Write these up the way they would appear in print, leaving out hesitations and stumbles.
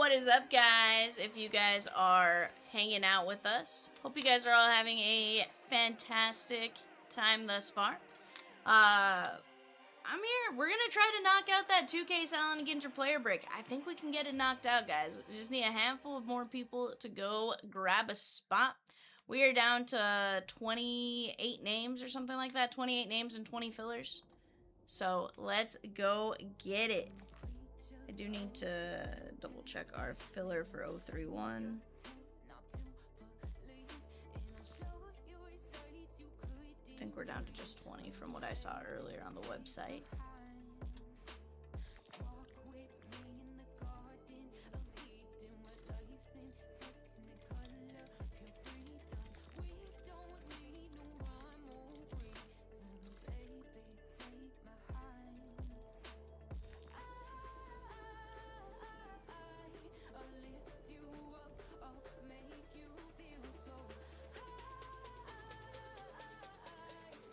What is up, guys? If you guys are hanging out with us, hope you guys are all having a fantastic time thus far. I'm here. We're gonna try to knock out that 2K Silent Ginter player break. I think we can get it knocked out, guys. We just need a handful of more people to go grab a spot. We are down to 28 names or something like that. 28 names and 20 fillers. So let's go get it. I do need to double check our filler for 031. I think we're down to just 20 from what I saw earlier on the website.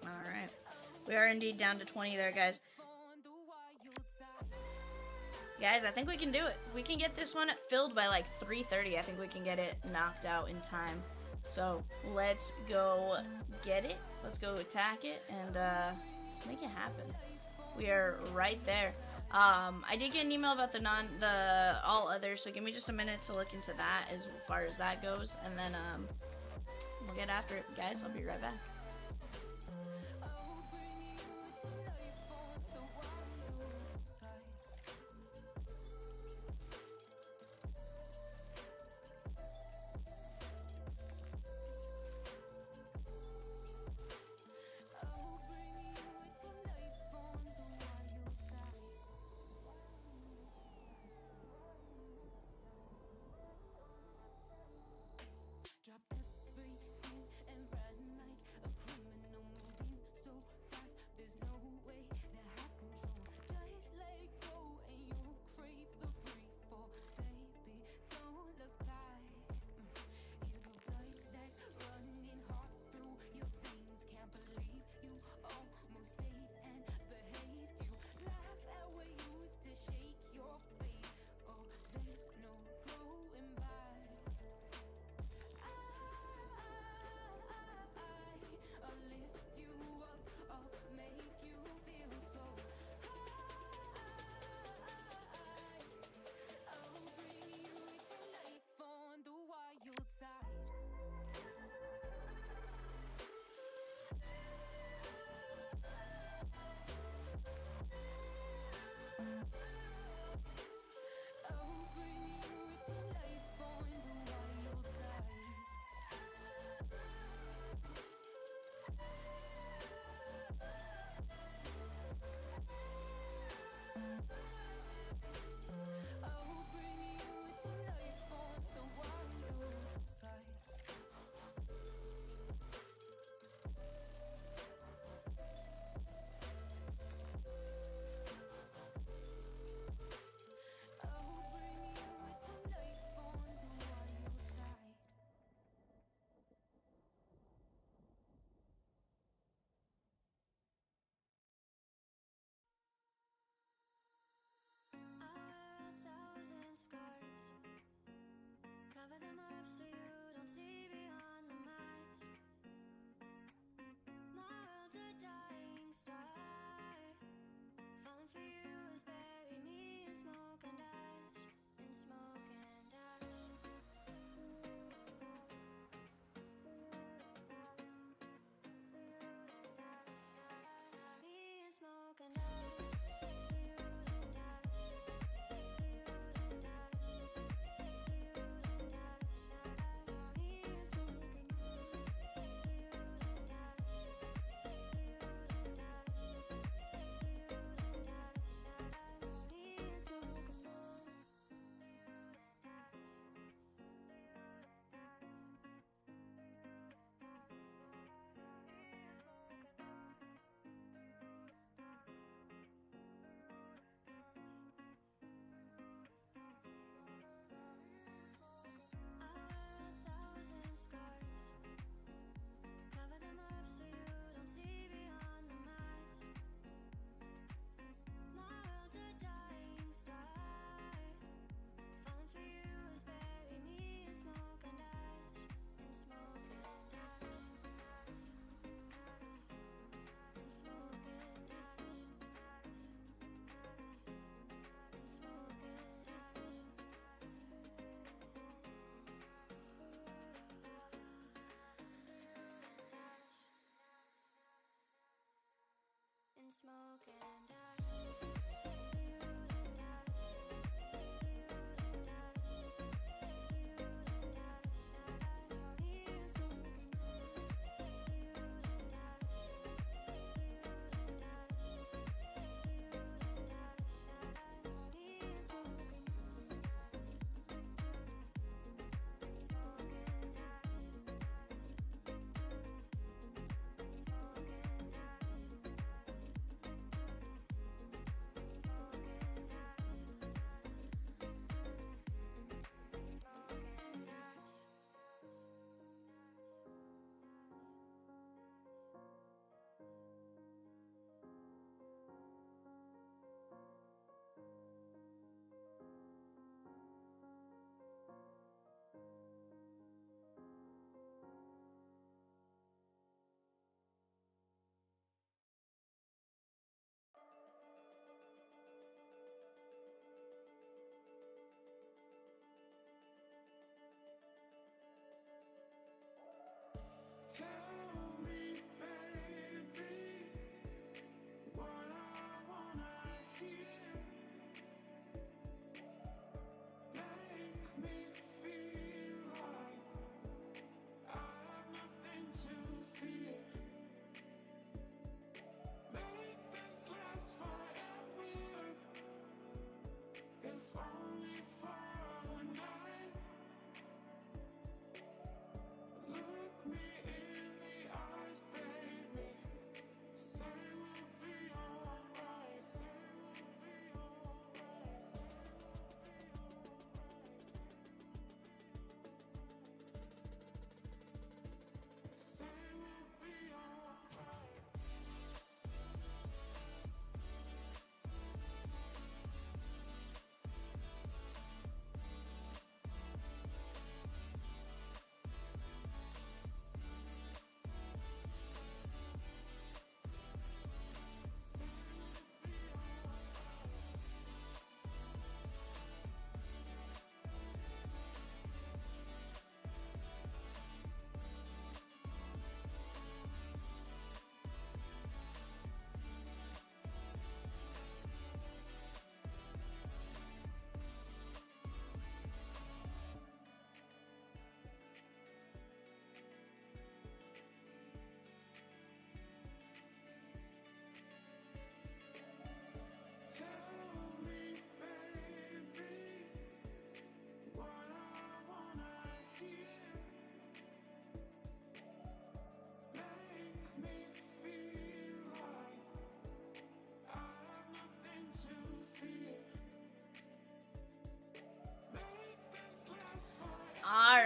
Alright. We are indeed down to 20 there, guys. Guys, I think we can do it. If we can get this one filled by like 3:30, I think we can get it knocked out in time. So let's go get it. Let's go attack it, and let's make it happen. We are right there. I did get an email about the all others, so give me just a minute to look into that as far as that goes, and then we'll get after it, guys. I'll be right back. Drop everything and run like a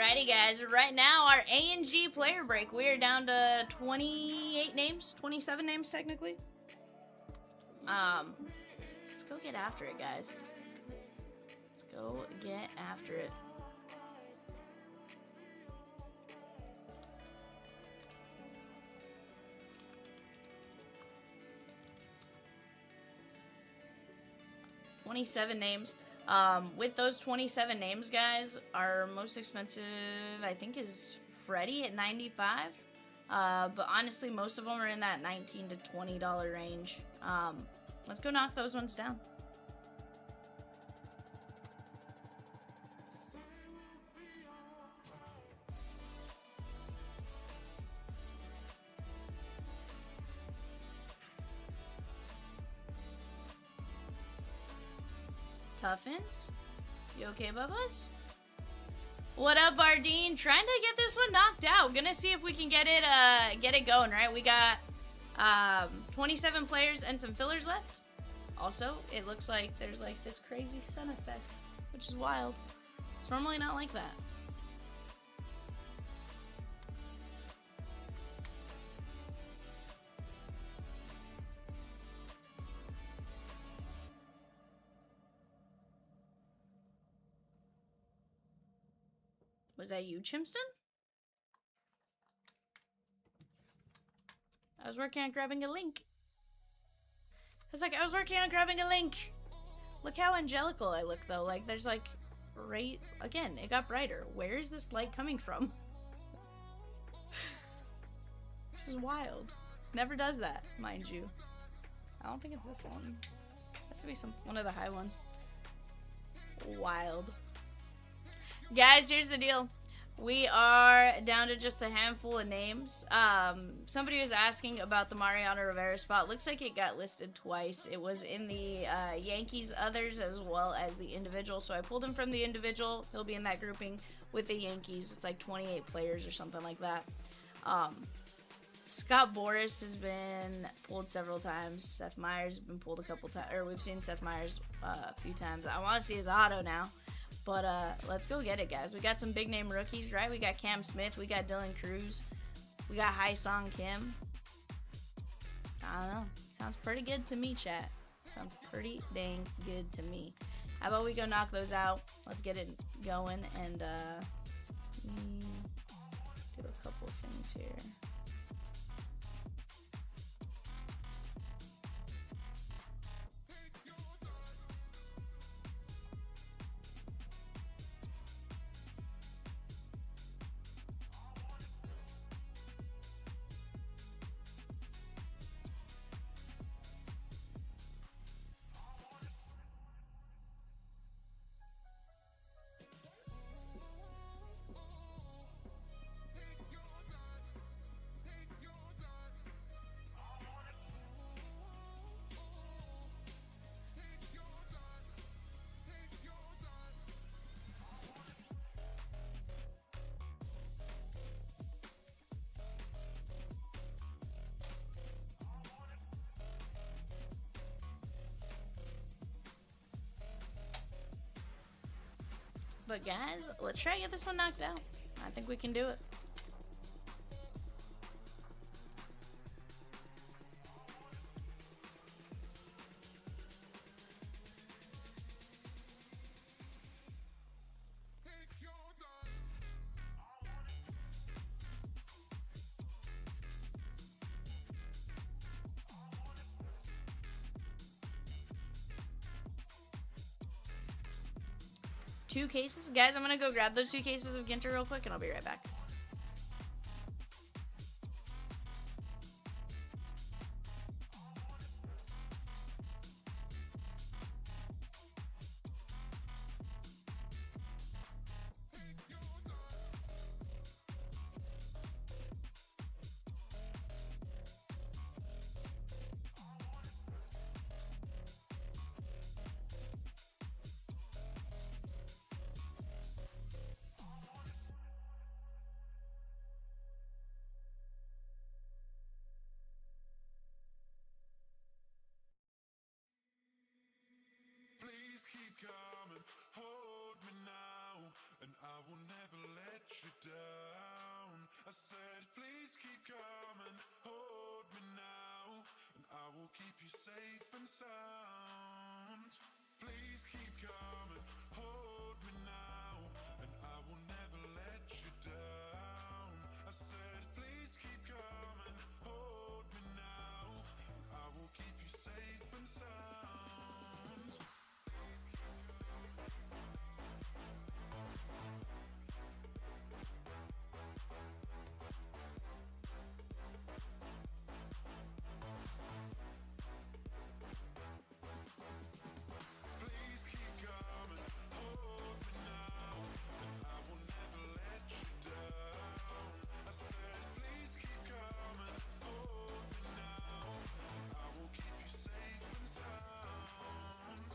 Alrighty, guys. Right now, our A and G player break. We are down to 28 names, 27 names technically. Let's go get after it, guys. Let's go get after it. $27 names. With those 27 names, guys, our most expensive, I think, is Freddy at $95. But honestly, most of them are in that $19 to $20 range. Let's go knock those ones down. Tuffins? You okay, Bubba's? What up, Bardine? Trying to get this one knocked out. Gonna see if we can get it going, right? We got 27 players and some fillers left. Also, it looks like there's like this crazy sun effect, which is wild. It's normally not like that. Was that you, Chimston? I was working on grabbing a link. I was working on grabbing a link. Look how angelical I look, though. Like, there's like, right, again, it got brighter. Where is this light coming from? This is wild. Never does that, mind you. I don't think it's this one. It has to be one of the high ones. Wild. Guys, here's the deal. We are down to just a handful of names. Somebody was asking about the Mariano Rivera spot. Looks like it got listed twice. It was in the Yankees others as well as the individual. So I pulled him from the individual. He'll be in that grouping with the Yankees. It's like 28 players or something like that. Scott Boras has been pulled several times. Seth Meyers has been pulled a couple times. Or we've seen Seth Meyers a few times. I want to see his auto now. But let's go get it, guys. We got some big name rookies, right? We got Cam Smith. We got Dylan Cruz. We got Hai-Song Kim. I don't know. Sounds pretty good to me, chat. Sounds pretty dang good to me. How about we go knock those out? Let's get it going and do a couple of things here. But guys, let's try to get this one knocked out. I think we can do it. Two cases. Guys, I'm gonna go grab those 2 cases of Ginter real quick and I'll be right back. you safe and sound. Please keep coming, hold me now, and I will never let you down. I said, please keep coming, hold me now, and I will keep you safe and sound. Please keep Please keep coming, hold me now, and I will never let you down. I said, please keep coming, hold me now, and I will keep you safe and sound.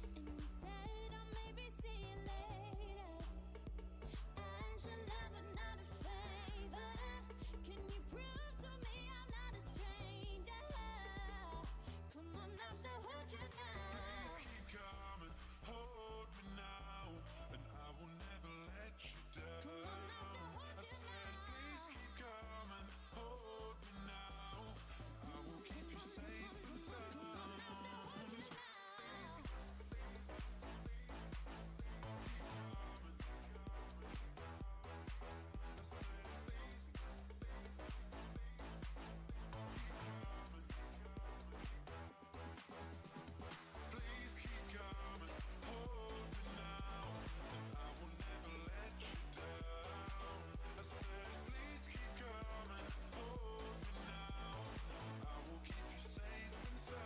And you said I'll maybe see you later. As a lover, not a favor. Can you prove to me I'm not a stranger? Come on, I'll still hold you now. Please keep coming, hold me now, and I will never let you down. Come on, I'll still hold I you said, please now. keep coming, hold me now, and I will keep you safe and sound. Come on, I'll still hold you now. Please keep coming, hold me now, and I will never let you down. I said, please keep coming, hold me now, and I will keep you safe and sound.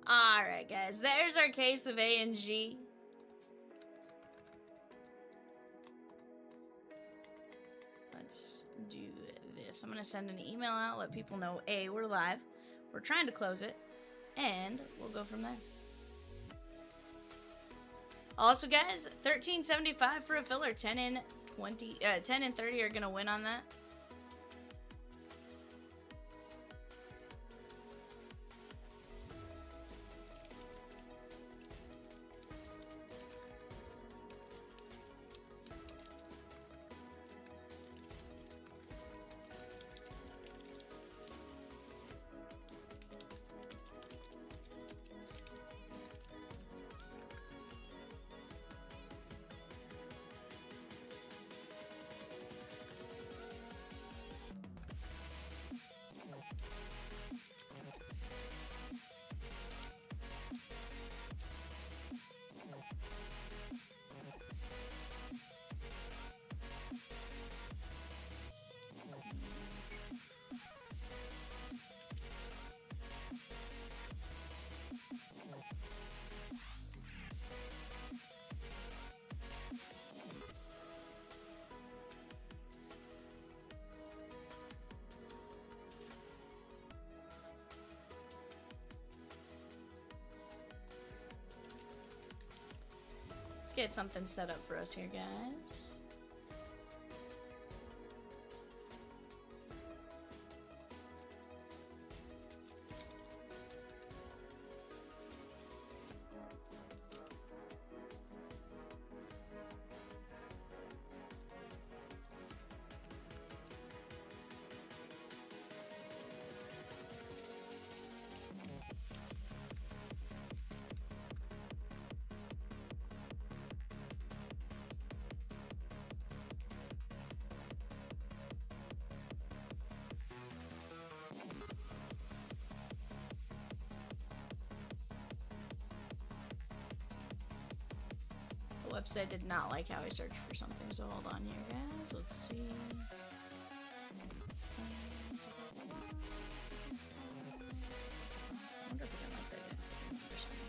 Alright, guys, there's our case of A and G. Let's do this. I'm going to send an email out, let people know, A, we're live. We're trying to close it, and we'll go from there. Also, guys, $13.75 for a filler. 10 and 30 are going to win on that. Let's get something set up for us here, guys. The website did not like how I searched for something, so hold on here, guys. Let's see. I wonder if we can like that or something.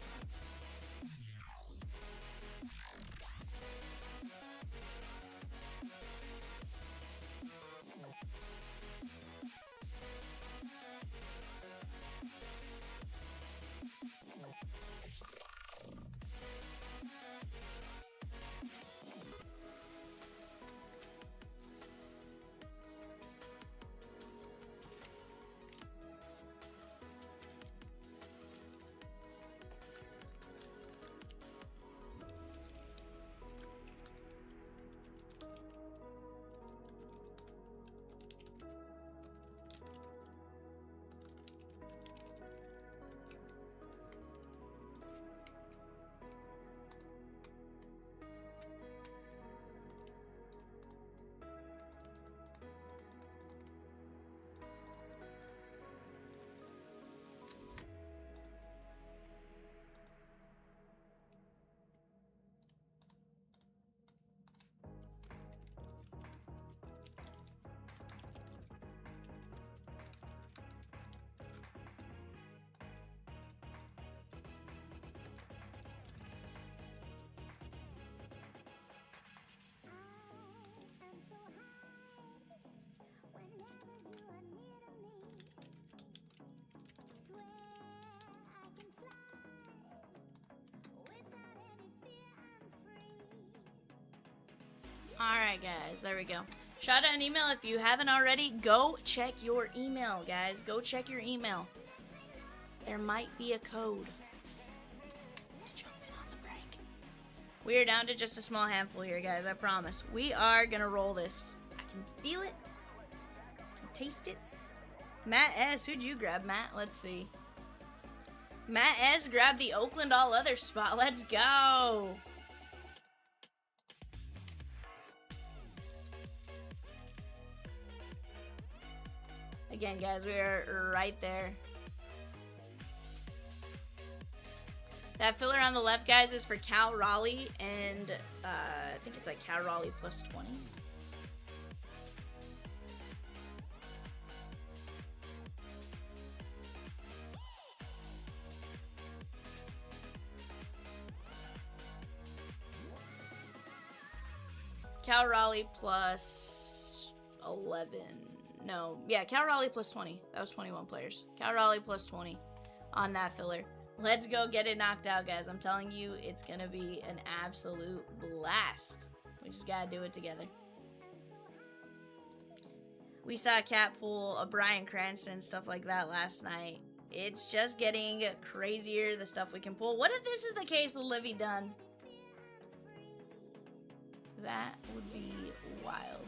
Alright, guys. There we go. Shout out an email if you haven't already. Go check your email, guys. Go check your email. There might be a code to jump in on the break. We are down to just a small handful here, guys. I promise. We are gonna roll this. I can feel it. I can taste it. Matt S. Who'd you grab, Matt? Let's see. Matt S. grabbed the Oakland All Other spot. Let's go. Again, guys, we are right there. That filler on the left, guys, is for Cal Raleigh, and I think it's like Cal Raleigh plus 20. Cal Raleigh plus 11. No, yeah, Cal Raleigh plus 20. That was 21 players. Cal Raleigh plus 20 on that filler. Let's go get it knocked out, guys. I'm telling you, it's going to be an absolute blast. We just got to do it together. We saw Cat pull a Bryan Cranston, stuff like that last night. It's just getting crazier, the stuff we can pull. What if this is the case of Livy Dunn? That would be wild.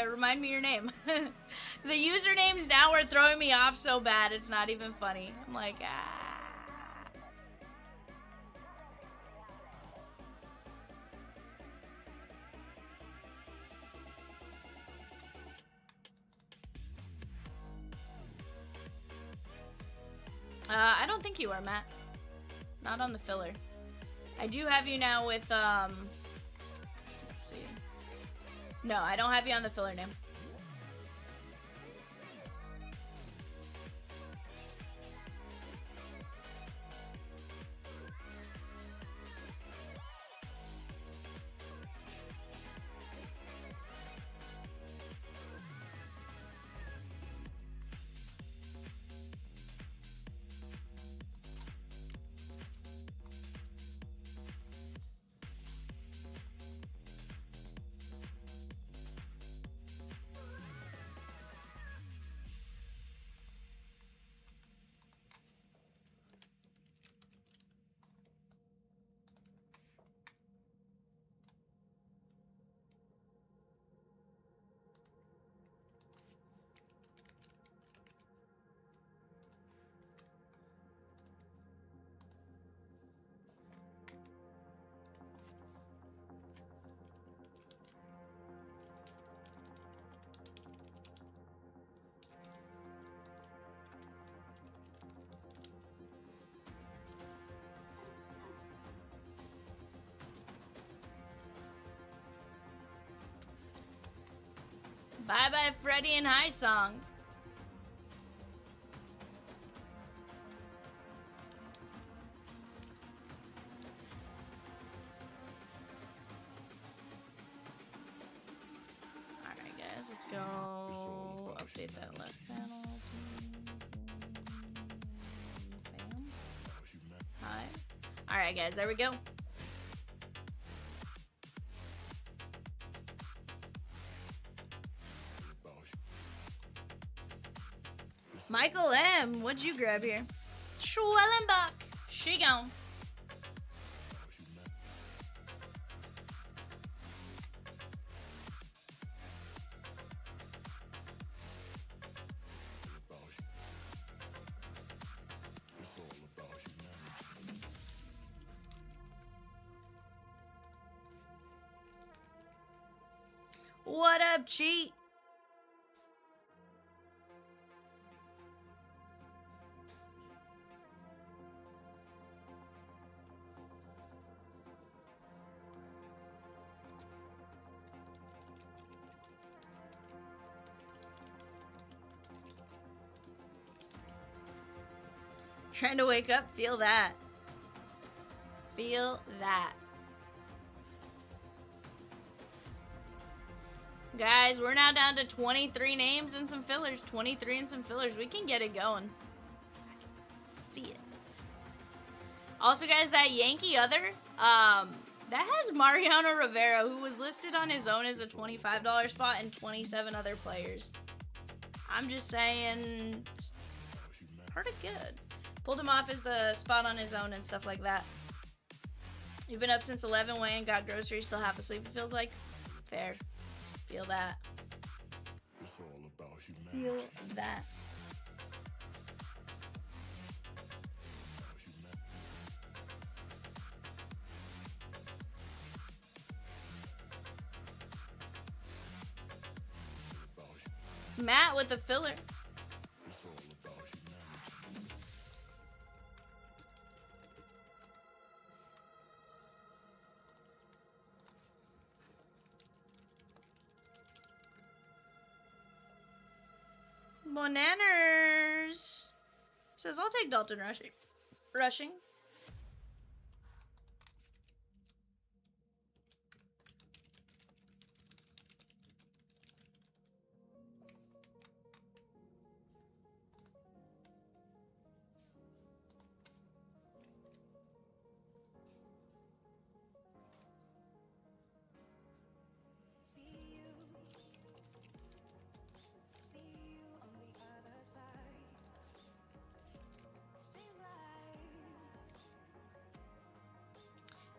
Remind me your name. The usernames now are throwing me off so bad, it's not even funny. I'm like, I don't think you are, Matt. Not on the filler. I do have you now with, let's see. No, I don't have you on the filler name. Bye bye, Freddy and High Song. Alright, guys, let's go update that left panel. Bam. Hi. Alright, guys, there we go. Michael M, what'd you grab here? Schwellenbach. She gone. What up, cheat? Trying to wake up? Feel that. Feel that. Guys, we're now down to 23 names and some fillers. 23 and some fillers. We can get it going. Let's see it. Also, guys, that Yankee other, that has Mariano Rivera, who was listed on his own as a $25 spot and 27 other players. I'm just saying, it's pretty good. Pulled him off as the spot on his own and stuff like that. You've been up since 11, Wayne, got groceries, still half asleep, it feels like. Fair. Feel that. It's all about humanity. Feel that. Matt with the filler. It's all about humanity. Bonanners says, I'll take Dalton rushing.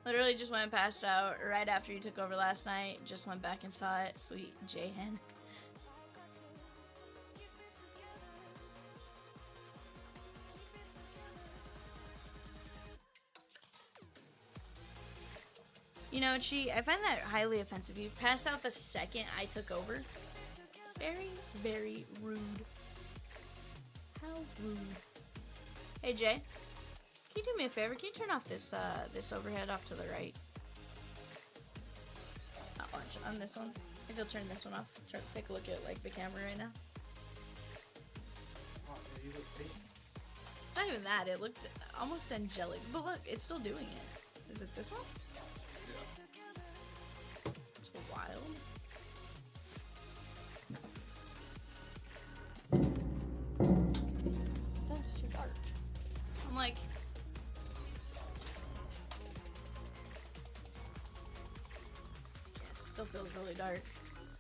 Literally just went and passed out right after you took over last night. Just went back and saw it. Sweet J-Hen. You know, I find that highly offensive. You passed out the second I took over. Very, very rude. How rude. Hey, Jay. Can you do me a favor? Can you turn off this this overhead off to the right? Not watch on this one. If you'll turn this one off, take a look at like the camera right now. It's not even that. It looked almost angelic, but look, it's still doing it. Is it this one? Yeah. It's wild. That's too dark. I'm like. Still feels really dark.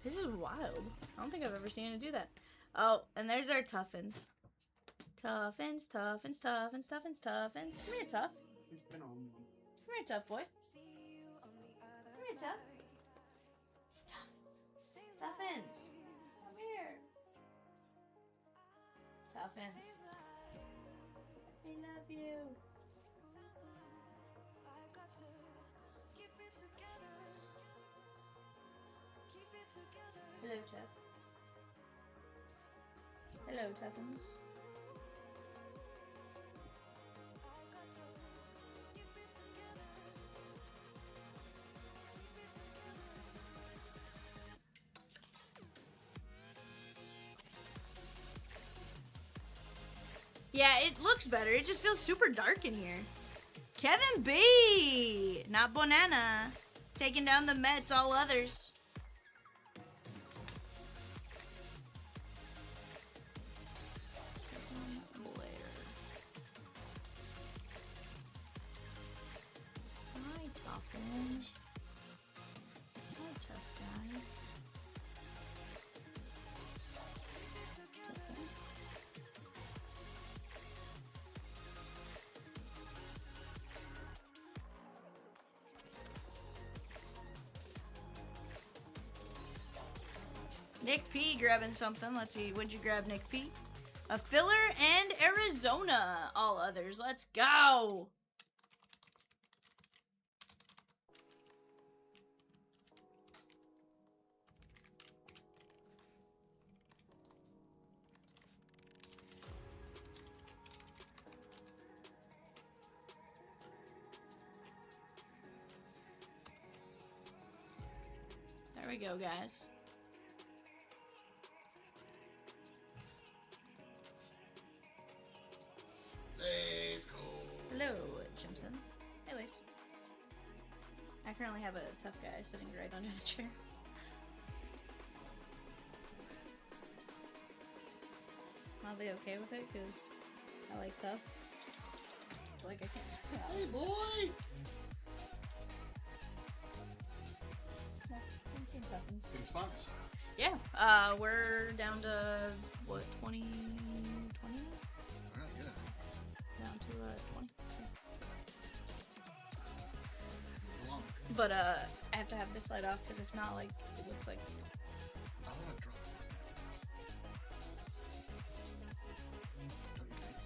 This is wild. I don't think I've ever seen it do that. Oh, and there's our Tuffins. Tuffins, Tuffins, Tuffins, Tuffins, Tuffins. Come here, Tuff. He's been on one. Come here, Tough boy. Come here, Tuff. Tuffins. Come here. Tuffins. I love you. Hello, Tuff. Hello, Tuffins. Yeah, it looks better. It just feels super dark in here. Kevin B! Not Bonana. Taking down the Mets, all others. Hi, Toffins. Hi, tough guy. Nick P grabbing something. Let's see. What'd you grab, Nick P? A filler and Arizona. All others. Let's go. There we go, guys. Let's go. Hello, Jimson. Hey, Lace. I currently have a tough guy sitting right under the chair. perfectly okay with it because I like tough. Like I can't. Hey, boy! No, haven't seen tough. Getting spots. Yeah, we're down to what 20 All right, good. down to 20. Move along. But I have to have this light off because if not, like it looks like. I want to drop one after this. Don't you think?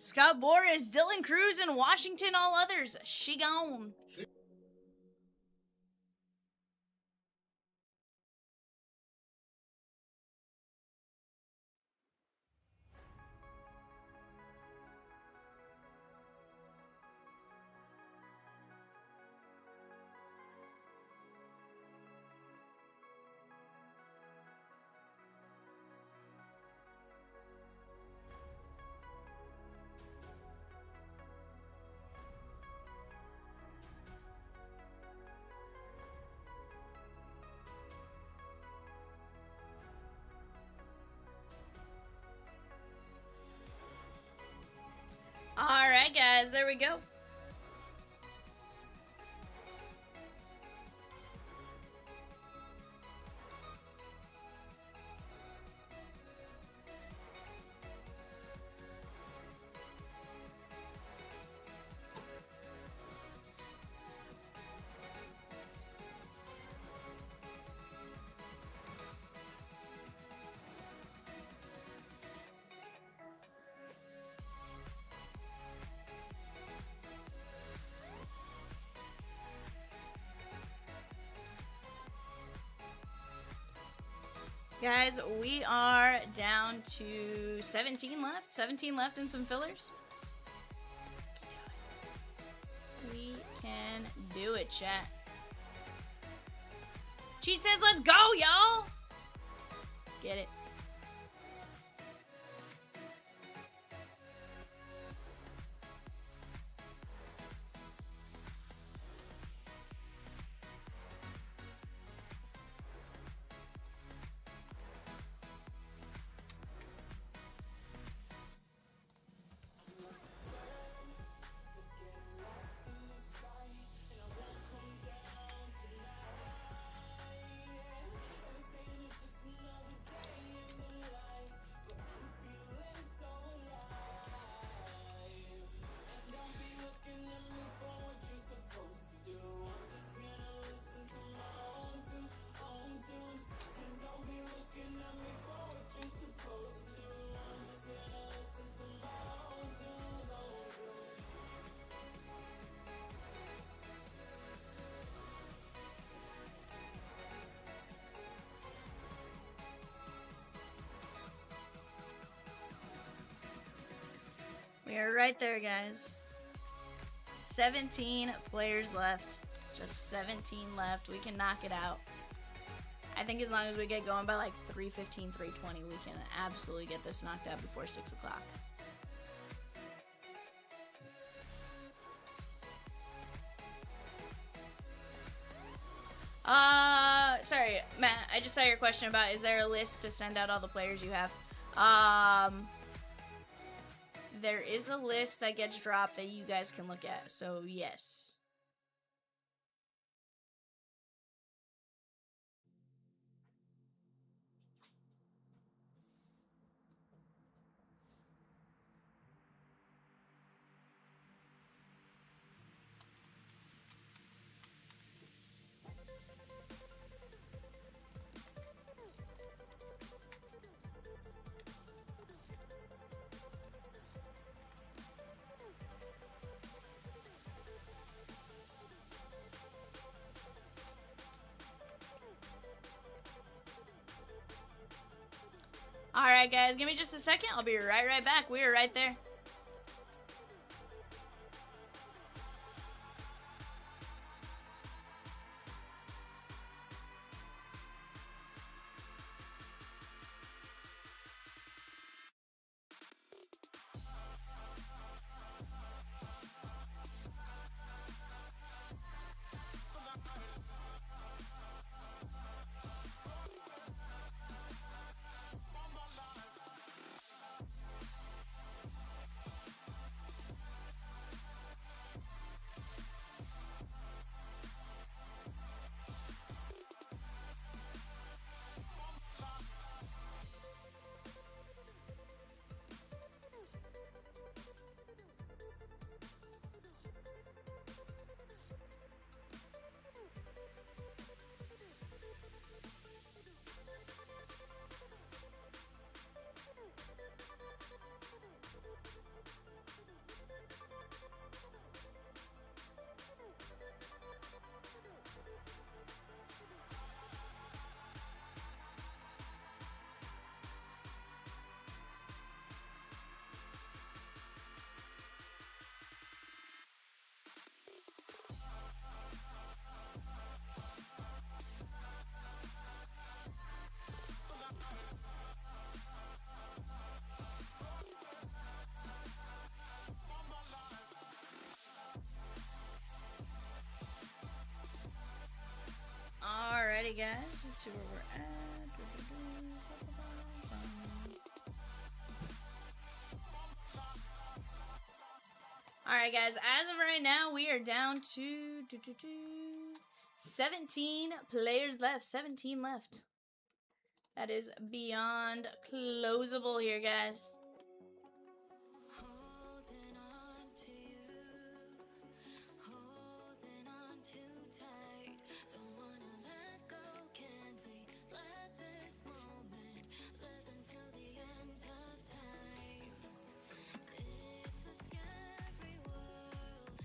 Scott Boris, Dylan Cruz, and Washington, all others. She gone. All right, guys, there we go. Guys, we are down to 17 left. 17 left and some fillers. We can do it, chat. Cheat says, let's go, y'all. Let's get it. right there, guys. 17 players left. Just 17 left. We can knock it out. I think as long as we get going by like 3:15, 3:20, we can absolutely get this knocked out before 6 o'clock. Sorry, Matt, I just saw your question about is there a list to send out all the players you have? There is a list that gets dropped that you guys can look at, so yes. Alright, guys, give me just a second. I'll be right back. We are right there. Alrighty, guys, let's see where we're at. Alright, guys, as of right now, we are down to 17 players left. 17 left. That is beyond closable here, guys. Holding on to you, holding on too tight. Don't wanna let go. Can we let this moment live until the end of time? It's a scary world,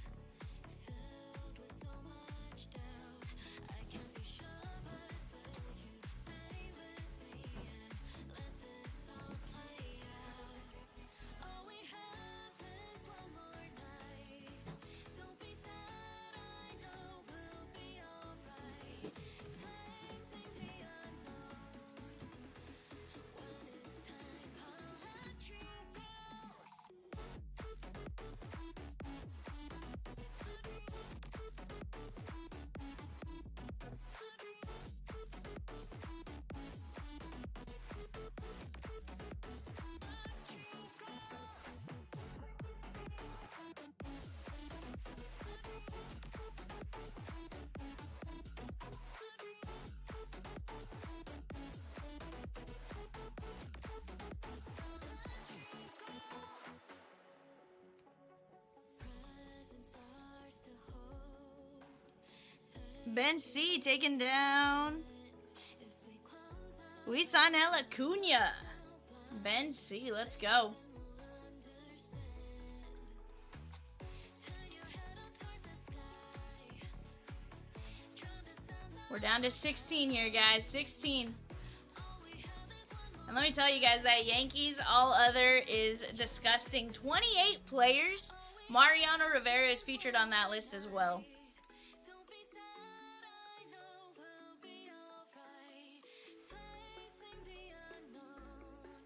filled with so much doubt. I can't be sure, but will you stay with me and let this all play out? All we have is one more night. Don't be sad, I know we'll be alright. Facing the unknown. When it's time, I'll let you go. Presents ours to hold. Ben C taken down. If we close our Luis Angel Acuna. Ben C, let's go. We're down to 16 here, guys. 16. Am Let me tell you guys that Yankees All Other is disgusting. 28 players. Mariano Rivera is featured on that list as well. Don't be sad, I know we'll be alright. Facing the unknown.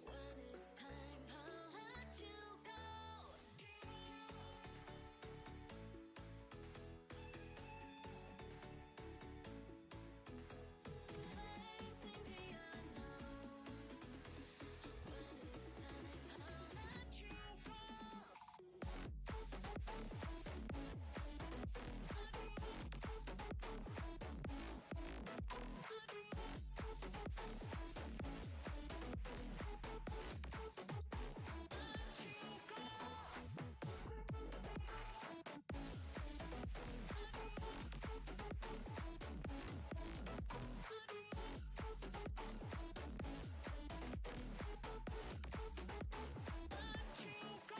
When it's time, I'll let you go. Facing the unknown. When it's time, I'll let you go.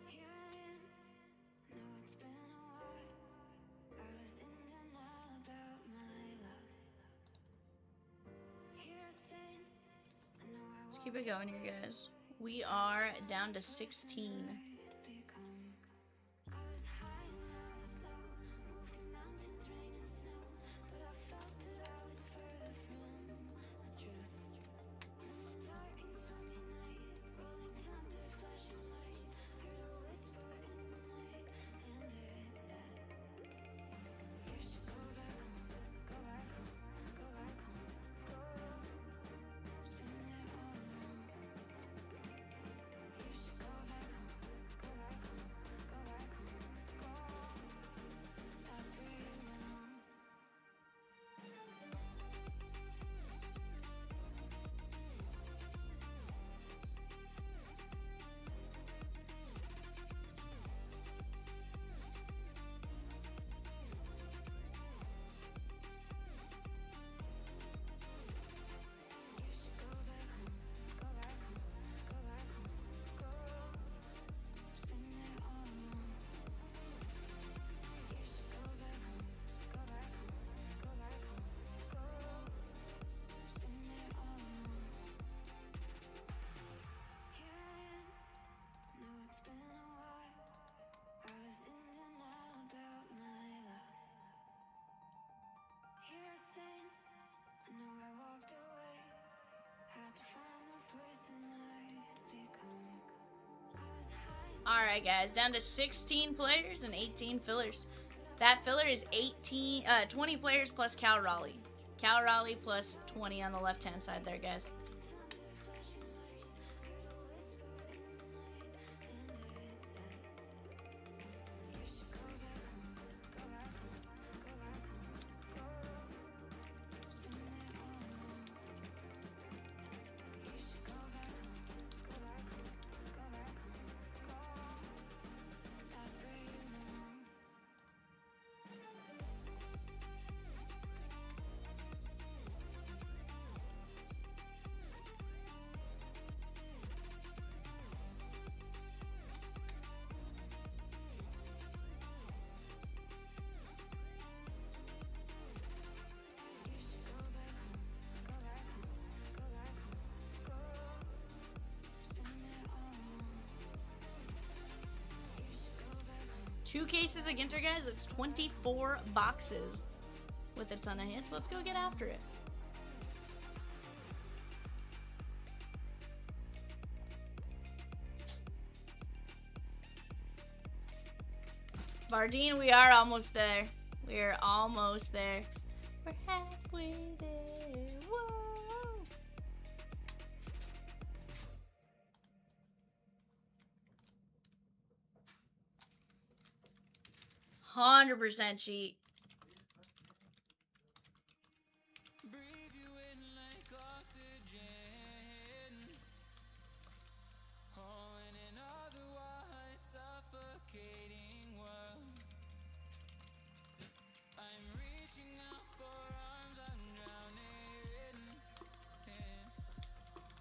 Here I am. Know it's been a while. I was in denial about my love. Here I stand. I know I Let's keep it going here, guys. We are down to 16. won't become. I was high and I was low. Moved through mountains, rain and snow. But I felt that I was further from the truth. Dark and stormy night. Rolling thunder, flashing light. Heard a whisper in the night. And it said, you should go back home. Go back home. Go back home. Go. It's been there all along. You should go back home. Go back home. Go back home. Go. That's where you belong. You should go back home. Go back home. Go back home. Go. It's been there all along. You should go back home. Go back home. Go back home. Go. It's been there all along. Here I am. Know it's been a while. I was in denial about my love. Here I stand. I know I walked away. Had to find the person I'd become. I was high. Alright, guys. Down to 16 players and 18 fillers. That filler is 20 players plus Cal Raleigh. Cal Raleigh plus 20 on the left-hand side there, guys. Two cases of Ginter, guys. It's 24 boxes with a ton of hits. Let's go get after it. Vardine, we are almost there. We are almost there. We're halfway there. Whoa. %100% cheat. Breathe you in like oxygen. Oh, in an otherwise suffocating world. I'm reaching out for arms, I'm drowning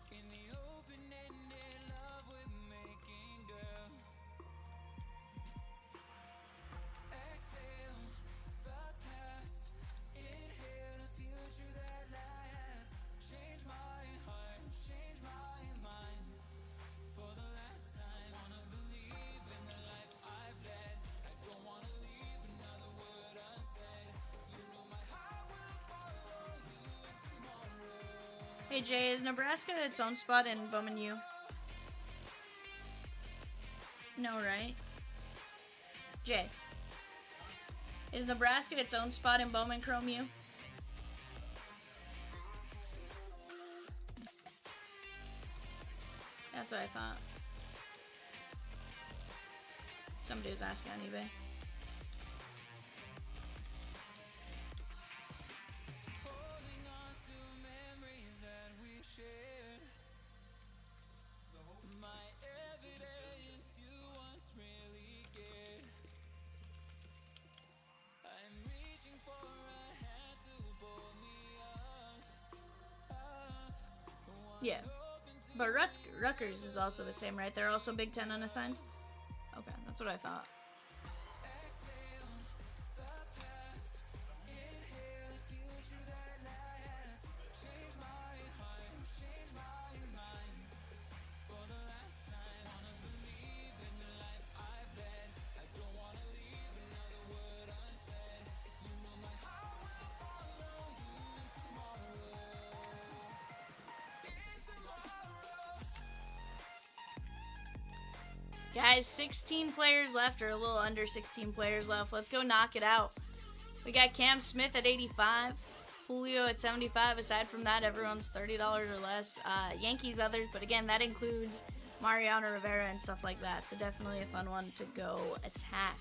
in the open-ended love we're making, girl. Hey Jay, is Nebraska its own spot in Bowman U? No, right? Jay. Is Nebraska its own spot in Bowman Chrome U? That's what I thought. Somebody was asking on eBay. Holding on to memories that we've shared. My evidence you once really cared. I'm reaching for a hand to pull me up. Yeah. But Rutgers is also the same, right? They're also Big Ten unassigned? Okay, that's what I thought. Guys, 16 players left, or a little under 16 players left. Let's go knock it out. We got Cam Smith at 85, Julio at 75. Aside from that, everyone's $30 or less. Yankees others, but again, that includes Mariano Rivera and stuff like that. So definitely a fun one to go attack.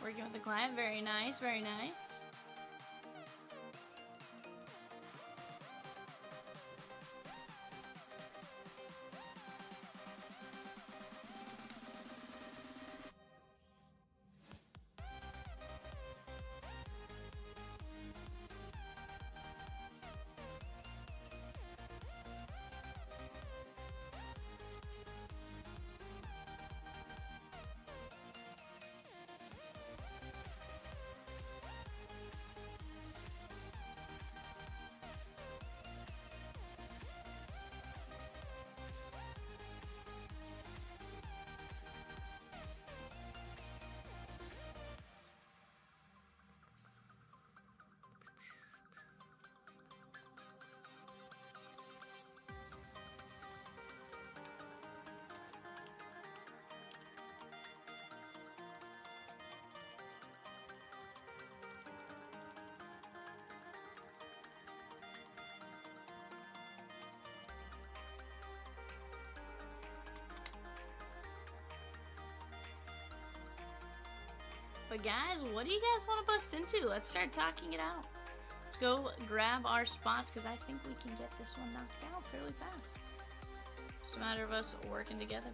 Working with the client, very nice, very nice. But guys, what do you guys want to bust into? Let's start talking it out. Let's go grab our spots, because I think we can get this one knocked out fairly fast. It's a matter of us working together.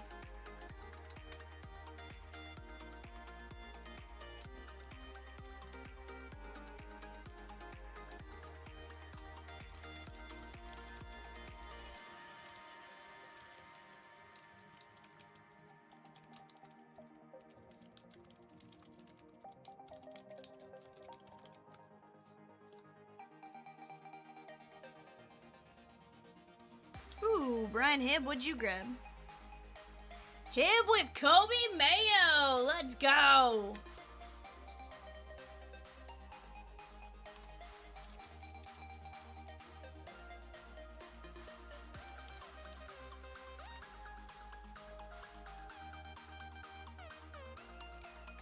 Ooh, Brian Hibb, what'd you grab? Hibb with Kobe Mayo! Let's go!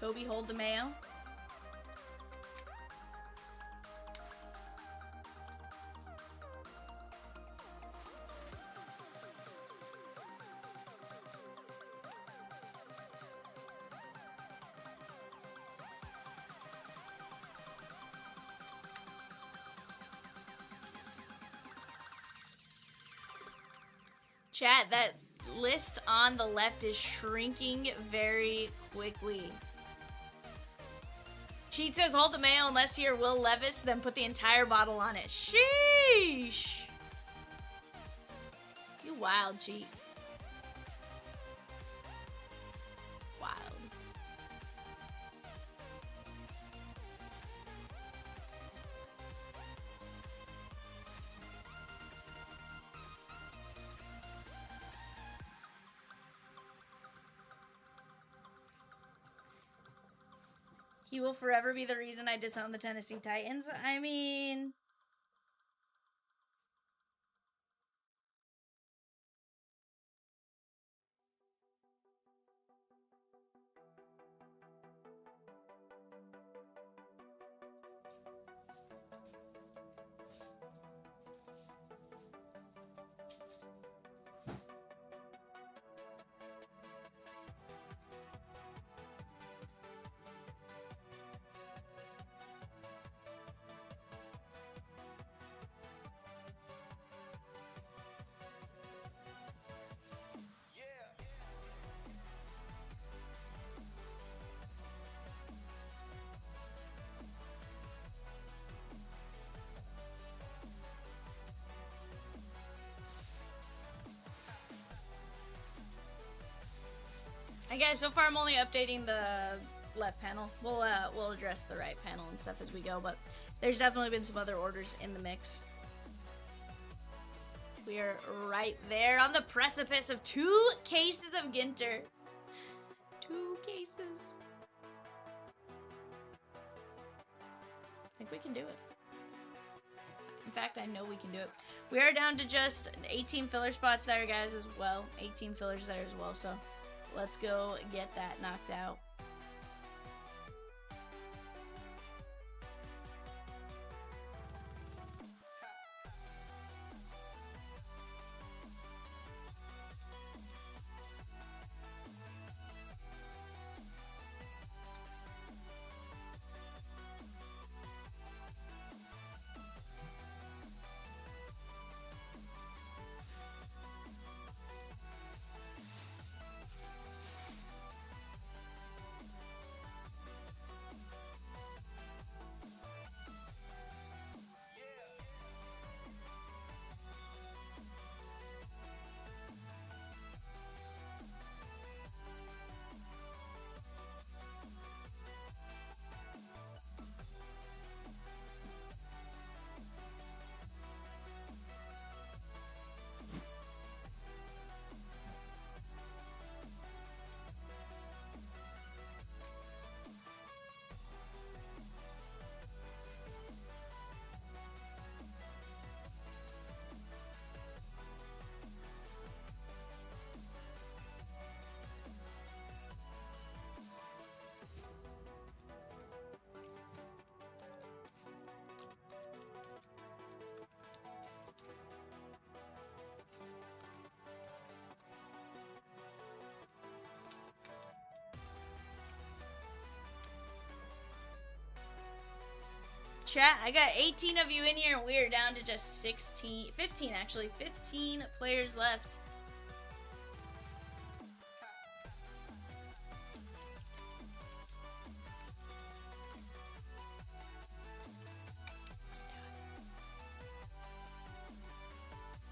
Kobe, hold the Mayo. Chat, that list on the left is shrinking very quickly. Cheat says hold the mayo unless you're Will Levis, then put the entire bottle on it. Sheesh. You wild, Cheat. Wild. He will forever be the reason I disown the Tennessee Titans. I mean... And guys, so far I'm only updating the left panel. We'll address the right panel and stuff as we go, but there's definitely been some other orders in the mix. We are right there on the precipice of 2 cases of Ginter. 2 cases. I think we can do it. In fact, I know we can do it. We are down to just 18 filler spots there, guys, as well. 18 fillers there as well, so let's go get that knocked out. Chat, I got 18 of you in here, and we are down to just 15 actually. 15 players left.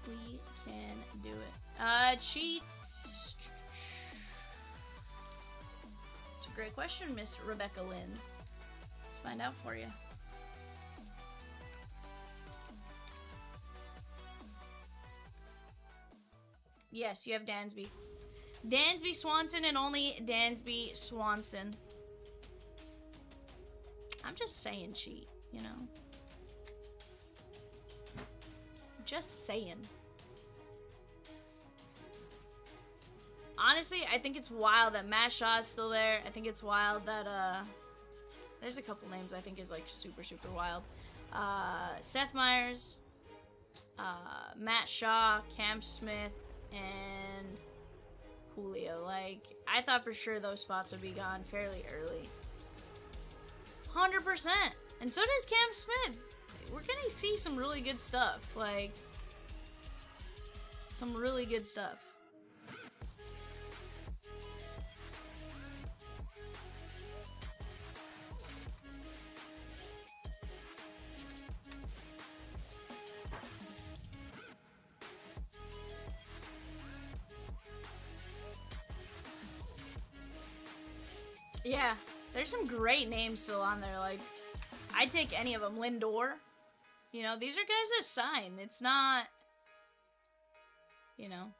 We can do it. Cheats. It's a great question, Miss Rebecca Lynn. Let's find out for you. Yes, you have Dansby. Dansby Swanson and only Dansby Swanson. I'm just saying, cheat, you know? Just saying. Honestly, I think it's wild that Matt Shaw is still there. I think it's wild that, there's a couple names I think is, like, super, super wild. Seth Meyers, Matt Shaw, Cam Smith, and Julio. Like, I thought for sure those spots would be gone fairly early. 100%. And so does Cam Smith. We're gonna see some really good stuff. Like, some really good stuff. Yeah, there's some great names still on there. Like, I'd take any of them. Lindor. You know, these are guys that sign. It's not, you know.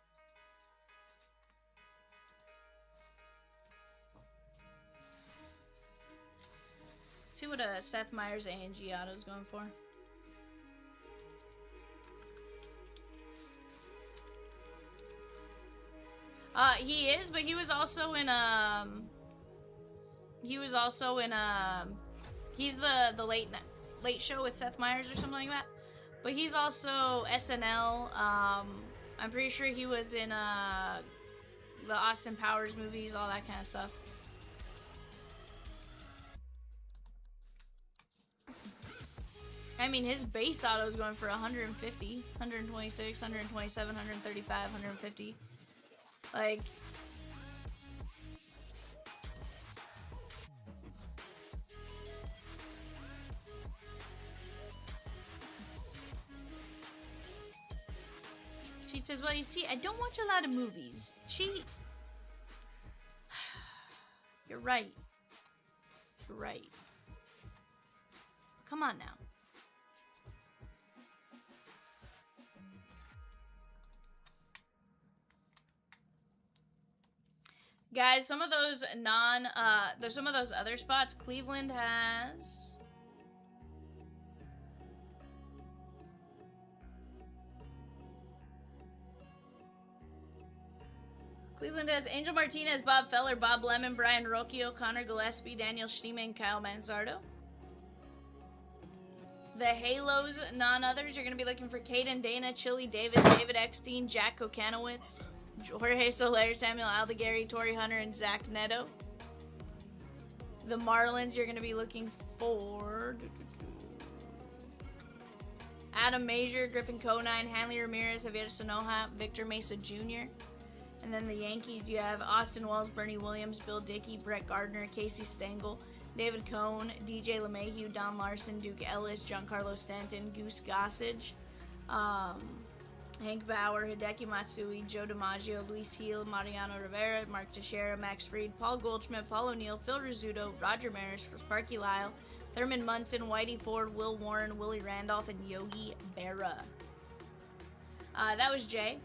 Let's see what Seth Meyers A&G auto is going for. He is, but he was also in he's the late show with Seth Meyers or something like that. But he's also SNL. I'm pretty sure he was in the Austin Powers movies, all that kind of stuff. I mean, his base auto is going for 150, 126, 127, 135, 150. Like, Cheat says, well, you see, I don't watch a lot of movies. Cheat. You're right. You're right. Come on now. Guys, some of those there's some of those other spots Cleveland has. Cleveland has Angel Martinez, Bob Feller, Bob Lemon, Brian Rocchio, Connor Gillespie, Daniel Schneemann, Kyle Manzardo. The Halos, non-others, you're going to be looking for Caden Dana, Chili Davis, David Eckstein, Jack Kokanowitz, Jorge Soler, Samuel Aldegari, Torrey Hunter, and Zach Neto. The Marlins, you're going to be looking for Adam Major, Griffin Conine, Hanley Ramirez, Javier Sonoja, Victor Mesa Jr. And then the Yankees, you have Austin Wells, Bernie Williams, Bill Dickey, Brett Gardner, Casey Stengel, David Cohn, DJ LeMahieu, Don Larson, Duke Ellis, Giancarlo Stanton, Goose Gossage, Hank Bauer, Hideki Matsui, Joe DiMaggio, Luis Gil, Mariano Rivera, Mark Teixeira, Max Fried, Paul Goldschmidt, Paul O'Neill, Phil Rizzuto, Roger Maris, Sparky Lyle, Thurman Munson, Whitey Ford, Will Warren, Willie Randolph, and Yogi Berra. That was Jay.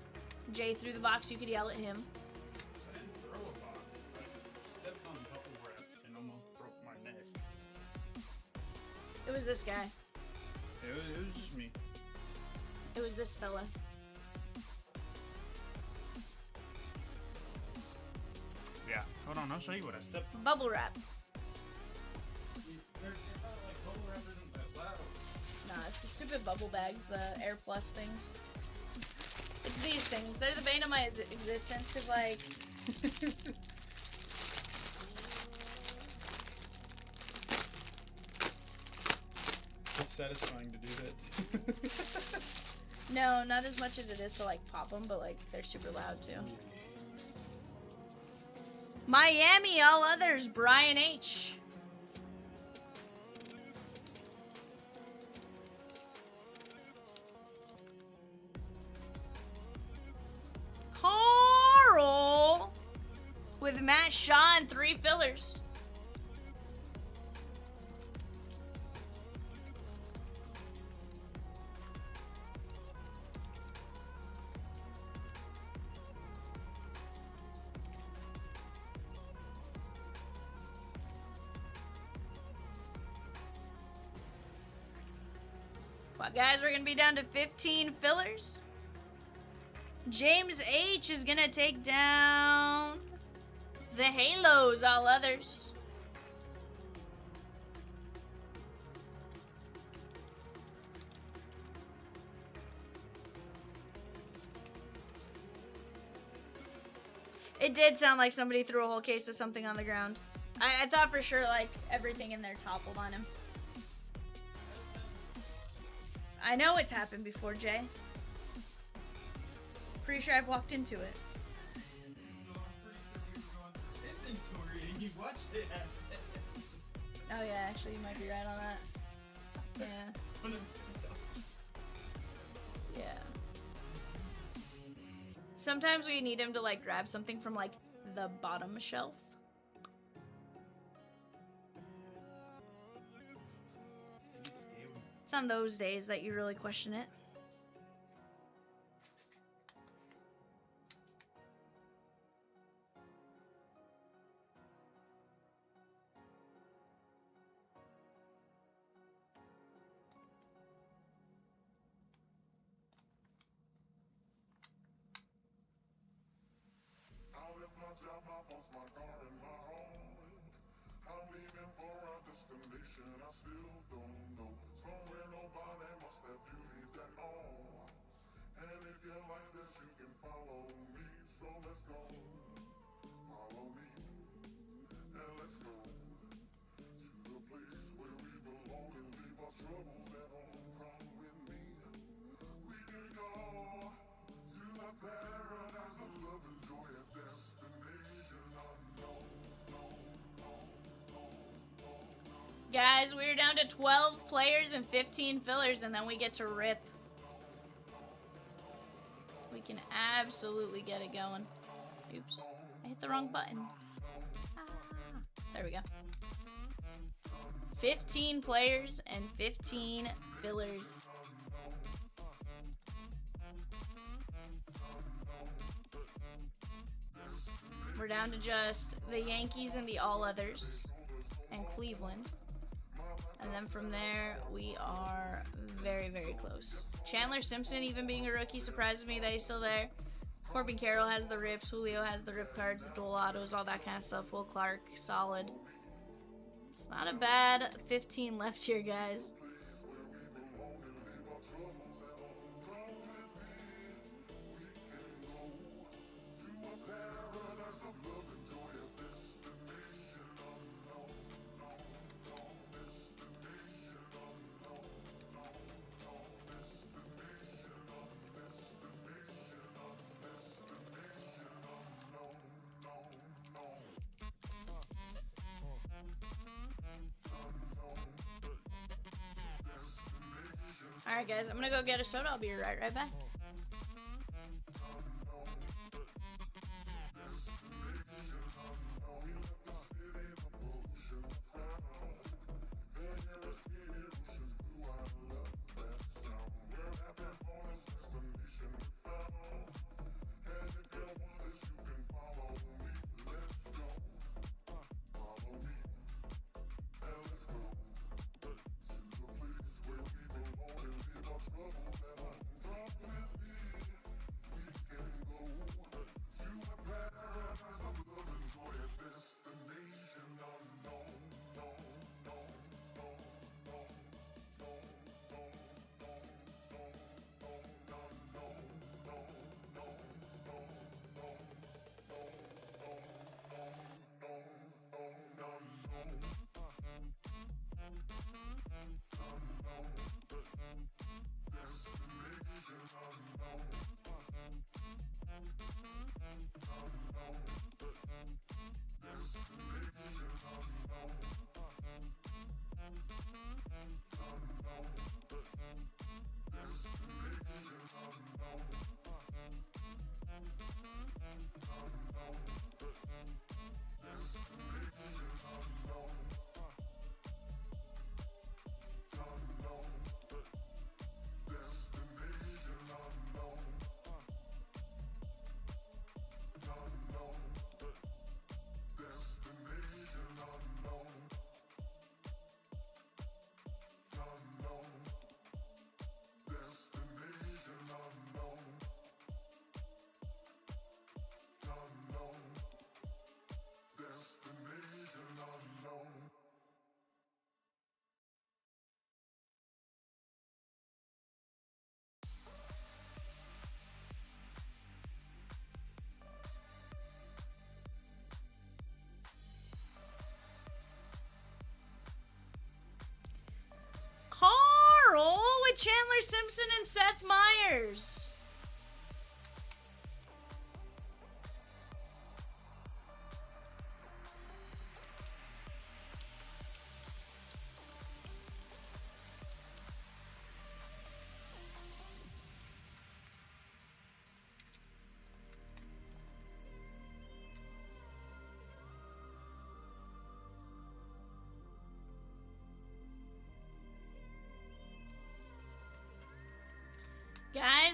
Jay threw the box, you could yell at him. I didn't throw a box. I stepped on bubble wrap and almost broke my neck. It was this guy. It was just me. It was this fella. Yeah. Hold on, I'll show you what I stepped on. Bubble wrap. Bubble wrap isn't that loud. Nah, it's the stupid bubble bags, the Air Plus things. It's these things. They're the bane of my existence, because, like... It's satisfying to do that. No, not as much as it is to, like, pop them, but, like, they're super loud, too. Miami, all others, Brian H. Carl with Matt Shaw and 3 fillers. Well, guys, we're going to be down to 15 fillers. James H is going to take down the Halos, all others. It did sound like somebody threw a whole case of something on the ground. I thought for sure, like, everything in there toppled on him. I know it's happened before, Jay. Pretty sure I've walked into it. Inventory, and you watched it happen. Oh yeah, actually you might be right on that. Yeah. Yeah. Sometimes we need him to like grab something from like the bottom shelf. It's on those days that you really question it. I left my job, my boss, my car, and my home. I'm leaving for a destination I still don't know. Somewhere nobody must have beauties at all. And if you like this, you can follow me. So let's go. Follow me. And let's go to the place where we belong and leave our troubles at home. Come with me. We can go to a paradise of love and joy, a destination unknown. Guys, we're down to 12 players and 15 fillers, and then we get to rip. We can absolutely get it going. Oops. I hit the wrong button. Ah, there we go. 15 players and 15 fillers. We're down to just the Yankees and the all others and Cleveland. And then from there, we are very, very close. Chandler Simpson, even being a rookie, surprises me that he's still there. Corbin Carroll has the rips. Julio has the rip cards, the dual autos, all that kind of stuff. Will Clark, solid. It's not a bad 15 left here, guys. Alright guys, I'm gonna go get a soda. I'll be right back. Carl with Chandler Simpson and Seth Meyers.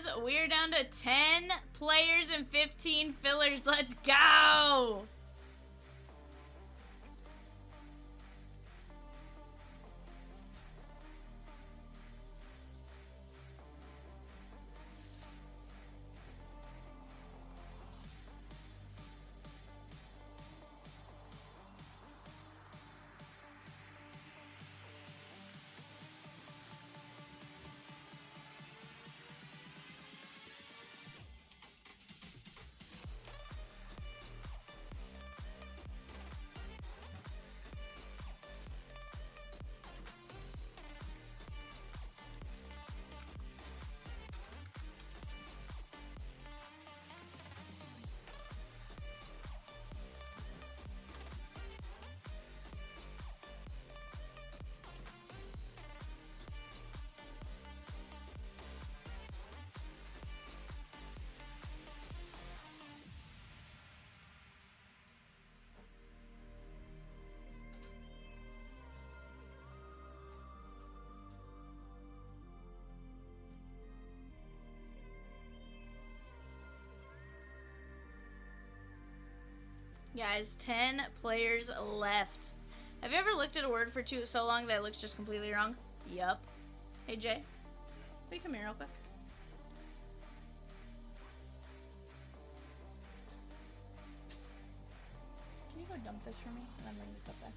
guys, we're down to 10 players and 15 fillers. Let's go! Guys, 10 players left. Have you ever looked at a word for so long that it looks just completely wrong? Yup. Hey, Jay. Will you come here real quick? Can you go dump this for me? And I'm ready to cut back.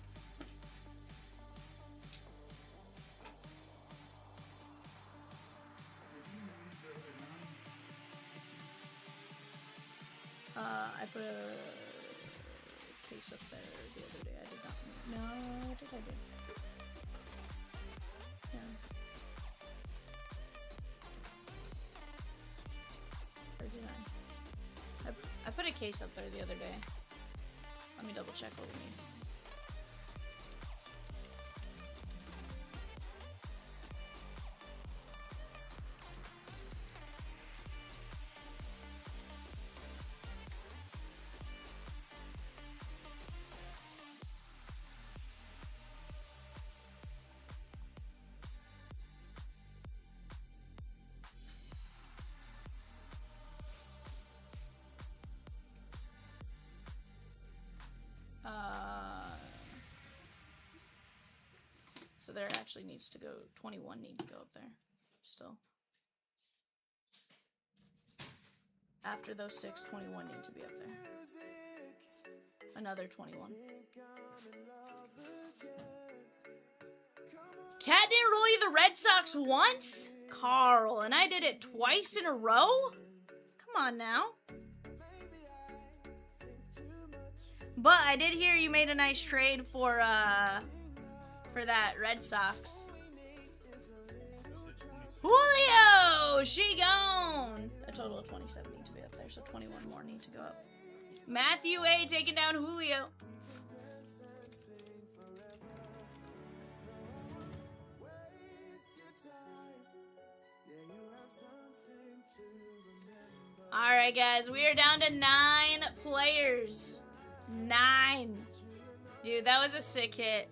I put a case up there the other day. I did not. No, what did I do? Yeah. 39. I put a case up there the other day. Let me double check what we need. So there actually needs to go, 21 need to go up there, still. After those 6, 21 need to be up there. Another 21. Cat didn't roll you the Red Sox once? Carl, and I did it twice in a row? Come on now. But I did hear you made a nice trade for that Red Sox. Julio! She gone! A total of 27 need to be up there, so 21 more need to go up. Matthew A taking down Julio. Alright guys, we are down to 9 players. 9. Dude, that was a sick hit.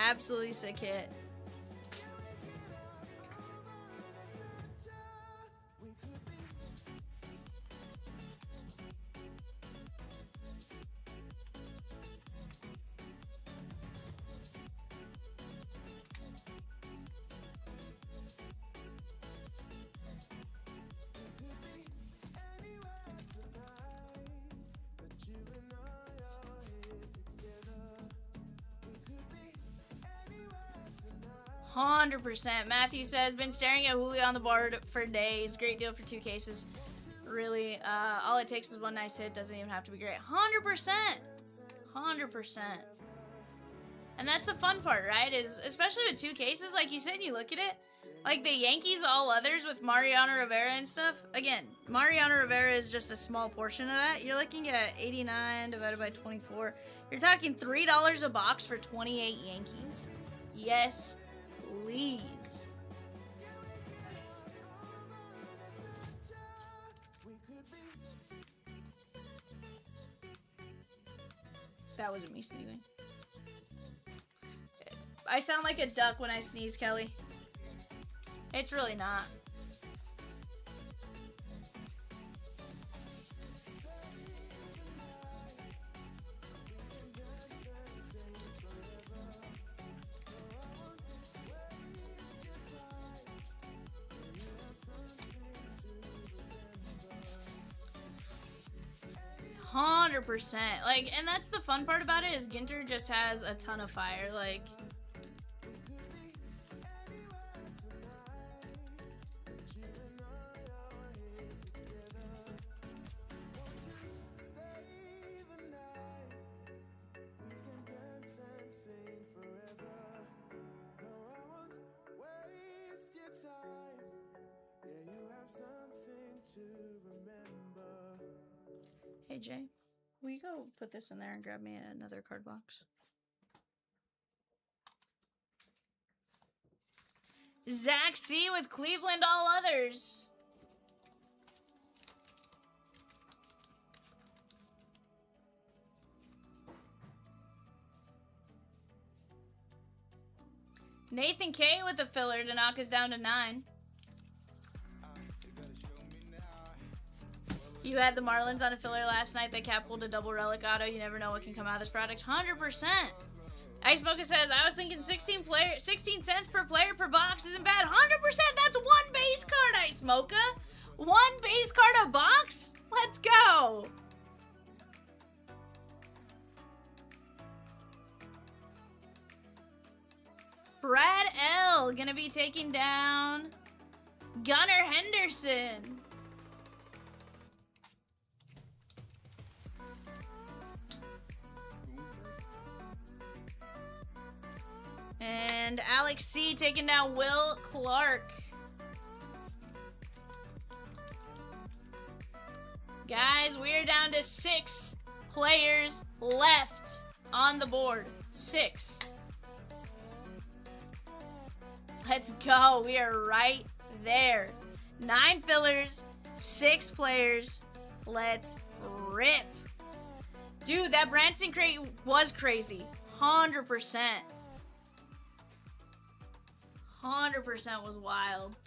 Absolutely sick hit. %. Matthew says, been staring at Julio on the board for days. Great deal for 2 cases. Really, all it takes is one nice hit. Doesn't even have to be great. 100%. 100%. And that's the fun part, right? Is especially with 2 cases, like you said, you look at it, like the Yankees all others with Mariano Rivera and stuff. Again, Mariano Rivera is just a small portion of that. You're looking at 89 divided by 24. You're talking $3 a box for 28 Yankees. Yes, please. That wasn't me sneezing. I sound like a duck when I sneeze, Kelly. It's really not. %. Like, and that's the fun part about it is Ginter just has a ton of fire. Like, hey Jay, will you go put this in there and grab me another card box? Zach C with Cleveland All Others. Nathan K with the filler to knock us down to 9. You had the Marlins on a filler last night. They cap pulled a double relic auto. You never know what can come out of this product. 100%. Ice Mocha says, I was thinking 16 cents per player per box isn't bad. 100%. That's one base card, Ice Mocha. One base card a box? Let's go. Brad L. Gonna be taking down Gunnar Henderson. And Alex C taking down Will Clark. Guys, we are down to 6 players left on the board. 6. Let's go. We are right there. 9 fillers, 6 players. Let's rip. Dude, that Branson crate was crazy. 100%. 100% was wild.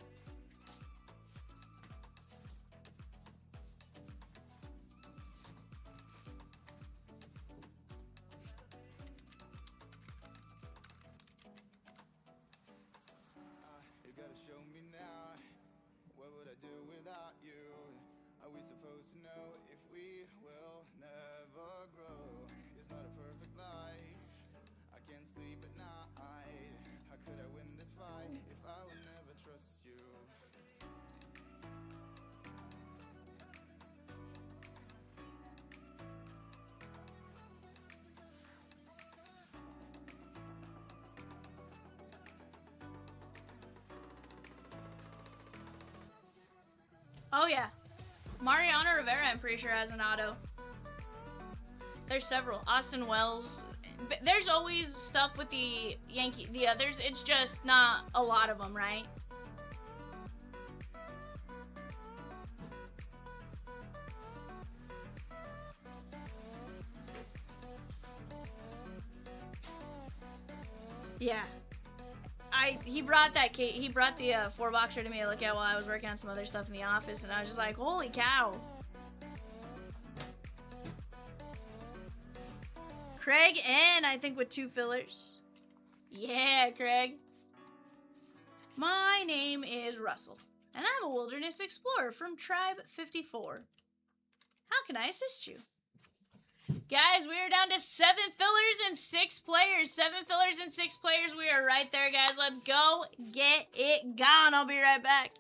You gotta show me now. What would I do without you? Are we supposed to know if we will never grow? It's not a perfect life. I can't sleep at night. How could I win this fight if I would never trust you? Oh yeah. Mariano Rivera, I'm pretty sure, has an auto. There's several. Austin Wells. There's always stuff with the the others. It's just not a lot of them, right? Yeah. He brought the 4-boxer to me to look at while I was working on some other stuff in the office, and I was just like, holy cow. Craig N, I think, with 2 fillers. Yeah, Craig. My name is Russell, and I'm a wilderness explorer from Tribe 54. How can I assist you? Guys, we are down to 7 fillers and 6 players. 7 fillers and 6 players. We are right there, guys. Let's go get it gone. I'll be right back.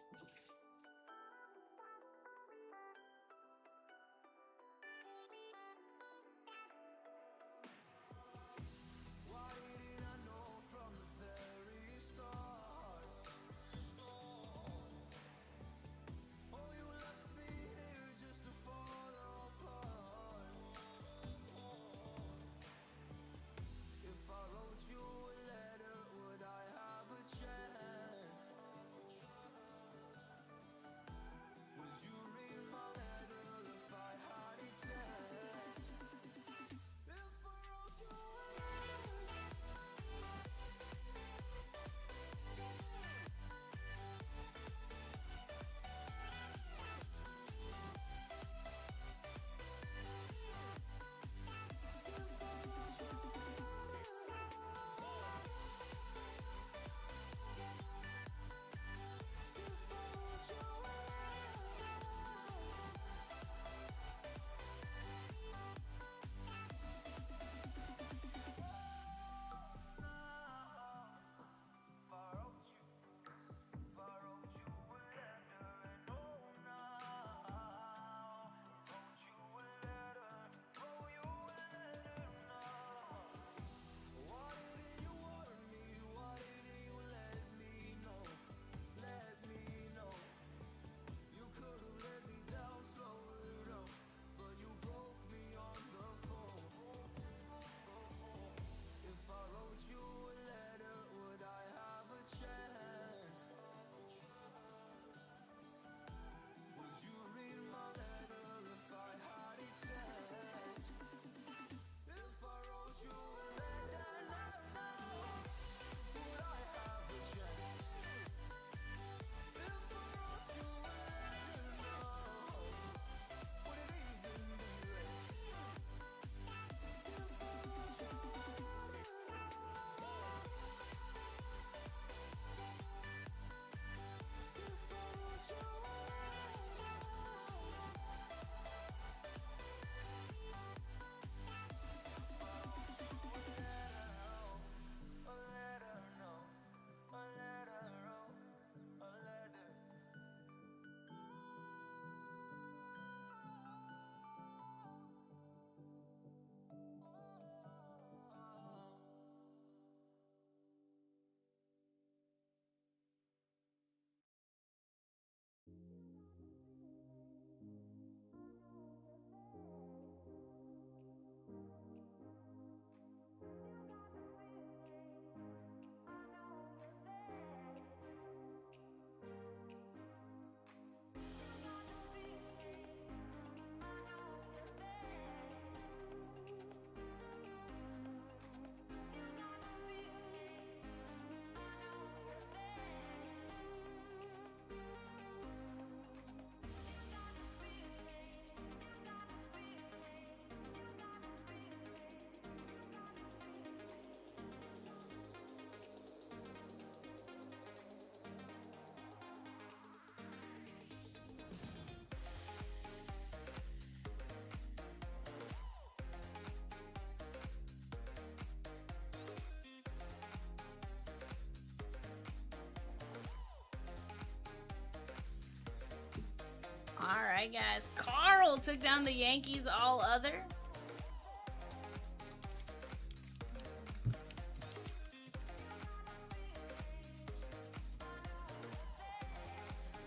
Alright, guys. Carl took down the Yankees all other.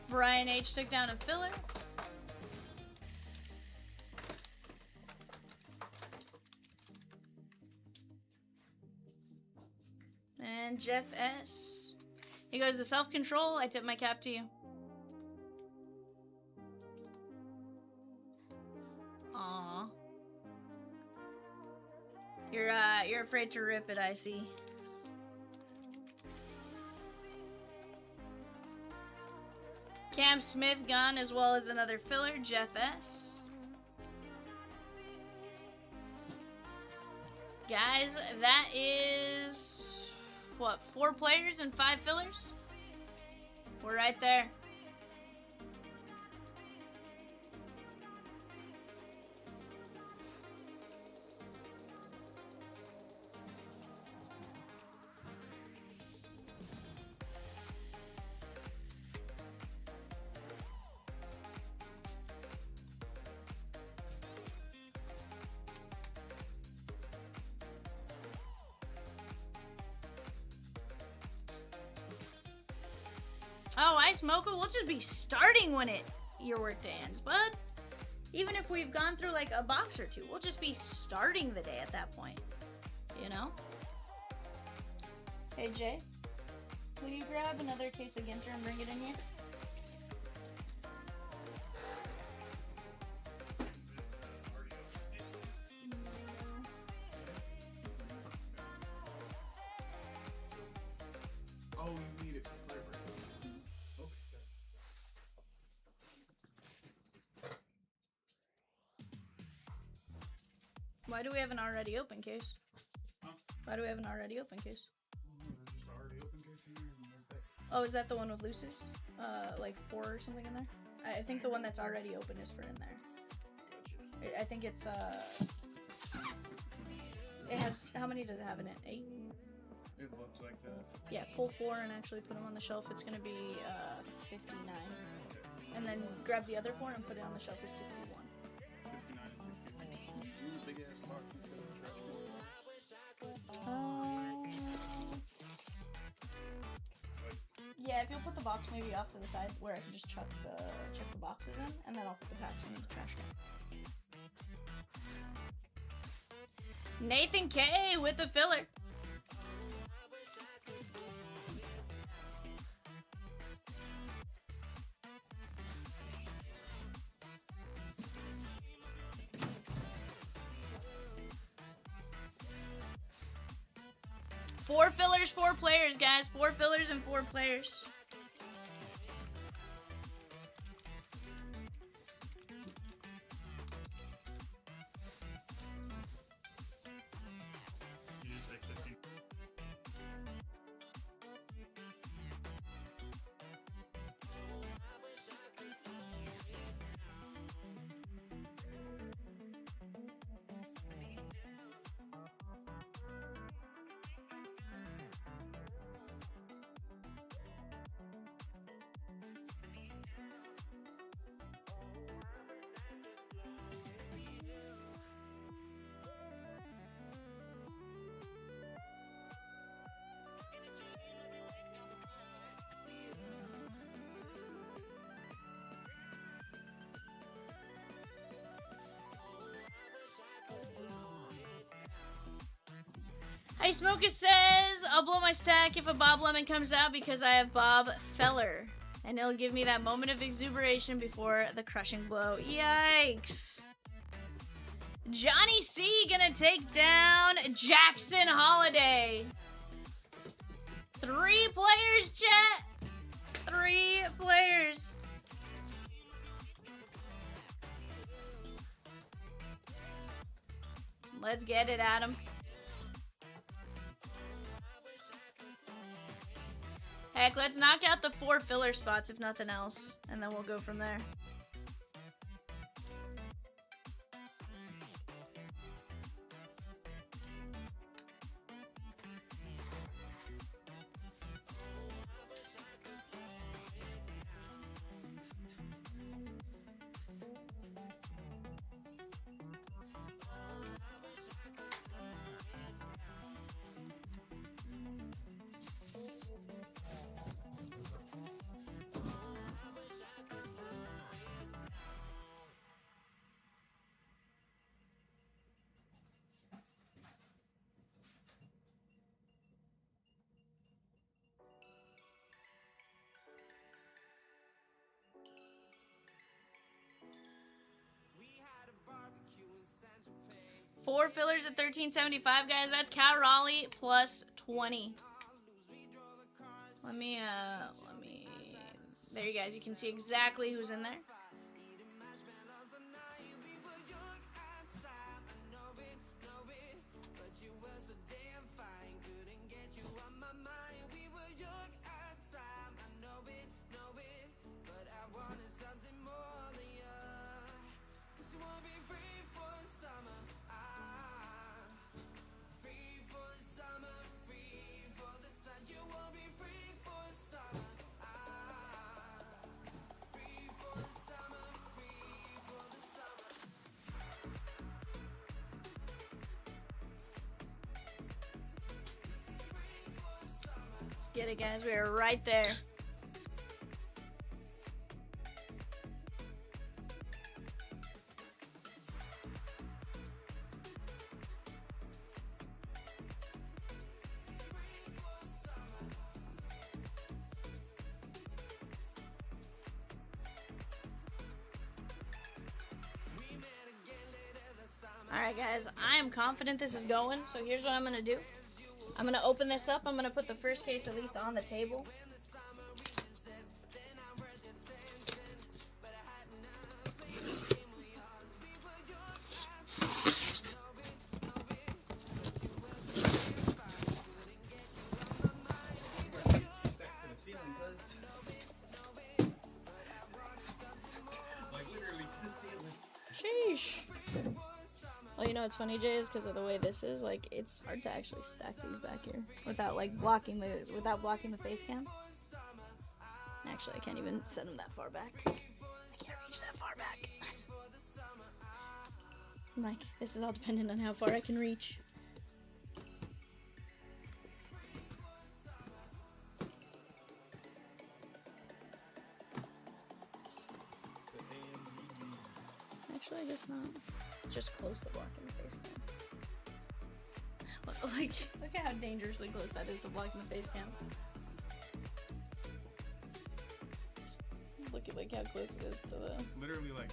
Brian H took down a filler. And Jeff S. He goes to self-control. I tip my cap to you. Aw. You're afraid to rip it, I see. Cam Smith gone, as well as another filler, Jeff S. Guys, that is, what, 4 players and 5 fillers? We're right there. Oh, Ice Mocha, we'll just be starting when your work day ends, bud. Even if we've gone through like a box or two, we'll just be starting the day at that point. You know? Hey, Jay, will you grab another case of Ginter and bring it in here? Oh, you need it for player break. Okay, good. Why do we have an already open case? Huh? Why do we have an already open case? There's just already open case in here, and there's that. Oh, is that the one with Lucis? Like 4 or something in there? I think the one that's already open is for in there. Gotcha. I think it's, it has, how many does it have in it? 8? It looks like that. Yeah, pull 4 and actually put them on the shelf. It's gonna be, 59. Okay. And then grab the other 4 and put it on the shelf is 61. 59 and 61. Ooh, big ass box instead of a trash can. Yeah, if you'll put the box maybe off to the side where I can just chuck the boxes in, and then I'll put the packs in the trash can. Nathan K with the filler. Four fillers, 4 players, guys. 4 fillers and 4 players. You just say 50. Ice Mocha says, I'll blow my stack if a Bob Lemon comes out because I have Bob Feller. And it'll give me that moment of exuberation before the crushing blow. Yikes. Johnny C gonna take down Jackson Holiday. 3 players, chat. 3 players. Let's get it, Adam. Heck, let's knock out the 4 filler spots if nothing else, and then we'll go from there. 4 fillers at $13.75, guys. That's Cal Raleigh plus 20. Let me, there you guys, you can see exactly who's in there. Let's get it, guys. We are right there. Alright guys, I am confident this is going, so here's what I'm going to do. I'm going to open this up. I'm going to put the first case at least on the table. Like literally to the ceiling. Sheesh. Well, you know what's funny, Jay, is because of the way this is, like, it's hard to actually stack these back here without, like, blocking the face cam. Actually, I can't even set them that far back, 'cause I can't reach that far back. I'm like, this is all dependent on how far I can reach. Actually, I guess not. Just close to blocking the face cam. Like, look at how dangerously close that is to blocking the face cam. Look at like how close it is to the. Literally like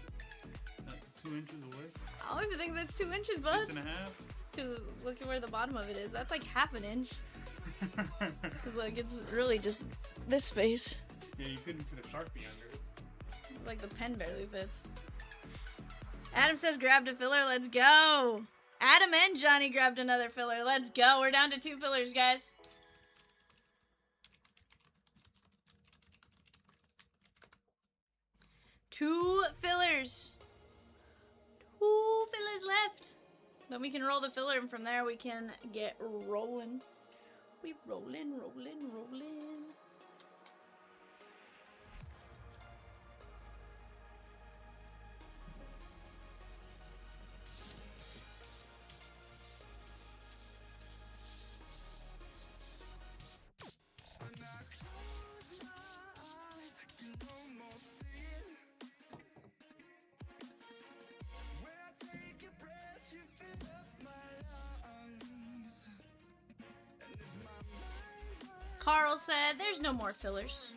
2 inches away. I don't even think that's 2 inches, bud. 1.5 inches. Because look at where the bottom of it is. That's like half an inch. Because like it's really just this space. Yeah, you couldn't put a Sharpie under it. Like the pen barely fits. Adam says grabbed a filler. Let's go. Adam and Johnny grabbed another filler. Let's go. We're down to 2 fillers, guys. Two fillers left. Then we can roll the filler, and from there we can get rolling. We rolling. Carl said, there's no more fillers.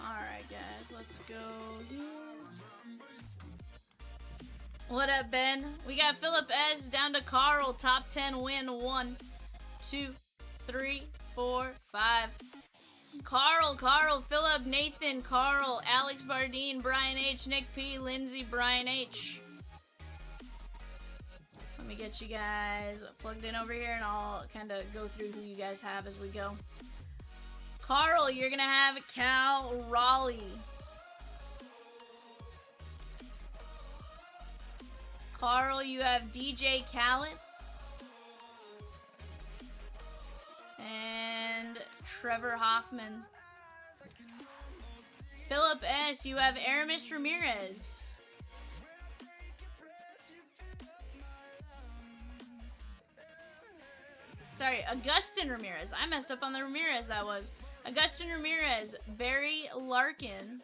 Alright guys, let's go here. What up, Ben? We got Philip S down to Carl. Top 10 win. 1, 2, 3, 4, 5. Carl, Philip, Nathan, Carl, Alex Bardine, Brian H, Nick P, Lindsay, Brian H. Let me get you guys plugged in over here and I'll kind of go through who you guys have as we go. Carl, you're gonna have Cal Raleigh. Carl, you have DJ Khaled. And Trevor Hoffman. Philip S, you have Aramis Ramirez. Sorry, Augustin Ramirez. I messed up on the Ramirez that was. Augustin Ramirez, Barry Larkin,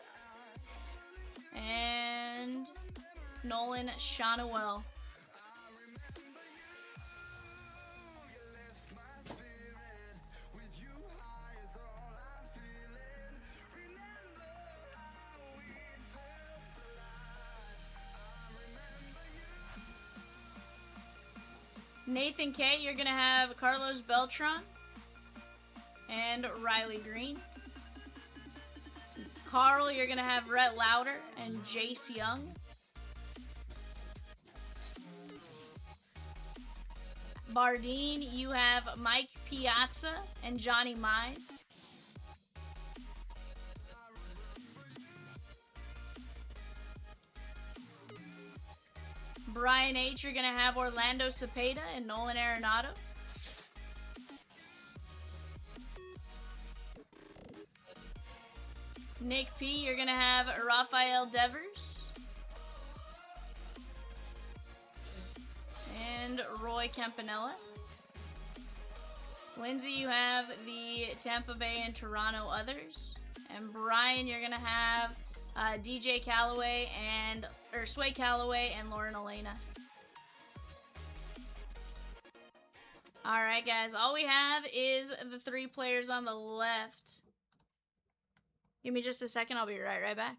and Nolan Shonowell. Nathan K, you're going to have Carlos Beltran and Riley Green. Carl, you're going to have Rhett Lauder and Jace Young. Bardeen, you have Mike Piazza and Johnny Mize. Brian H, you're going to have Orlando Cepeda and Nolan Arenado. Nick P, you're going to have Rafael Devers. And Roy Campanella. Lindsay, you have the Tampa Bay and Toronto others. And Brian, you're going to have DJ Calloway or Sway Calloway and Lauren Elena. Alright guys, all we have is the 3 players on the left. Give me just a second, I'll be right back.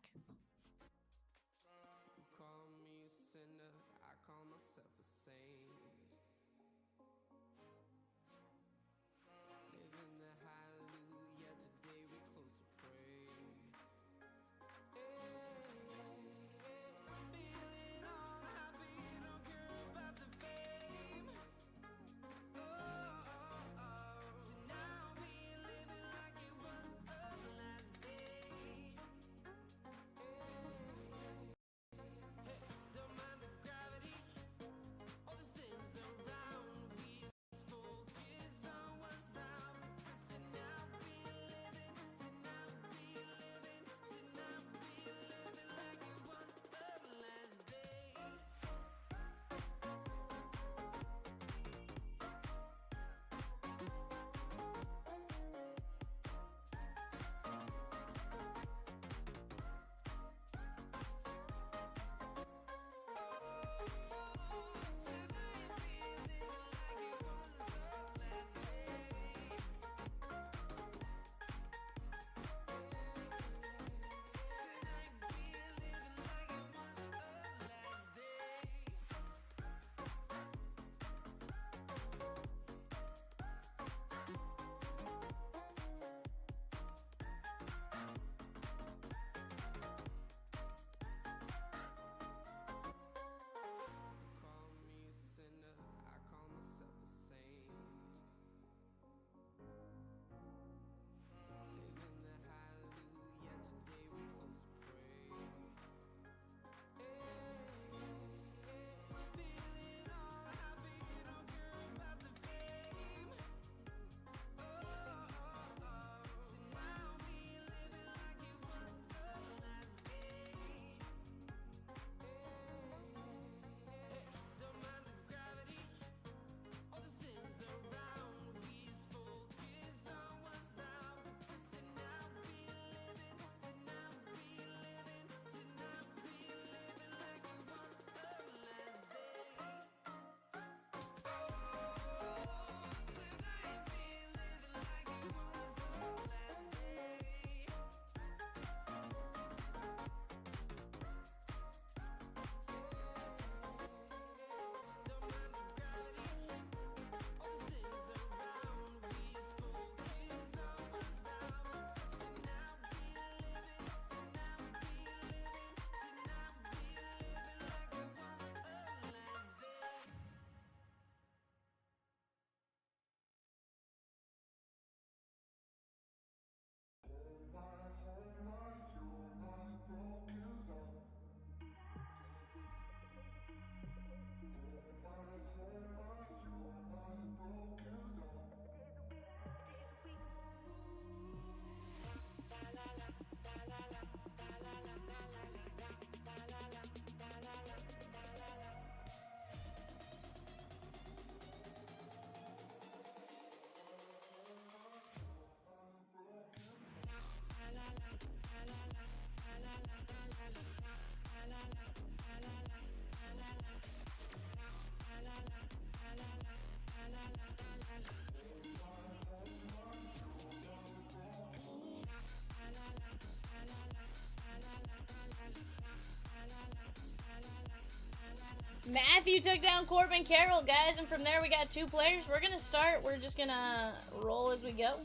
Matthew took down Corbin Carroll, guys, and from there we got 2 players. We're gonna start. We're just gonna roll as we go.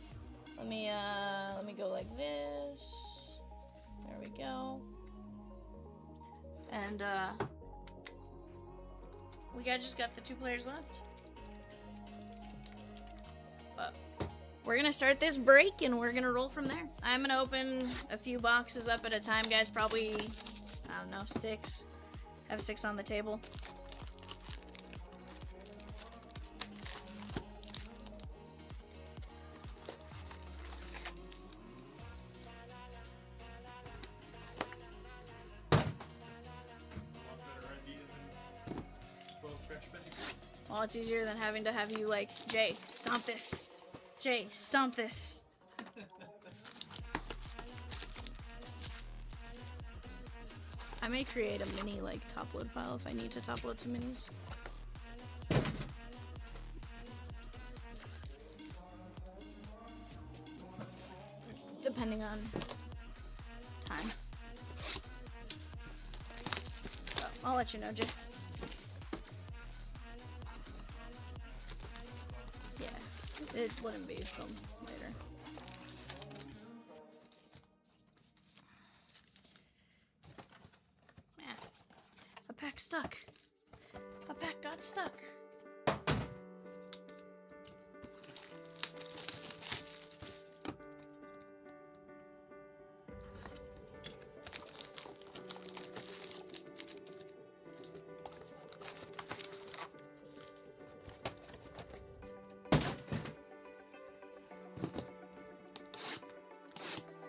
Let me go like this. There we go. And we just got the 2 players left. But we're gonna start this break and we're gonna roll from there. I'm gonna open a few boxes up at a time, guys. Probably, I don't know, 6. Have 6 on the table. Well, it's easier than having to have you like, Jay, stomp this. Jay, stomp this. I may create a mini like top load pile if I need to top load some minis. Depending on time. So, I'll let you know, Jay. Yeah, it wouldn't be filmed later. Man, a pack stuck. A pack got stuck.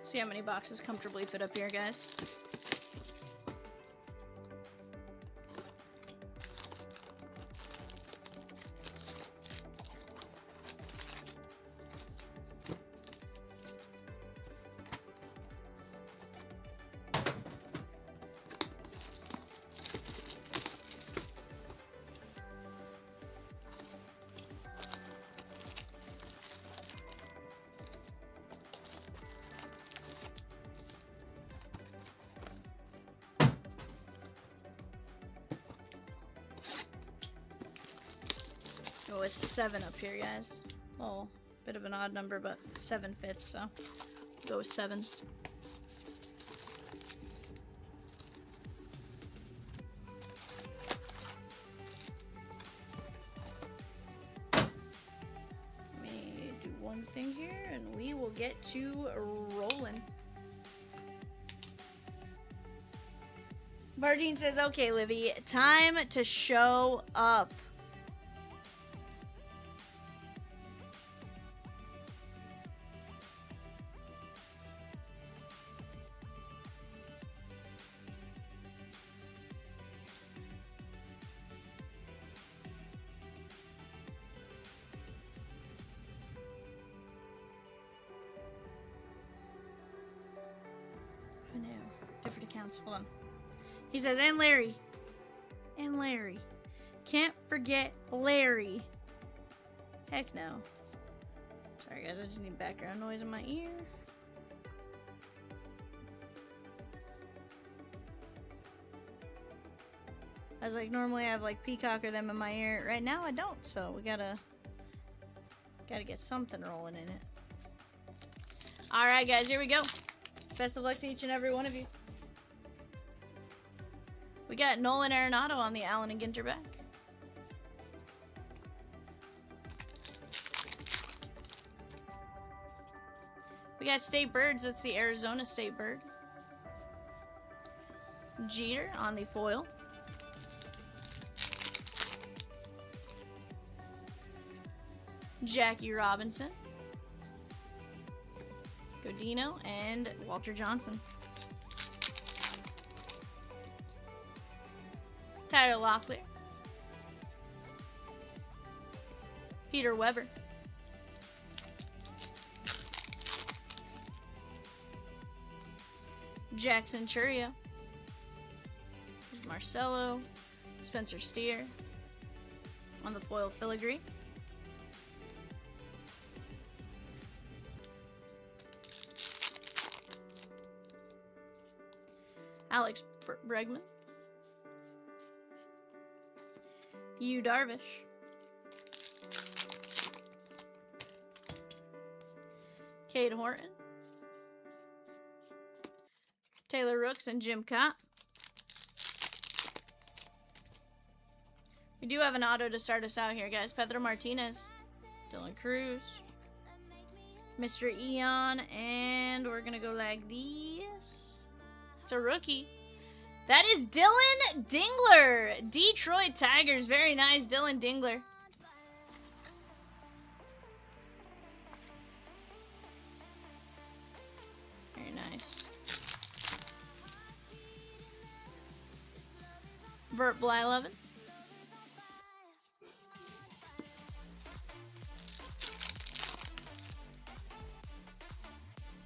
See how many boxes comfortably fit up here, guys. Oh, it's 7 up here, guys. Well, bit of an odd number, but 7 fits, so go with 7. Let me do one thing here, and we will get to rolling. Bardine says, okay, Livy, time to show up. No, different accounts. Hold on. He says, and Larry. And Larry. Can't forget Larry. Heck no. Sorry, guys. I just need background noise in my ear. I was like, normally I have like Peacock or them in my ear. Right now I don't, so we gotta get something rolling in it. Alright, guys, here we go. Best of luck to each and every one of you. We got Nolan Arenado on the Allen and Ginter back. We got State Birds. That's the Arizona State Bird. Jeter on the foil. Jackie Robinson. Godino and Walter Johnson. Tyler Locklear. Peter Weber. Jackson Churio. There's Marcelo. Spencer Steer. On the foil, filigree. Alex Bregman. Yu Darvish. Cade Horton. Taylor Rooks and Jim Cott. We do have an auto to start us out here, guys. Pedro Martinez. Dylan Cruz. Mr. Eon. And we're going to go like this. It's a rookie. That is Dylan Dingler. Detroit Tigers. Very nice, Dylan Dingler. Very nice. Burt Blyleven.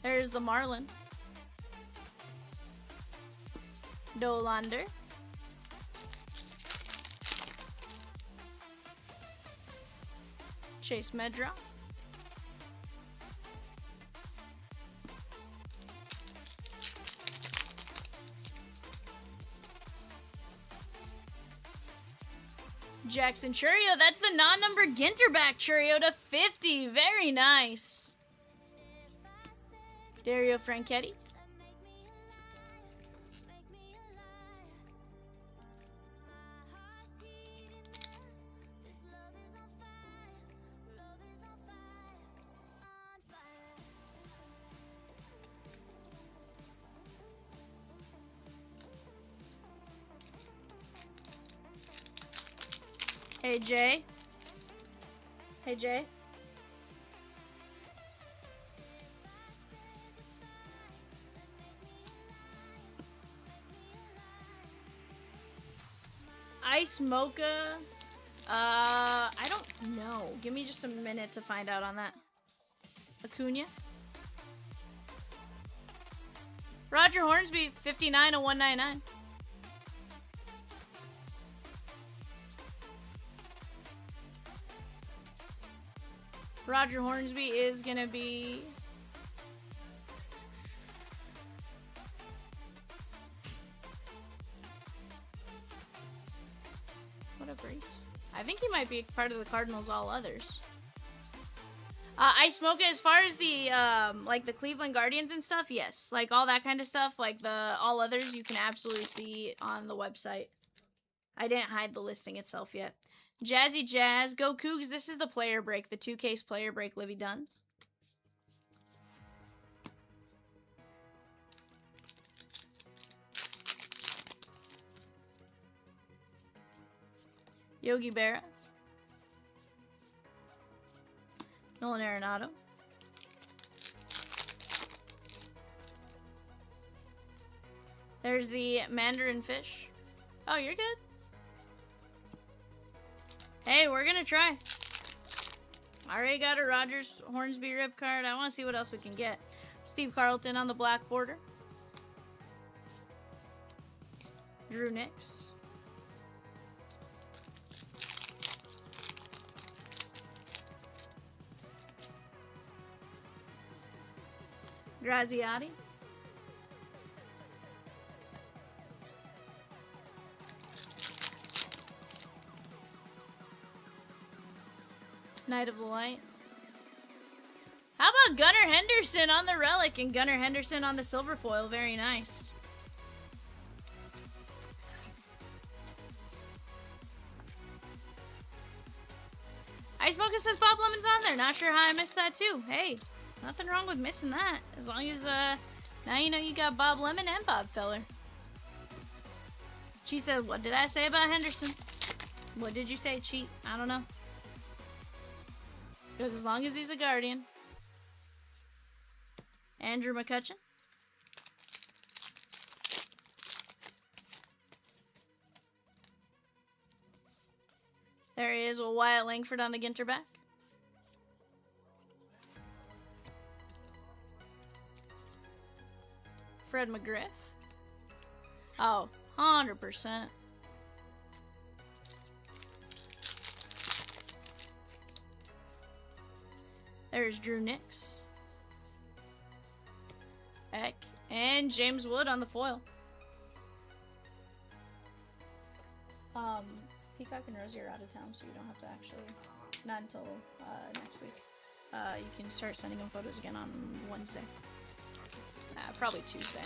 There's the Marlin. Dolander. Chase Medra. Jackson Churio. That's the non-numbered Ginterback Churio to 50. Very nice. Dario Franchetti. Hey, Jay. Hey, Jay. Ice Mocha. I don't know. Give me just a minute to find out on that. Acuna. Roger Hornsby, 59 of 199. Roger Hornsby is gonna be whatever he's. I think he might be part of the Cardinals all others. I smoke it as far as the like the Cleveland Guardians and stuff, yes. Like all that kind of stuff, like the all others you can absolutely see on the website. I didn't hide the listing itself yet. Jazzy Jazz, go Cougs. This is the player break, the 2-case player break, Livy Dunn. Yogi Berra. Nolan Arenado. There's the Mandarin Fish. Oh, you're good. Hey, we're gonna try. Already got a Rogers Hornsby rip card. I want to see what else we can get. Steve Carlton on the black border. Drew Nix. Graziati. Knight of the Light. How about Gunnar Henderson on the relic and Gunnar Henderson on the silver foil? Very nice. Ice Mocha says Bob Lemon's on there. Not sure how I missed that too. Hey, nothing wrong with missing that. As long as now you know you got Bob Lemon and Bob Feller. Cheat said, what did I say about Henderson? What did you say, Cheat? I don't know. Because as long as he's a Guardian. Andrew McCutcheon. There is a Wyatt Langford on the Ginterback. Fred McGriff. Oh, 100%. There's Drew Nix. Eck. And James Wood on the foil. Chuck and Rosie are out of town, so you don't have to actually. Not until next week. You can start sending them photos again on Wednesday. Probably Tuesday.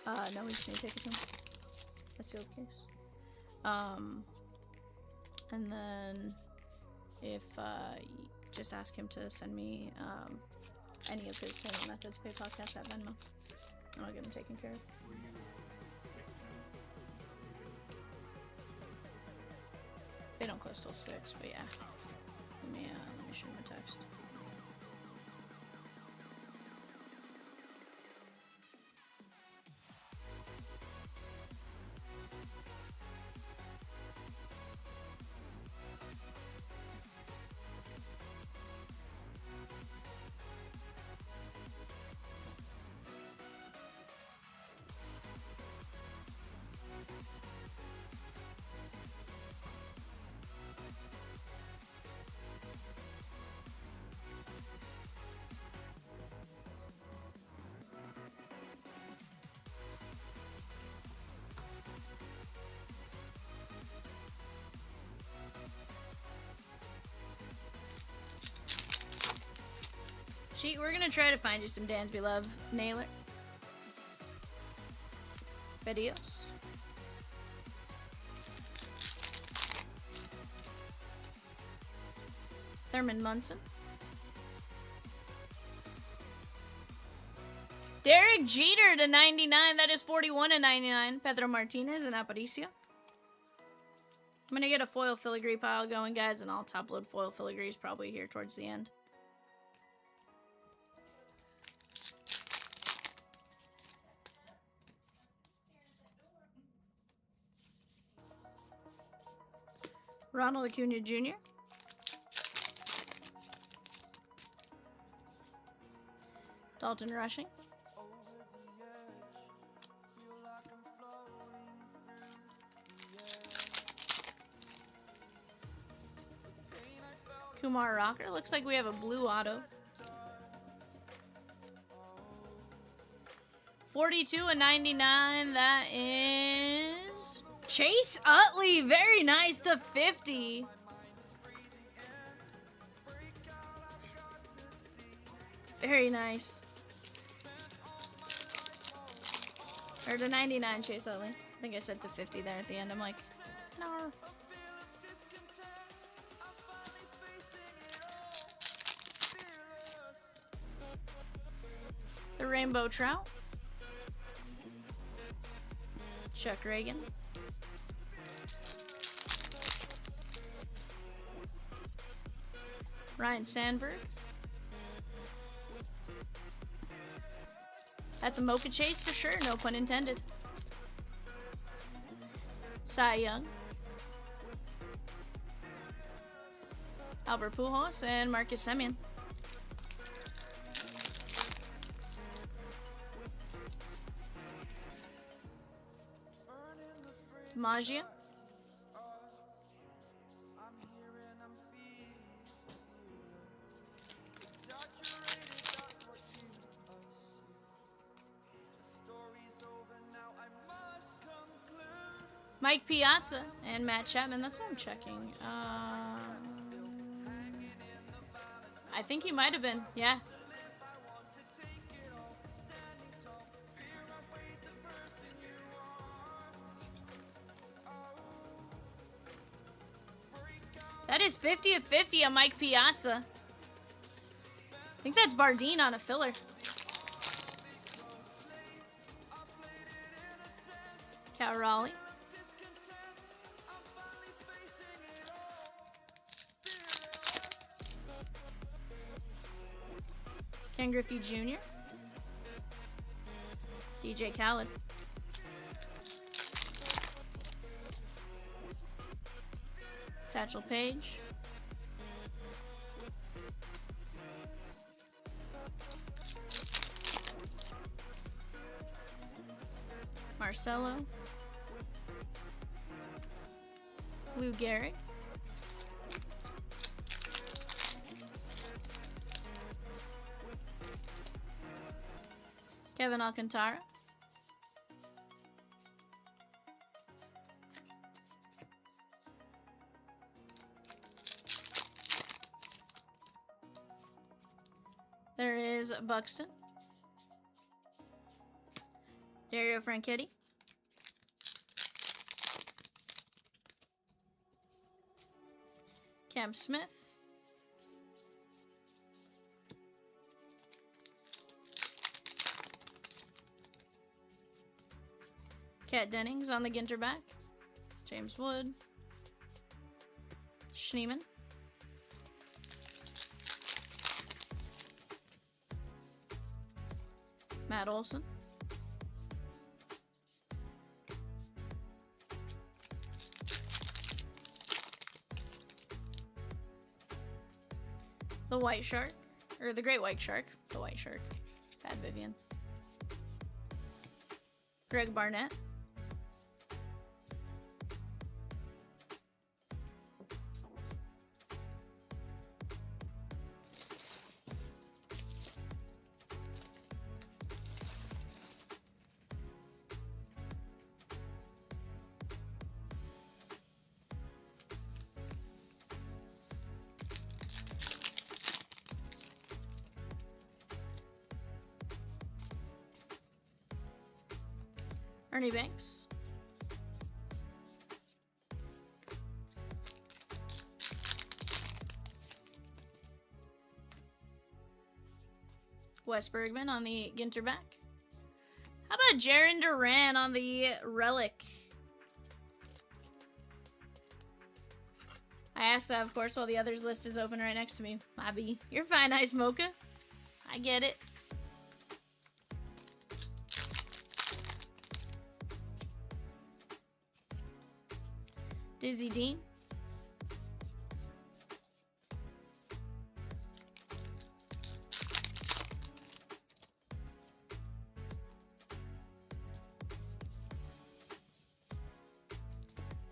No, we just need to take it to him. A sealed case. And then if just ask him to send me any of his payment methods, PayPal, Cash App, Venmo, and I'll get him taken care of. They don't close till 6, but yeah. Let me shoot him a text. Sheet, we're gonna try to find you some Dansby Love Nailer videos. Thurman Munson. Derek Jeter to 99. That is 41 to 99. Pedro Martinez and Aparicio. I'm gonna get a foil filigree pile going, guys, and I'll top load foil filigrees probably here towards the end. Ronald Acuna Jr. Dalton Rushing. Kumar Rocker. Looks like we have a blue auto. 42 and 99. That is Chase Utley. Very nice to 50. Very nice. Or to 99, Chase Utley. I think I said to 50 there at the end. I'm like, no. The Rainbow Trout. Chuck Reagan. Ryan Sandberg. That's a Mocha Chase for sure, no pun intended. Cy Young. Albert Pujols and Marcus Semien. Magia. Mike Piazza and Matt Chapman. That's what I'm checking. I think he might have been. Yeah. That is 50 of 50 on Mike Piazza. I think that's Bardeen on a filler. Cal Raleigh. Ken Griffey Jr. DJ Khaled. Satchel Paige. Marcelo. Lou Gehrig. Kevin Alcantara. There is Buxton. Dario Franchitti. Cam Smith. Kat Dennings on the Ginterback. James Wood. Schneeman. Matt Olson. The White Shark. Or the Great White Shark. The White Shark. Bad Vivian. Greg Barnett. Ernie Banks. Wes Bergman on the Ginterback. How about Jaron Duran on the Relic? I asked that, of course, while the others list is open right next to me. Bobby, you're fine, Ice Mocha. I get it. Dizzy Dean.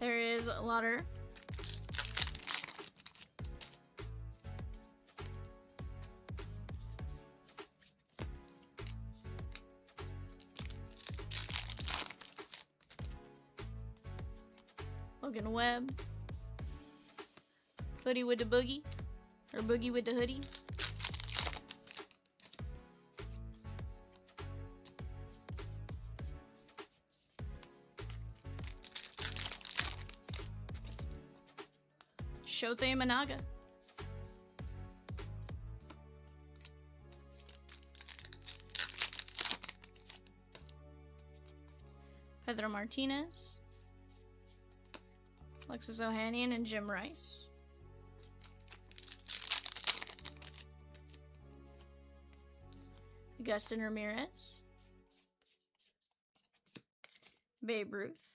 There is Lauder. Logan Webb. Hoodie with the boogie. Or boogie with the hoodie. Shote Managa. Pedro Martinez. Alexis Ohanian and Jim Rice. Augustin Ramirez. Babe Ruth.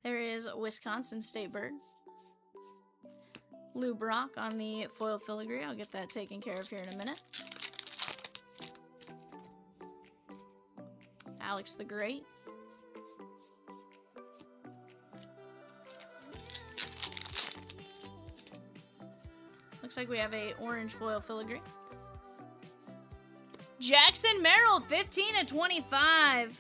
There is Wisconsin State Bird. Lou Brock on the foil filigree. I'll get that taken care of here in a minute. Alex the Great. Looks like we have a orange foil filigree. Jackson Merrill, 15/25.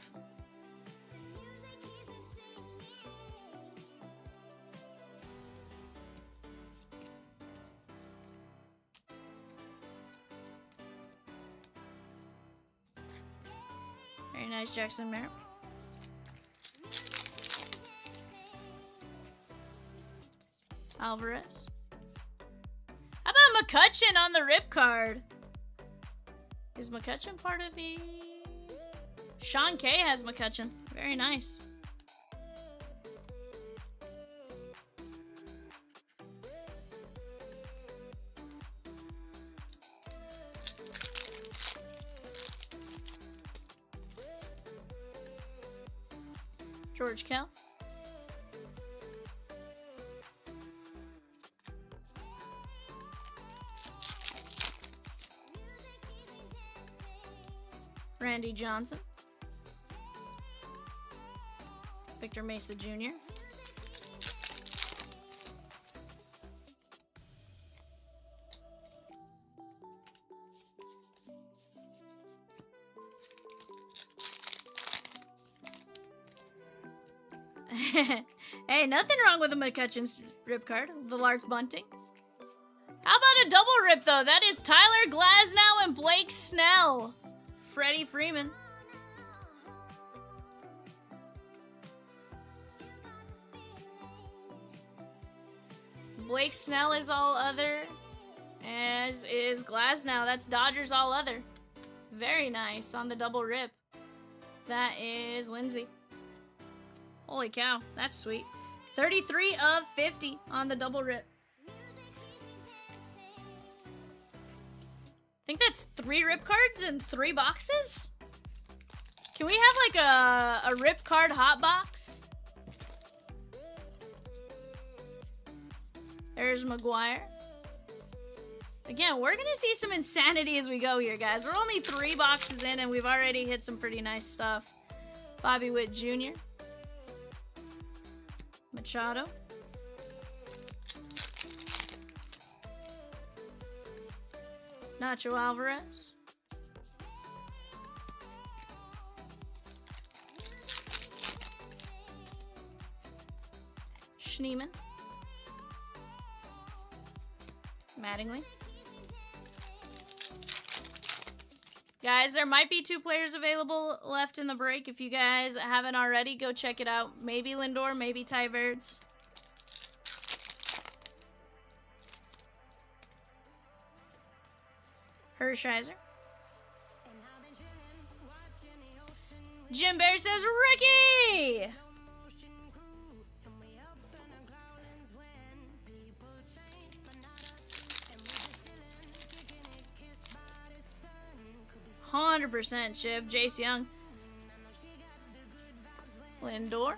Very nice, Jackson Merrill. Alvarez. How about McCutcheon on the rip card? Is McCutcheon part of the... Sean K has McCutcheon. Very nice. George Kell. Randy Johnson. Victor Mesa Jr. Hey, nothing wrong with a McCutcheon's rip card. The Lark Bunting. How about a double rip, though? That is Tyler Glasnow and Blake Snell. Freddie Freeman. Blake Snell is all other, as is Glasnow. That's Dodgers all other. Very nice on the double rip. That is Lindsay. Holy cow, that's sweet. 33 of 50 on the double rip. I think that's 3 rip cards in 3 boxes? Can we have like a rip card hot box? There's McGuire. Again, we're gonna see some insanity as we go here, guys. We're only 3 boxes in and we've already hit some pretty nice stuff. Bobby Witt Jr. Machado. Nacho Alvarez. Schneeman. Mattingly. Guys, there might be 2 players available left in the break. If you guys haven't already, go check it out. Maybe Lindor, maybe Ty Verdes. Hershiser. Jim Bear says, Ricky! %, Chip. Jace Young. Lindor.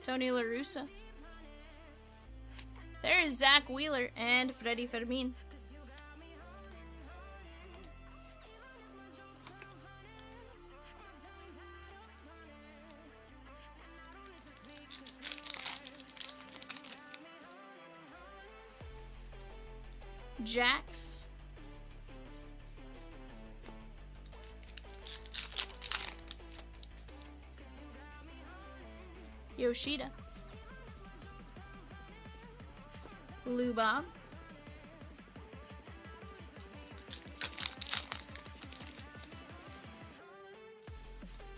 Tony La Russa. There's Zach Wheeler and Freddie Fermin. Jax. Yoshida. Lou Bob.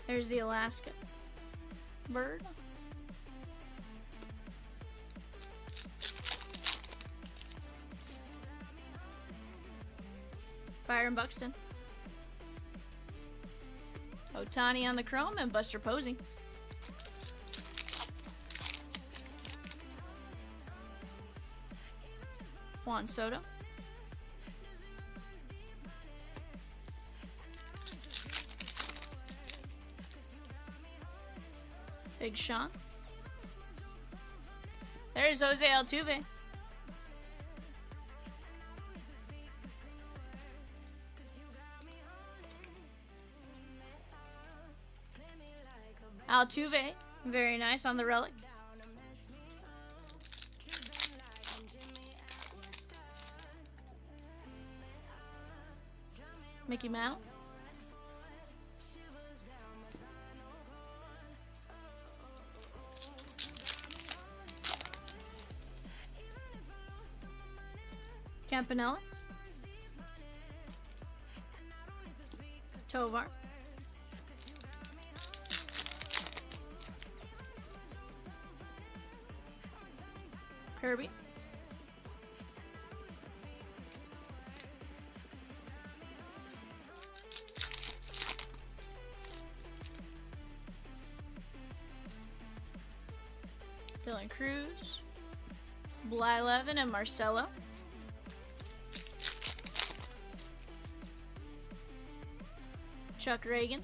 There's the Alaska bird. Byron Buxton. Otani on the chrome and Buster Posey. Juan Soto. Big Sean. There's Jose Altuve. Altuve, very nice on the relic. Mickey Mantle. Campanella. Tovar. Kirby. Dylan Cruz. Blyleven and Marcelo. Chuck Reagan.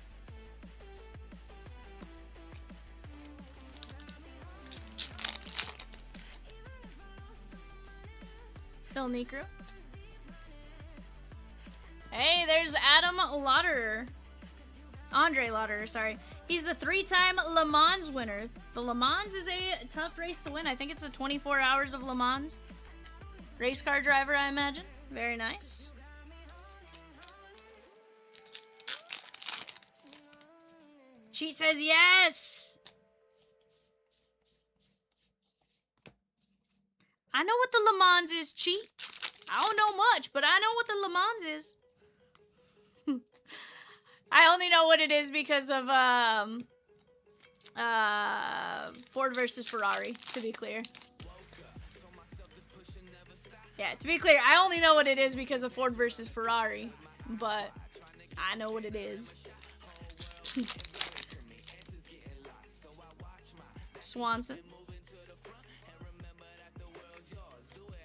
Phil Niekro. Hey, there's Adam Lauderer. Andre Lauderer, sorry. He's the 3-time Le Mans winner. The Le Mans is a tough race to win. I think it's a 24 hours of Le Mans. Race car driver, I imagine. Very nice. She says yes. I know what the Le Mans is, Cheat. I don't know much, but I know what the Le Mans is. I only know what it is because of Ford versus Ferrari, to be clear. Yeah, to be clear, I only know what it is because of Ford versus Ferrari, but I know what it is. Swanson.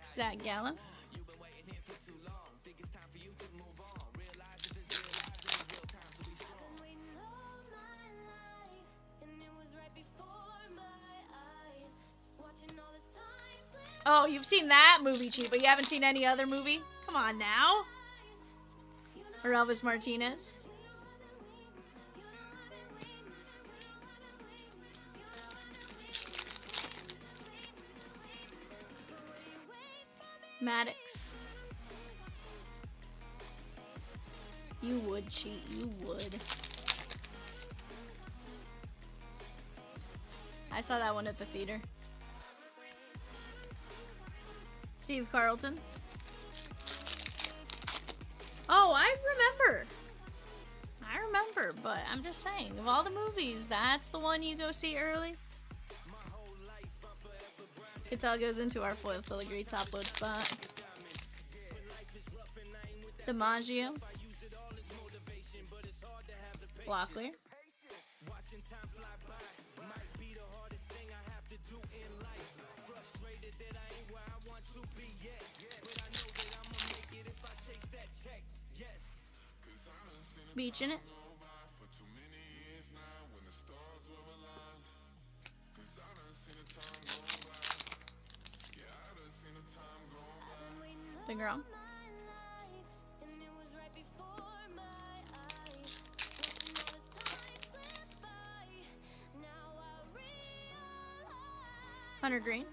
Zach Gallen. Oh, you've seen that movie, Cheat, but you haven't seen any other movie? Come on now. Or Elvis Martinez. Maddox. You would, Cheat. You would. I saw that one at the theater. Steve Carlton. Oh, I remember, but I'm just saying, of all the movies, that's the one you go see early. It all goes into our foil filigree top load spot. DiMaggio. Locklear. Beach in it. DeGrom. Hunter Green.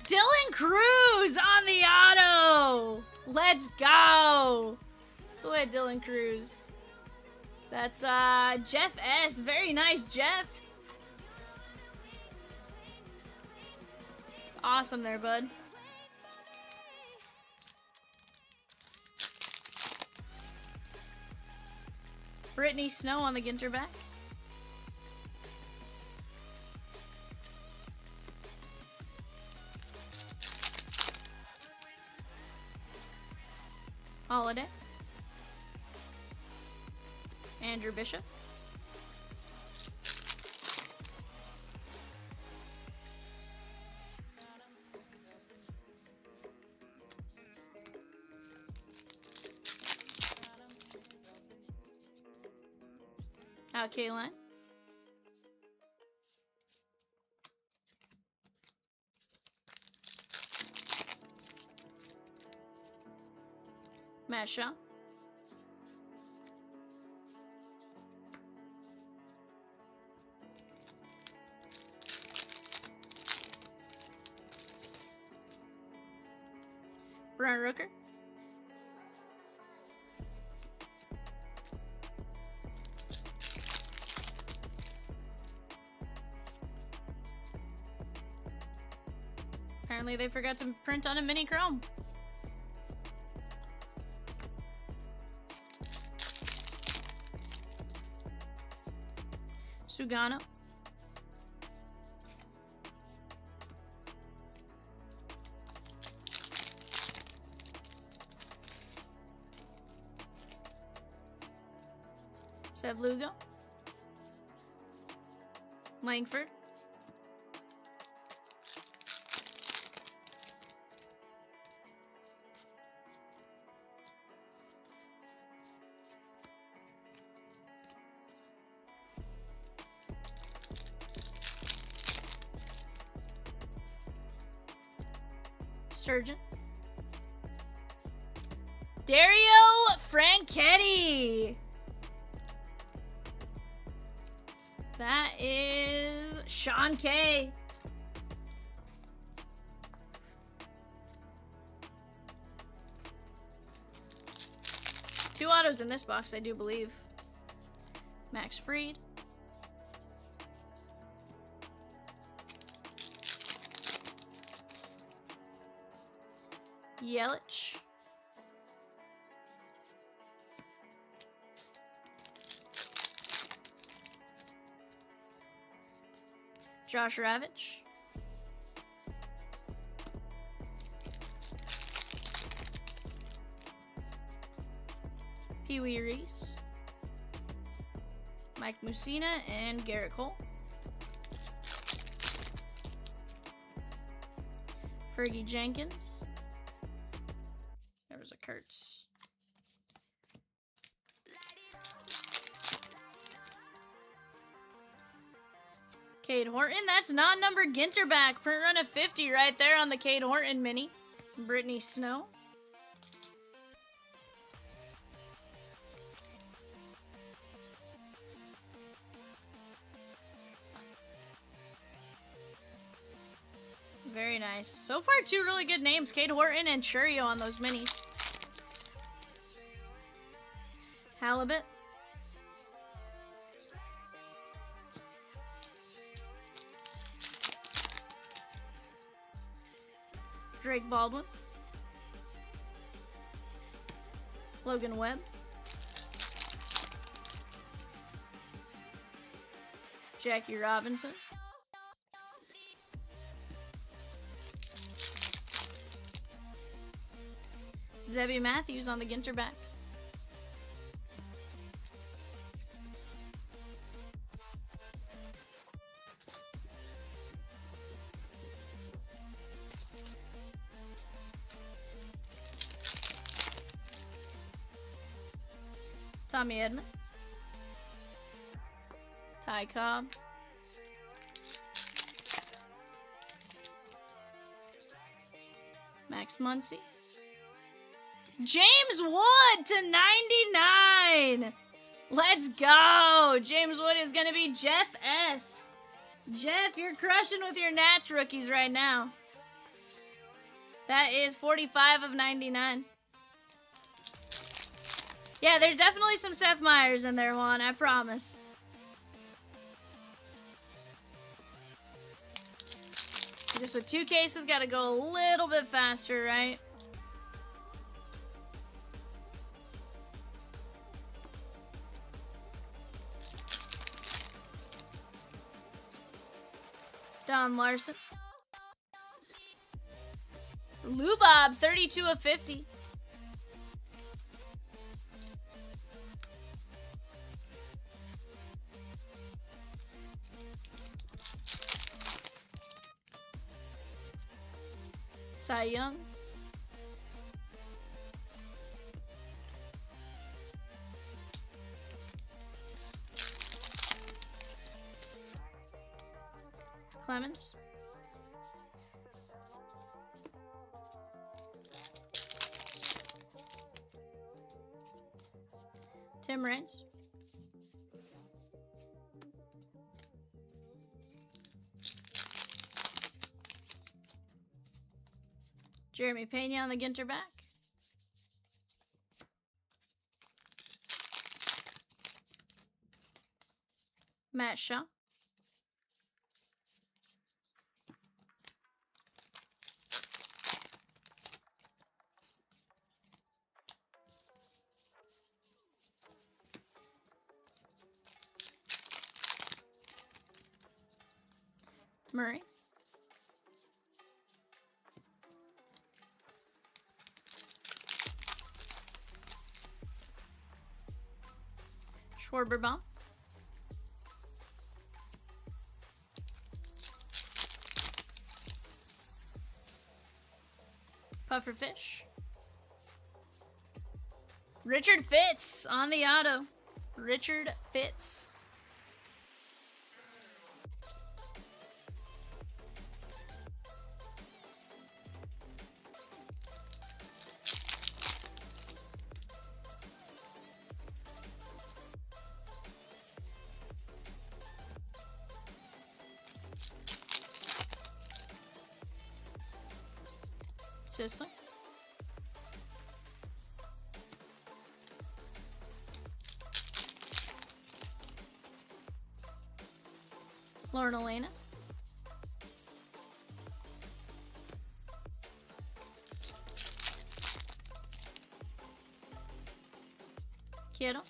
Dylan Cruz on the auto. Let's go. Who had Dylan Cruz? That's Jeff S. Very nice, Jeff. It's awesome there, bud. Brittany Snow on the Ginter back. Holiday. Andrew Bishop. Out K-Line. Matt Shaw. Brian Rooker. Apparently they forgot to print on a mini chrome. Sugano. Sev Lugo. Langford. Sturgeon. Dario Franchetti. That is Sean K. autos in this box, I do believe. Max Fried. Yelich. Josh Ravitch. Pee Wee Reese. Mike Mussina and Garrett Cole. Fergie Jenkins. There was a Kurtz. Cade Horton. That's non-numbered Ginterback. Print run of 50 right there on the Cade Horton mini. Brittany Snow. Very nice. So far, two really good names. Cade Horton and Churio on those minis. Halibut. Drake Baldwin. Logan Webb. Jackie Robinson. Zebby Matthews on the Ginterback. Tommy Edman. Ty Cobb. Max Muncy. James Wood to 99. Let's go. James Wood is going to be Jeff S. Jeff, you're crushing with your Nats rookies right now. That is 45 of 99. Yeah, there's definitely some Seth Meyers in there, Juan, I promise. Just with two cases, gotta go a little bit faster, right? Don Larson. Lubob, 32 of 50. Cy Young. Clemens. Tim Raines. Jeremy Pena on the Ginterback. Matt Shaw. Murray. Schwarberbaum. Pufferfish. Richard Fitz on the auto. Richard Fitz. Sisler. Lauren Elena. Kittle.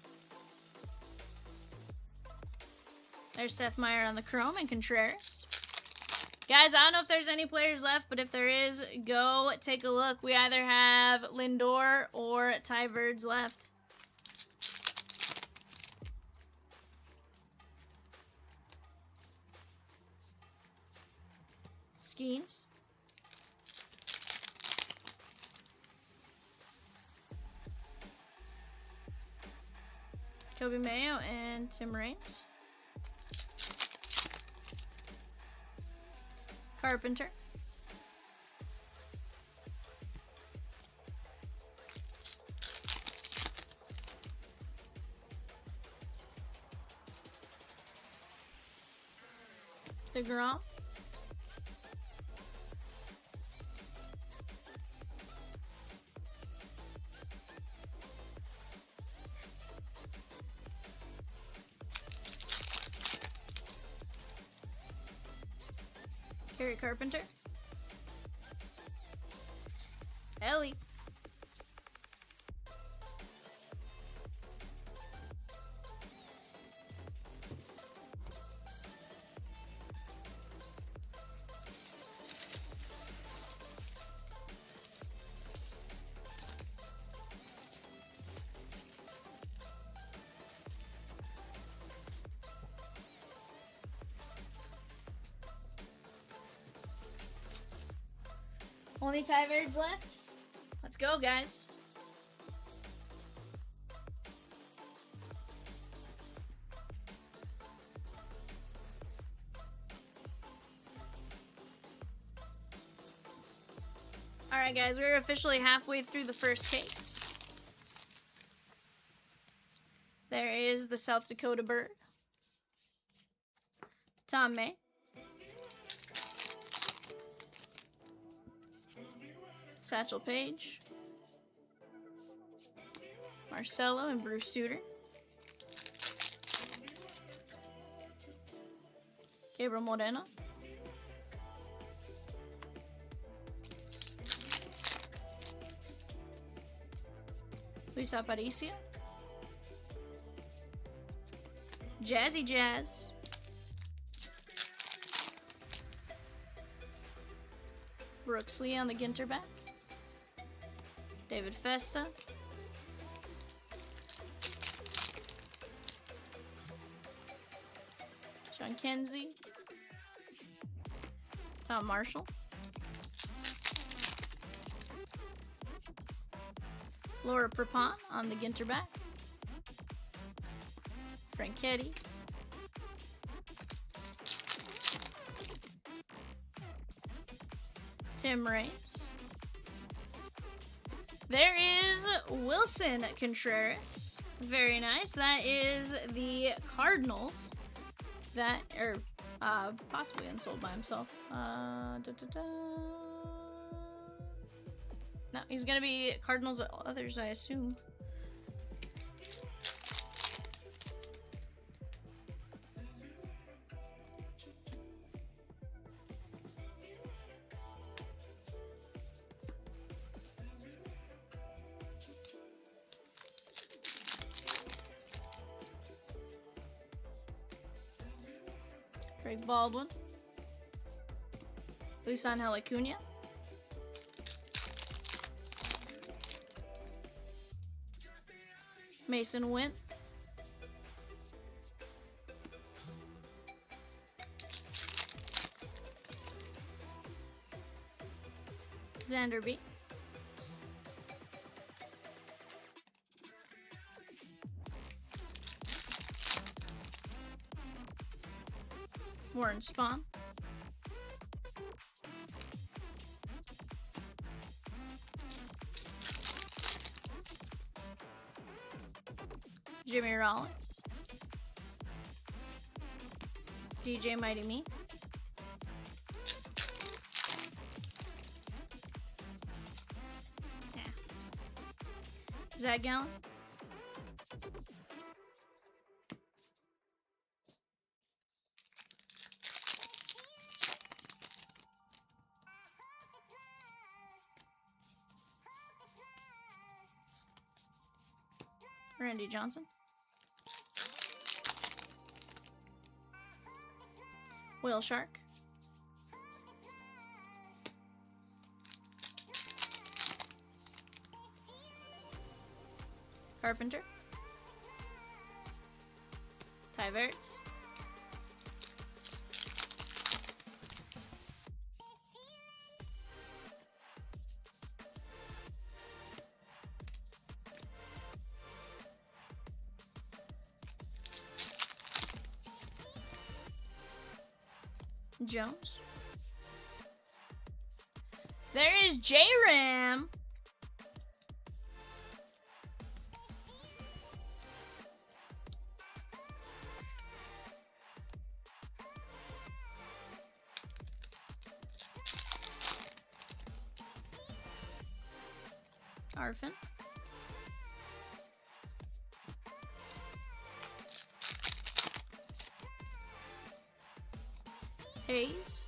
There's Seth Meyer on the Chrome and Contreras. Guys, I don't know if there's any players left, but if there is, go take a look. We either have Lindor or Ty Birds left. Skeens. Kobe Mayo and Tim Raines. Carpenter. DeGrom. Gary Carpenter. Ellie. Only Ty Birds left. Let's go, guys. Alright, guys, we're officially halfway through the first case. There is the South Dakota Bird. Tom May. Satchel Paige. Marcelo and Bruce Sutter. Gabriel Moreno. Luis Aparicio. Jazzy Jazz. Brooks Lee on the Ginterback. David Festa. Sean Kenzie. Tom Marshall. Laura Prepon on the Ginterback. Franchetti. Tim Raines. There is Wilson Contreras. Very nice. That is the Cardinals. That, or possibly unsold by himself. No, he's gonna be Cardinals others, I assume. Greg Baldwin. Luis Angel Acuna. Mason Wynn. Xander B. Warren Spahn. Jimmy Rollins. DJ Mighty Me. Yeah. Zach Gallen. Randy Johnson. Whale Shark. Carpenter. Ty Verts. Jones. There is J-Ram. Arfin. Hayes.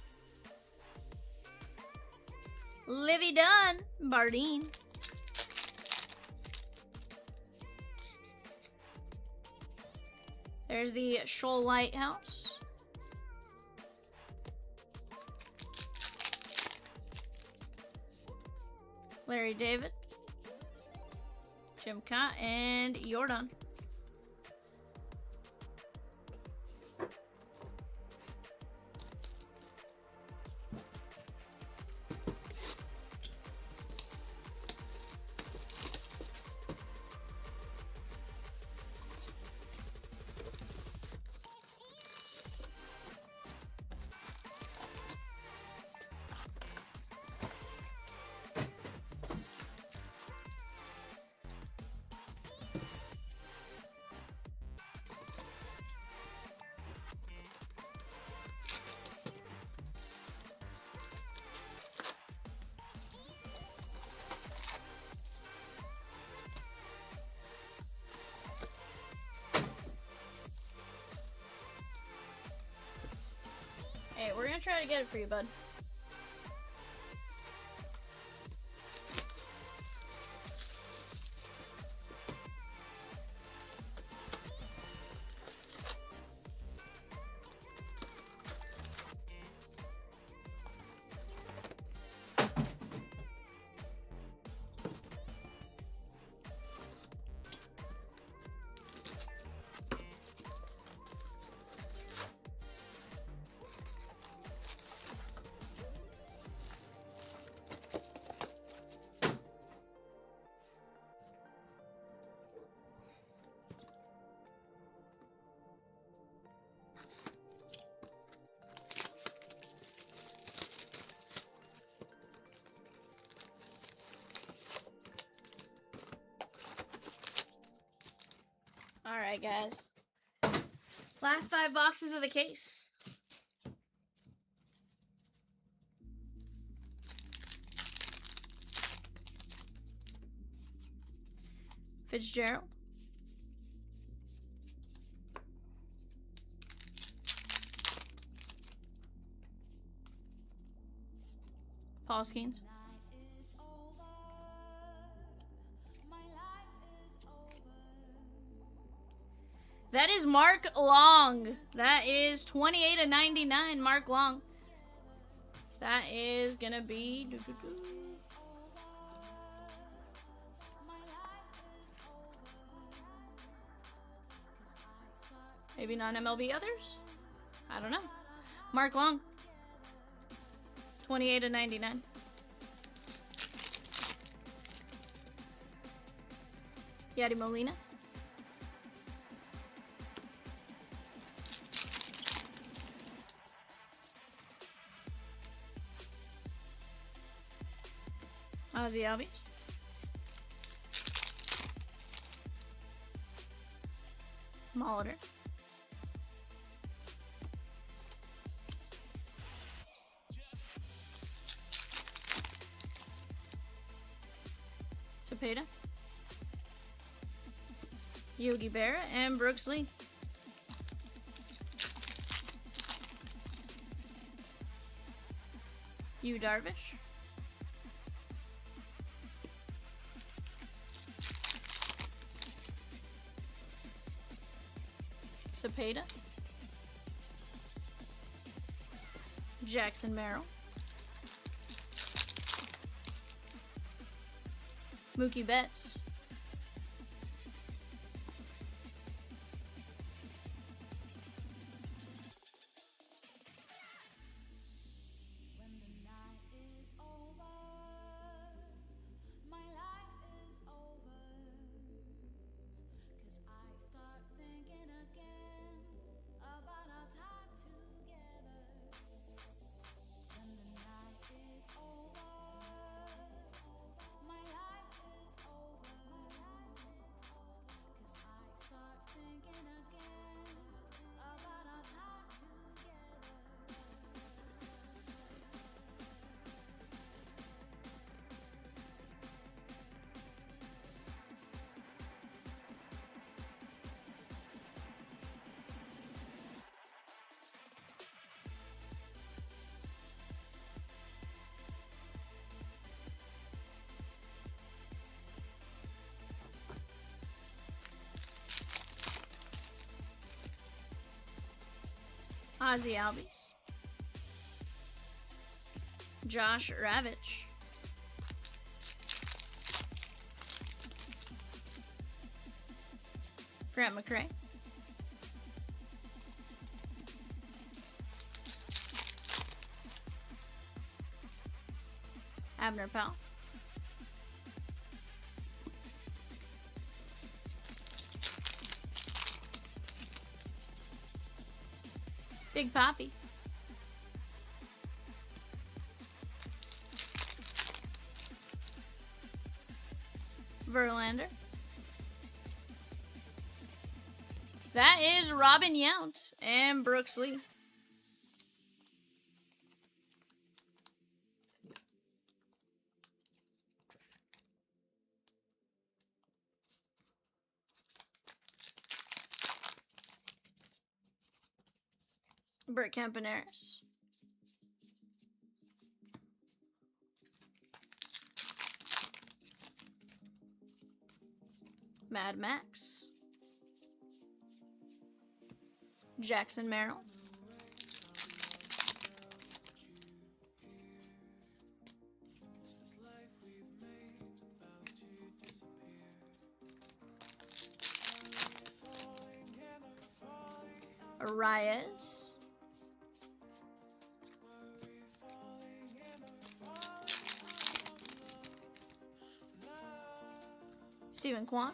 Livy Dunn. Bardeen. There's the Shoal Lighthouse. Larry David. Jim Cott and Jordan. Hey, we're gonna try to get it for you, bud. Alright, guys. Last 5 boxes of the case. Fitzgerald. Paul Skeens. That is Mark Long. That is 28/99, Mark Long. That is gonna be maybe non-MLB others? I don't know. Mark Long. 28/99. Yadi Molina. Ozzy Albies. Molitor. Cepeda. Yogi Berra and Brooks Lee. Yu Darvish. Cepeda. Jackson Merrill. Mookie Betts. When the night is over, my life is over. 'Cause I start thinking again about our time together. When the night is over, my life is over. 'Cause I start thinking again about our time together. Ozzy Albies. Josh Ravitch. Grant McCray. Abner Powell. Big Papi. Verlander. That is Robin Yount and Brooks Lee. Brett Campaneris. Mad Max. Jackson Merrill. Arias. Stephen Kwan.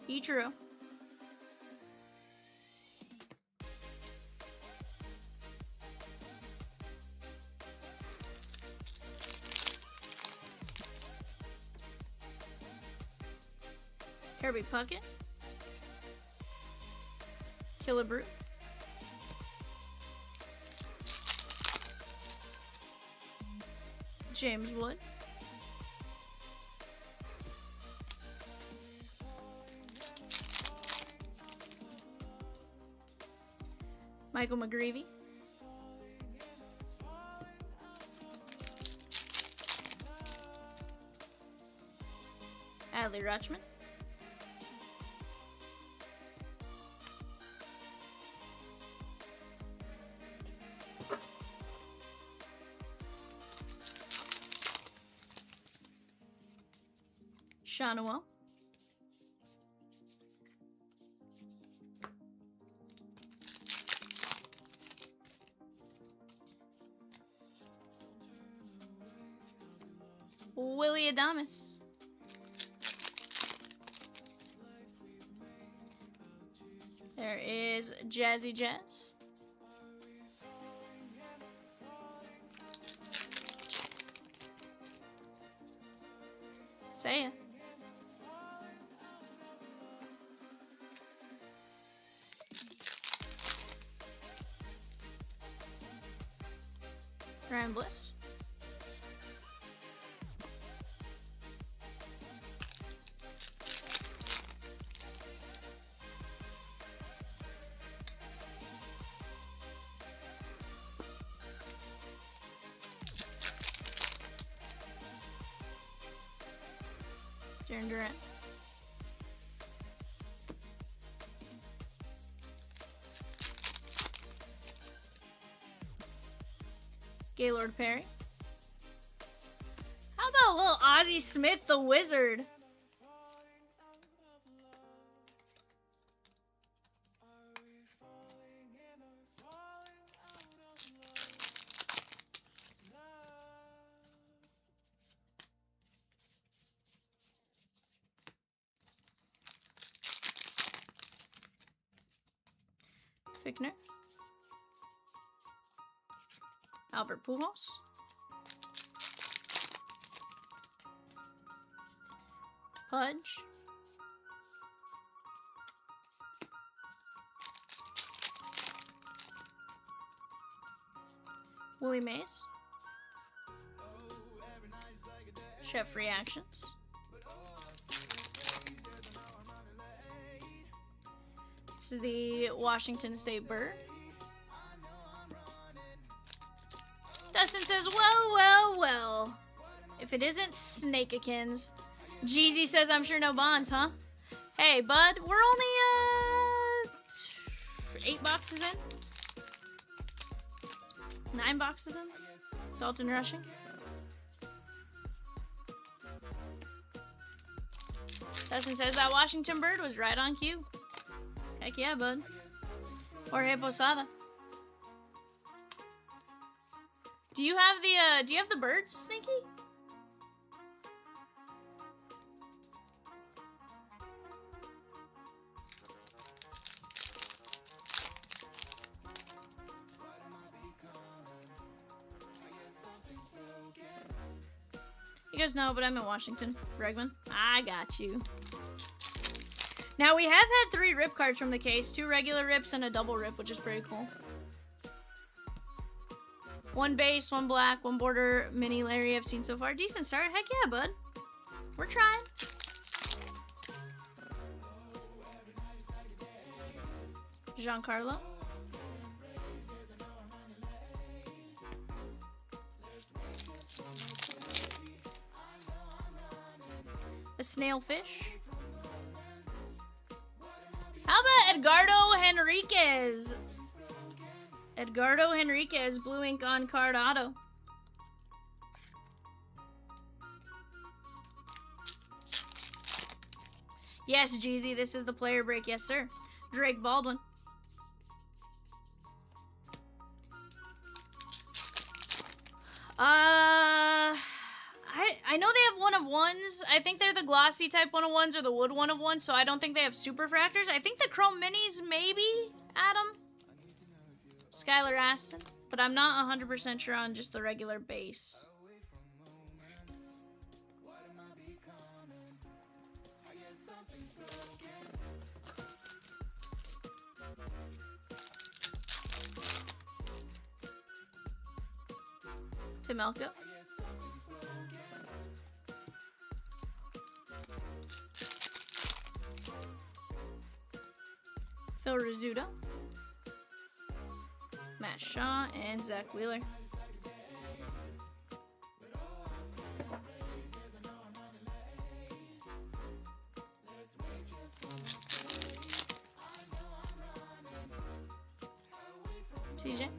Ichiro. Kirby Puckett. Killebrew. James Wood. Michael McGreevy. Adley Rutschman. Sean Noel. Willie Adames. There is Jazzy Jazz. Say it. Ryan Bliss. Karen Durant. Gaylord Perry. How about little Ozzie Smith, the Wizard? Fickner. Albert Pujols. Pudge. Willie Mays. Chef Reactions. This is the Washington State Bird. Dustin says, well. If it isn't Snakeikins. Jeezy says, I'm sure no bonds, huh? Hey, bud, we're only, 8 boxes in? 9 boxes in? Dalton Rushing. Dustin says that Washington Bird was right on cue. Heck yeah, bud. Jorge Posada. Do you have the birds, Sneaky? You guys know, but I'm in Washington. Bregman, I got you. Now, we have had 3 rip cards from the case. 2 regular rips and a double rip, which is pretty cool. 1 base, 1 black, 1 border, mini Larry I've seen so far. Decent start. Heck yeah, bud. We're trying. Giancarlo. A snailfish. How about Edgardo Henriquez? Edgardo Henriquez, blue ink on card auto. Yes, Jeezy, this is the player break. Yes, sir. Drake Baldwin. I know they have 1-of-1s. I think they're the glossy type 1-of-1s or the wood 1-of-1s, so I don't think they have super fractors. I think the chrome minis, maybe, Adam. Skylar Aston. But I'm not 100% sure on just the regular base. Tim Elko. Phil Rizzuto. Matt Shaw and Zach Wheeler. CJ.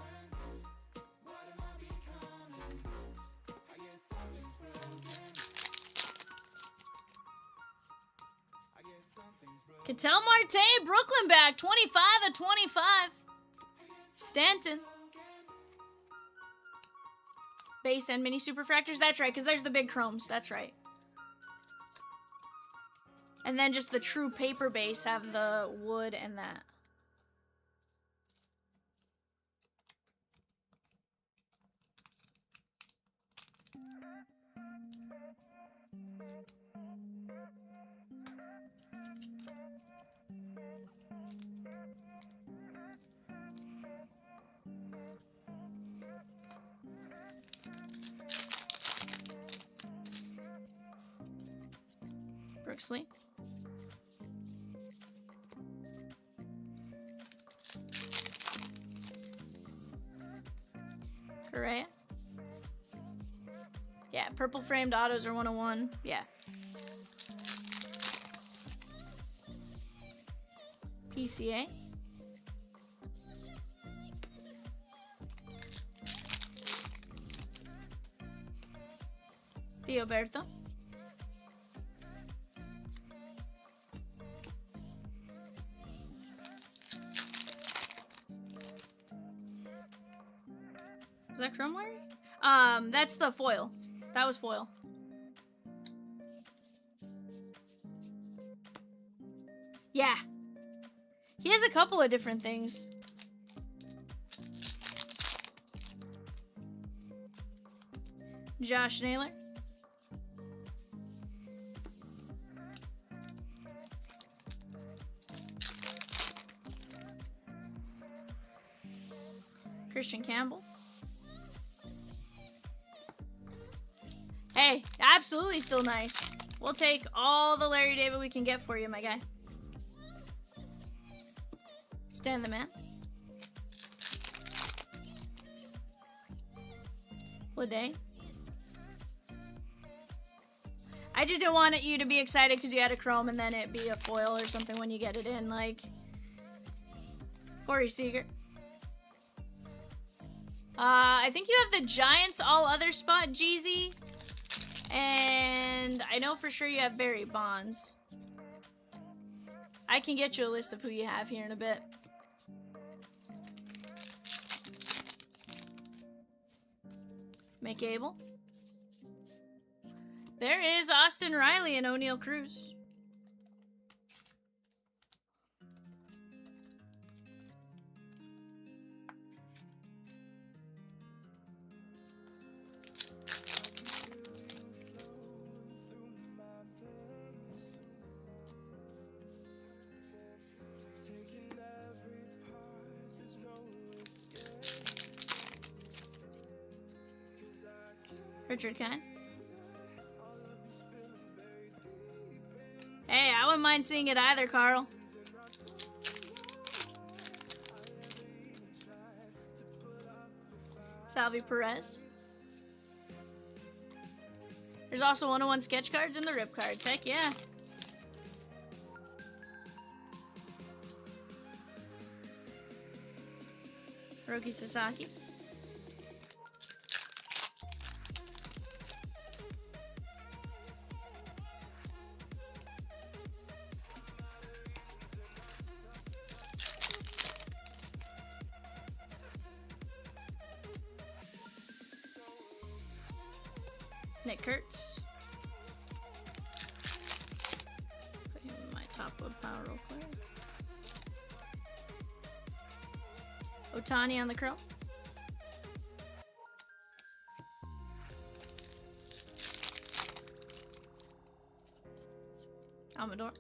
Ketel Marte, Brooklyn back, 25 of 25. Stanton. Base and mini superfractors, that's right, because there's the big chromes, that's right. And then just the true paper base have the wood and that. Brooksley. Correa. Yeah, purple framed autos are 101. Yeah. PCA. Theoberto. Is that Chrome Larry? That's the foil. That was foil. Yeah. He has a couple of different things. Josh Naylor. Christian Campbell. Hey, absolutely still nice. We'll take all the Larry David we can get for you, my guy. Stan the man. Lede. I just didn't want you to be excited because you had a chrome and then it be a foil or something when you get it in, like Corey Seager. I think you have the Giants all other spot, Jeezy. And I know for sure you have Barry Bonds. I can get you a list of who you have here in a bit. McAble. There is Austin Riley and O'Neal Cruz. Richard Kine. Hey, I wouldn't mind seeing it either, Carl. Salvi Perez. There's also 101 sketch cards and the rip cards. Heck yeah. Roki Sasaki. Nick Kurtz. Put him in my top of power real quick. Otani on the crow. Amador.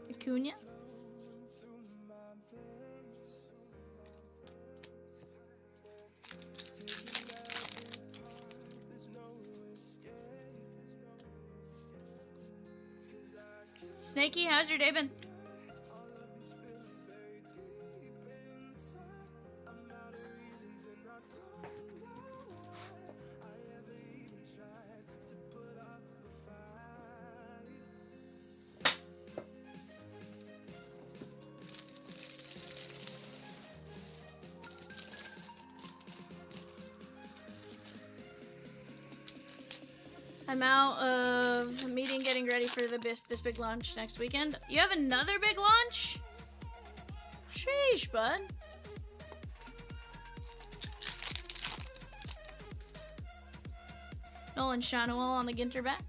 Acuna. Snakey, how's your day been? I'm out of a meeting getting ready for this big launch next weekend. You have another big launch? Sheesh, bud. Nolan Shanuel on the Ginter back.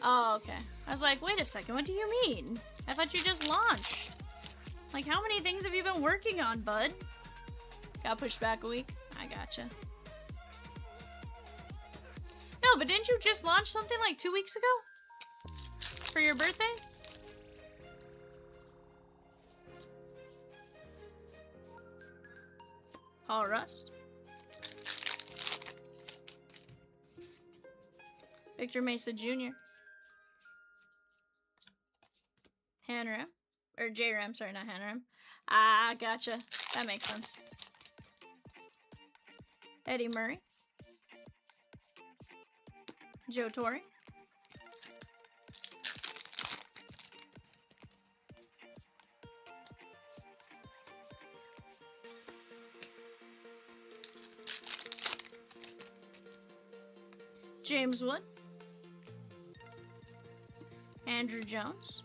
Oh, okay. I was like, wait a second, what do you mean? I thought you just launched. Like, how many things have you been working on, bud? Got pushed back a week? I gotcha. No, but didn't you just launch something like 2 weeks ago? For your birthday? Paul Rust. Victor Mesa Jr. Hanram. Or J-Ram, sorry, not Hanram. Ah, gotcha. That makes sense. Eddie Murray. Joe Torre. James Wood. Andrew Jones.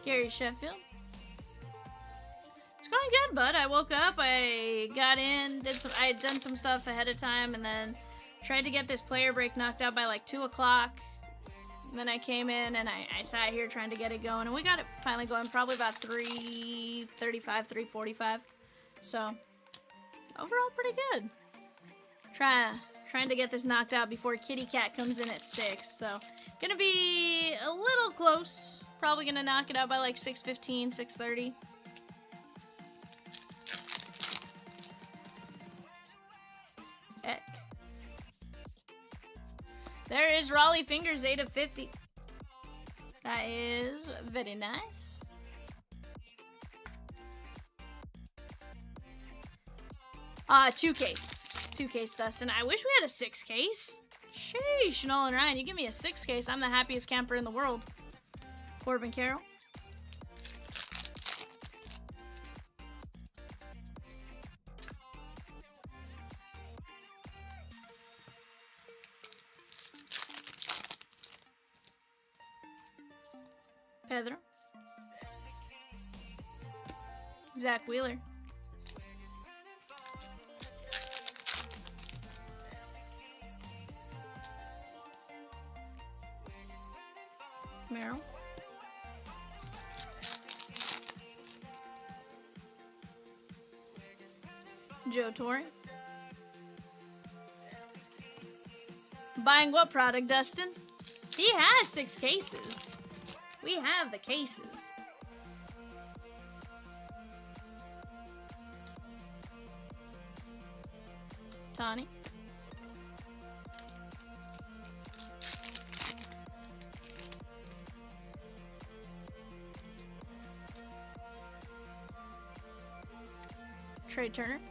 Gary Sheffield. It's going good, bud. I woke up, I got in, I had done some stuff ahead of time, and then tried to get this player break knocked out by like 2 o'clock. And then I came in and I sat here trying to get it going, and we got it finally going probably about 3:35, 3:45. So, overall pretty good. Trying to get this knocked out before Kitty Cat comes in at 6, so gonna be a little close. Probably gonna knock it out by like 6:15, 6:30. Heck. There is Raleigh Fingers, 8 of 50. That is very nice. Two case, Dustin. I wish we had a 6 case. Sheesh, Nolan Ryan, you give me a 6 case, I'm the happiest camper in the world. Corbin Carroll. Pedro. Zach Wheeler. Merrill. Joe Torre. Buying what product, Dustin? He has 6 cases. We have the cases. Tawny. Trey Turner.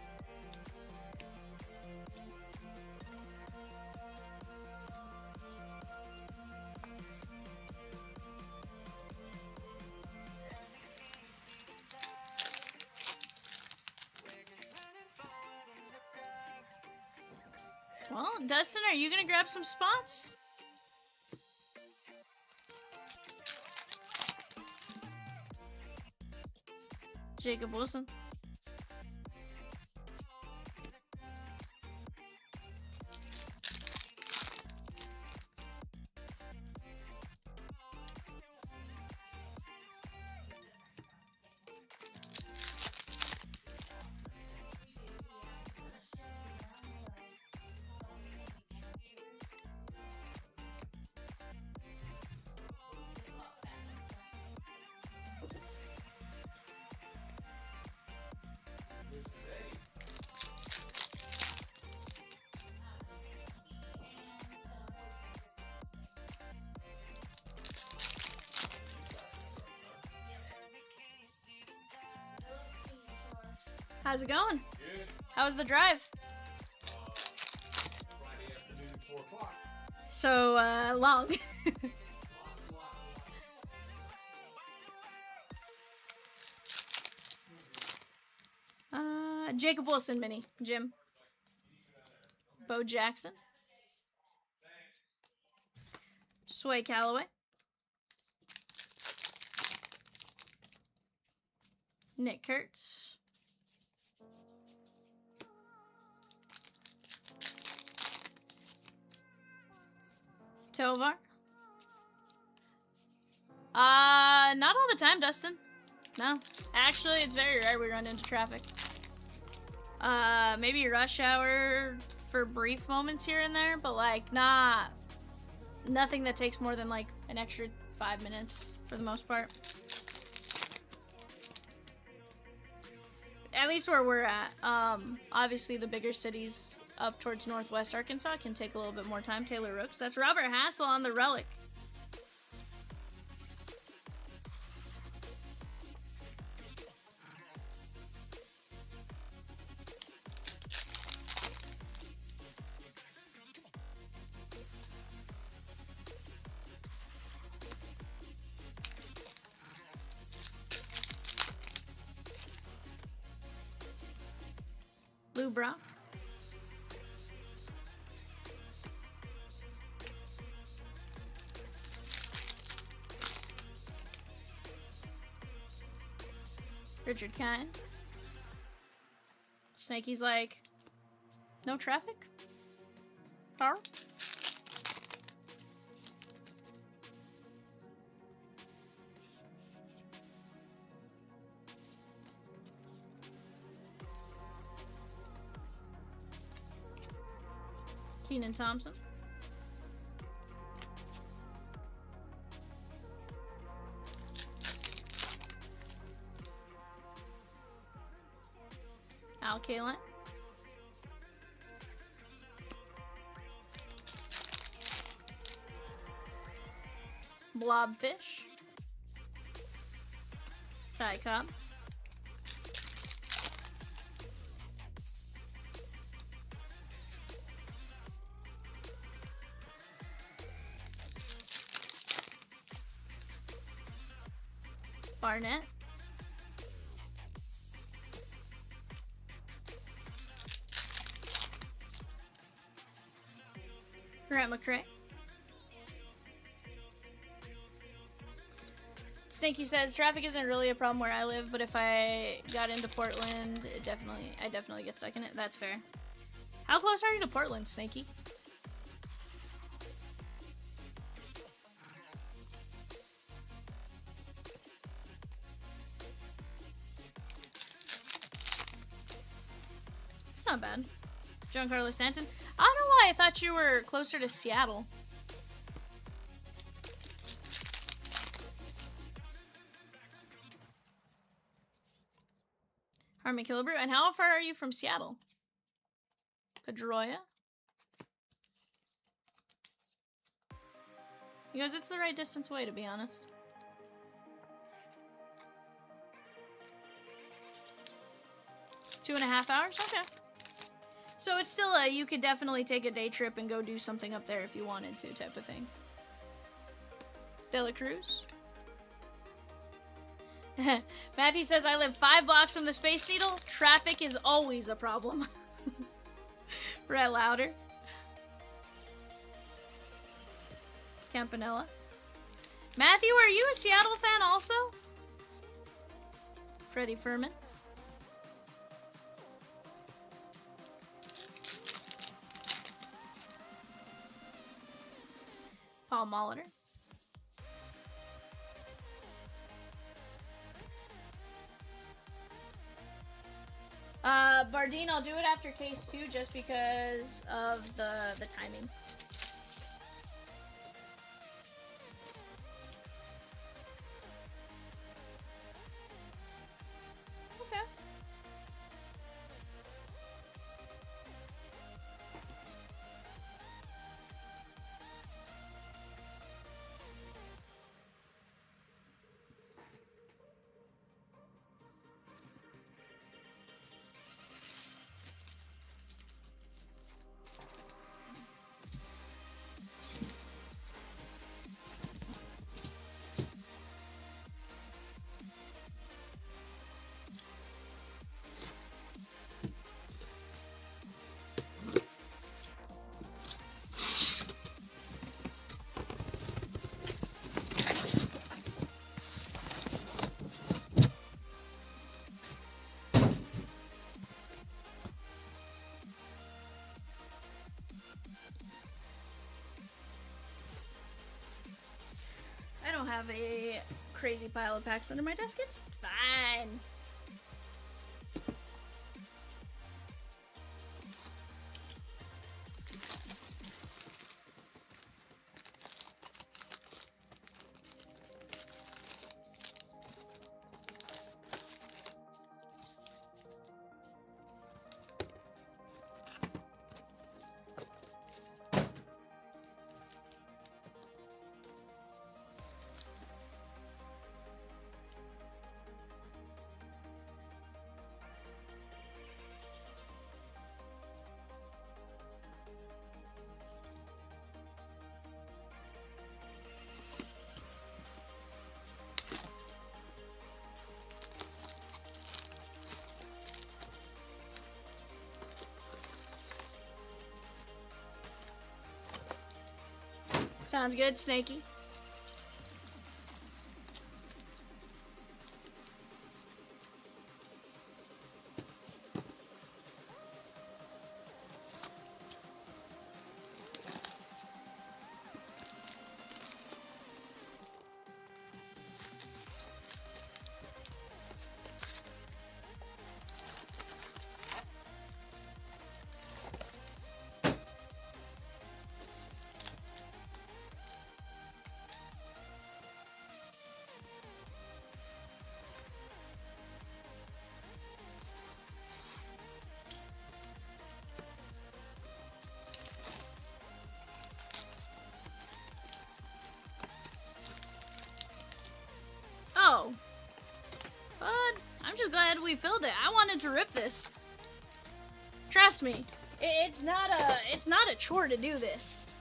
Well, Dustin, are you gonna grab some spots? Jacob Wilson. How's it going? Good. How was the drive? Friday afternoon at 4 o'clock. So, long. Jacob Wilson mini, Jim. Bo Jackson. Sway Calloway. Nick Kurtz. Tovar. Not all the time, Dustin. No. Actually, it's very rare we run into traffic. Maybe rush hour for brief moments here and there, but like, nothing that takes more than like an extra 5 minutes for the most part. At least where we're at. Obviously the bigger cities up towards northwest Arkansas can take a little bit more time. Taylor Rooks. That's Robert Hassel on the relic. Blue Brock. Richard Kine. Snaky's like, no traffic? Car? Keenan Thompson. Al Kaline. Blobfish. Ty Cobb. Barnett. Grant McCray. Snaky says traffic isn't really a problem where I live, but if I got into Portland, I definitely get stuck in it. That's fair. How close are you to Portland, Snaky? It's not bad. Giancarlo Stanton. I don't know why I thought you were closer to Seattle. Harmon Killebrew. And how far are you from Seattle? Pedroia? He goes, it's the right distance away, to be honest. Two and a half hours? Okay. So it's still you could definitely take a day trip and go do something up there if you wanted to, type of thing. Dela Cruz. Matthew says, I live 5 blocks from the Space Needle. Traffic is always a problem. Brett Louder. Campanella. Matthew, are you a Seattle fan also? Freddie Furman. Paul Molitor. Bardine, I'll do it after case 2 just because of the timing. Okay. I don't have a crazy pile of packs under my desk. It's fine. Sounds good, Snaky. Oh. But I'm just glad we filled it. I wanted to rip this. Trust me. It's not a chore to do this.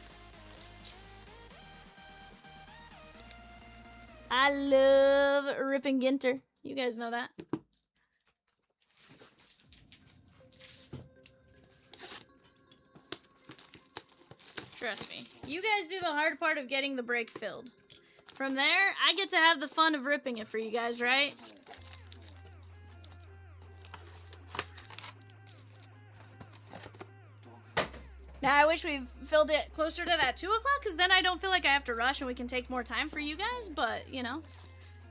I love ripping Ginter. You guys know that. Trust me. You guys do the hard part of getting the break filled. From there, I get to have the fun of ripping it for you guys, right? Now, I wish we filled it closer to that 2 o'clock, because then I don't feel like I have to rush and we can take more time for you guys, but, you know.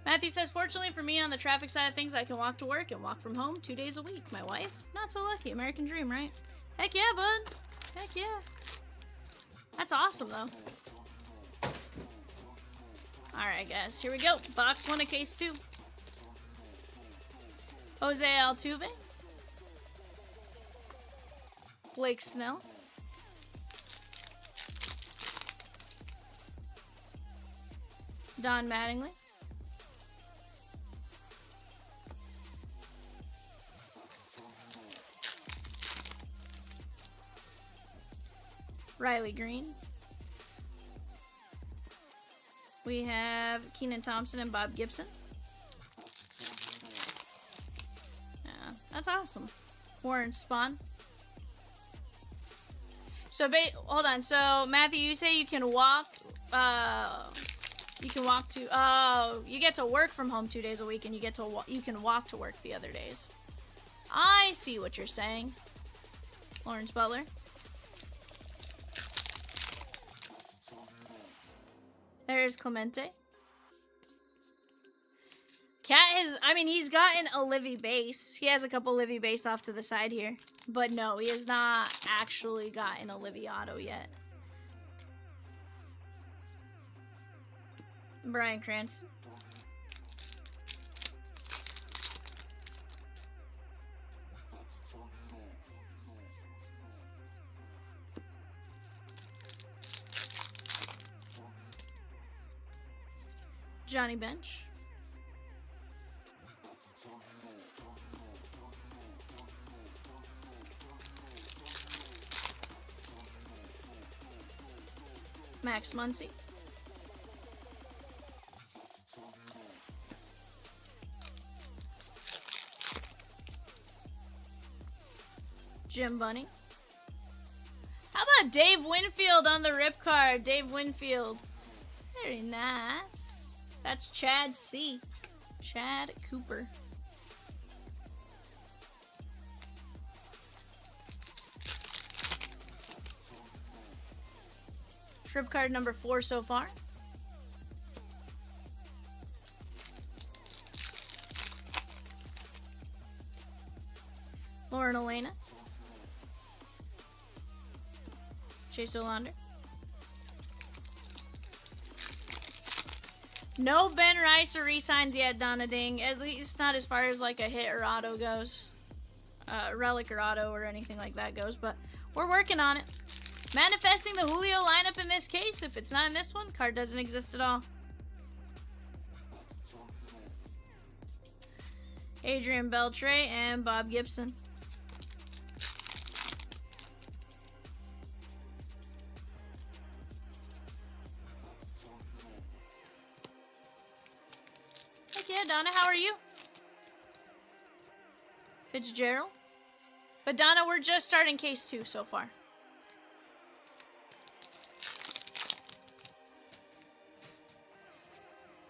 Matthew says, fortunately for me, on the traffic side of things, I can walk to work and walk from home 2 days a week. My wife? Not so lucky. American dream, right? Heck yeah, bud. Heck yeah. That's awesome, though. Alright, guys. Here we go. Box 1 of case 2. Jose Altuve. Blake Snell. Don Mattingly. Riley Green. We have Keenan Thompson and Bob Gibson. Yeah, that's awesome. Warren Spahn. So, hold on. So, Matthew, you say you can walk, you get to work from home 2 days a week, and you can walk to work the other days. I see what you're saying. Lawrence Butler. There's Clemente. He's gotten a Livy base. He has a couple Livy base off to the side here. But no, he has not actually gotten a Livy auto yet. Bryan Cranston. Johnny Bench. Max Muncy. Jim Bunny. How about Dave Winfield on the rip card? Dave Winfield. Very nice. That's Chad C. Chad Cooper. Trip card number 4 so far. Lauren Elena. Chase Dolander. No Ben Rice or re-signs yet, Donna Ding. At least not as far as like a hit or auto goes. Relic or auto or anything like that goes, but we're working on it. Manifesting the Julio lineup in this case. If it's not in this one, card doesn't exist at all. Adrian Beltre and Bob Gibson. Heck yeah, Donna, how are you? Fitzgerald. But Donna, we're just starting case 2 so far.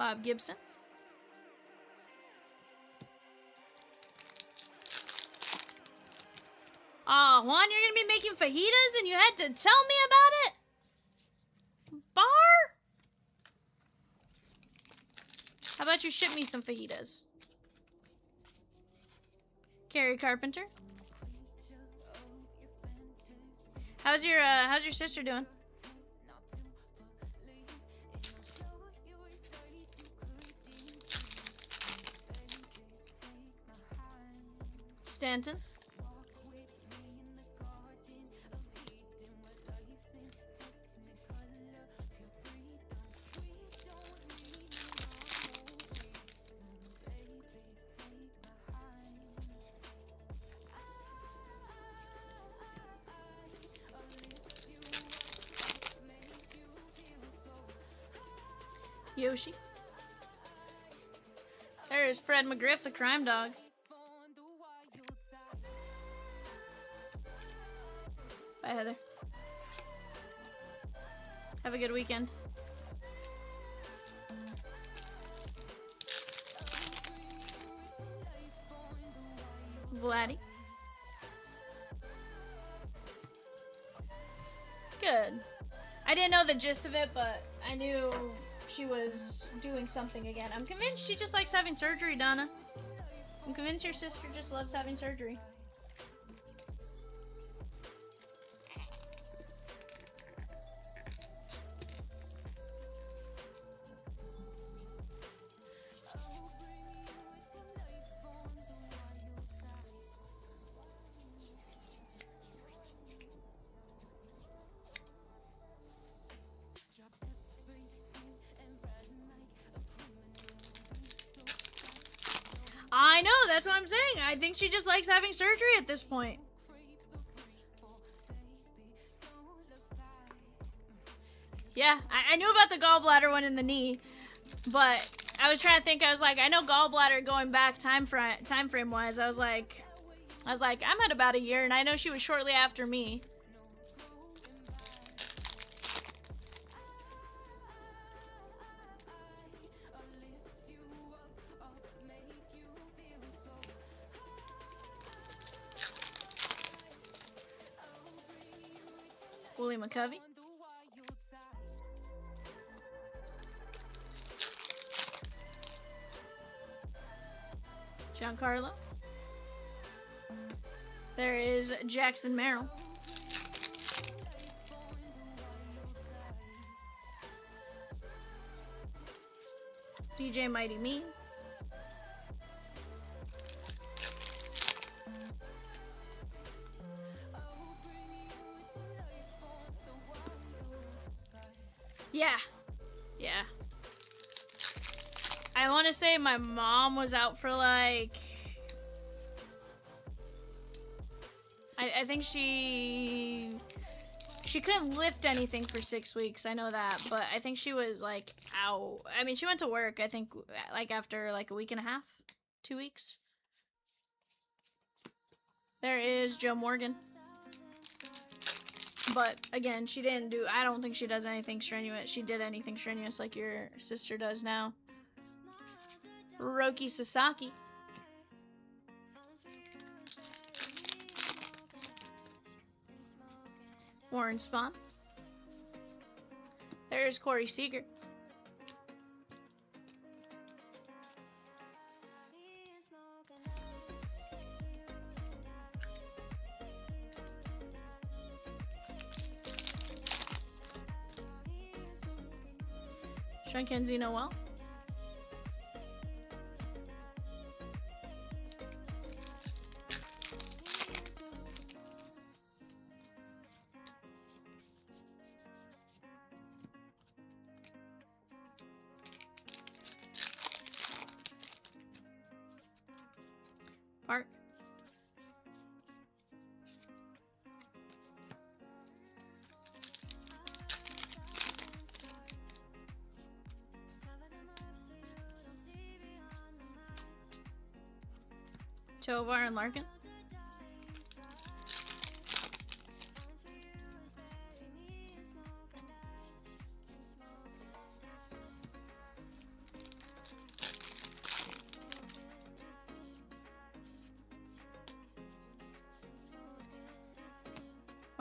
Bob Gibson. Aw, Juan, you're gonna be making fajitas and you had to tell me about it? Bar? How about you ship me some fajitas? Carrie Carpenter. How's your sister doing? Stanton. Yoshi. There's Fred McGriff, the crime dog. Bye, Heather. Have a good weekend. Vladdy. Good. I didn't know the gist of it, but I knew she was doing something again. I'm convinced she just likes having surgery, Donna. I'm convinced your sister just loves having surgery. I know, that's what I'm saying. I think she just likes having surgery at this point. Yeah, I knew about the gallbladder one in the knee, but I was trying to think. I was like, I know gallbladder going back time frame wise. I was like, I'm at about a year, and I know she was shortly after me. Willie McCovey. Giancarlo. There is Jackson Merrill. DJ Mighty Mean. Yeah. Yeah. I want to say my mom was out for like... I think she couldn't lift anything for 6 weeks. I know that, but I think she was like out. I mean, she went to work, I think, like after like a week and a half, 2 weeks. There is Joe Morgan. But again, she didn't do, I don't think she does anything strenuous. She did anything strenuous like your sister does now. Roki Sasaki. Warren Spahn. There's Corey Seager. Sean Kenzie Noel. Park. Tovar and Larkin.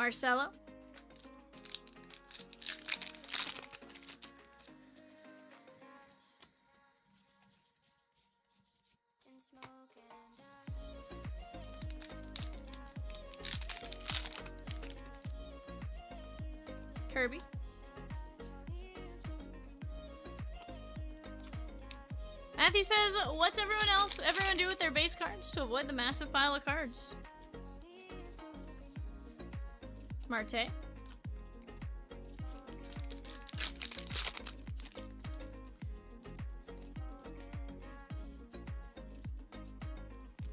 Marcelo. and smoke and Kirby. Matthew says, what's everyone do with their base cards to avoid the massive pile of cards? Marte.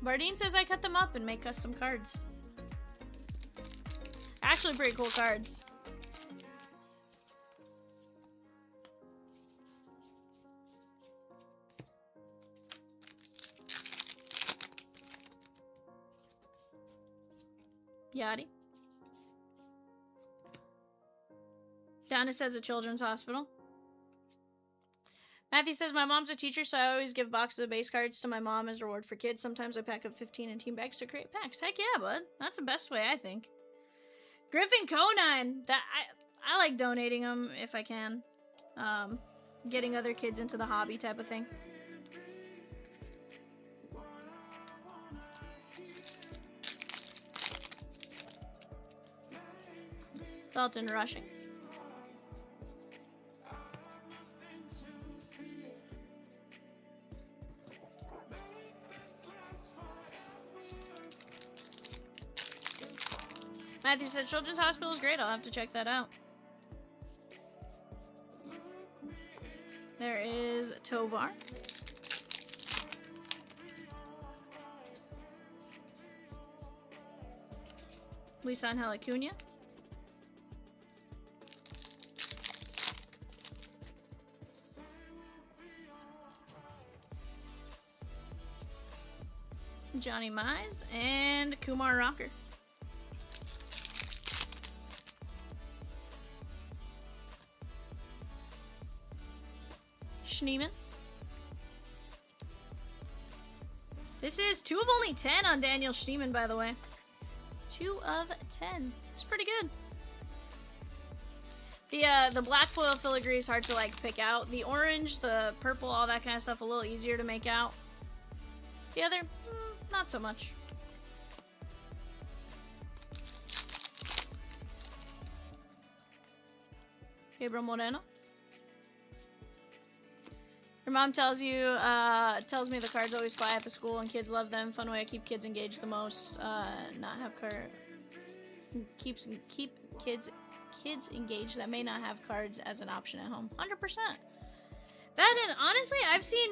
Bardine says I cut them up and make custom cards. Actually pretty cool cards. Yachty. Donna says a children's hospital. Matthew says, my mom's a teacher, so I always give boxes of base cards to my mom as a reward for kids. Sometimes I pack up 15 in team bags to create packs. Heck yeah, bud. That's the best way, I think. Griffin Conine. I like donating them if I can. Getting other kids into the hobby type of thing. Felton rushing. Matthew said Children's Hospital is great. I'll have to check that out. There is Tovar. Luis Angel Acuna. Johnny Mize and Kumar Rocker. Schneeman. This is 2 of only 10 on Daniel Schneeman, by the way. 2 of 10. It's pretty good. The black foil filigree is hard to like pick out. The orange, the purple, all that kind of stuff a little easier to make out. The other, not so much. Gabriel Moreno. Your mom tells me the cards always fly at the school and kids love them. Fun way to keep kids engaged the most. Not have keep kids engaged that may not have cards as an option at home. 100%. That, and honestly, I've seen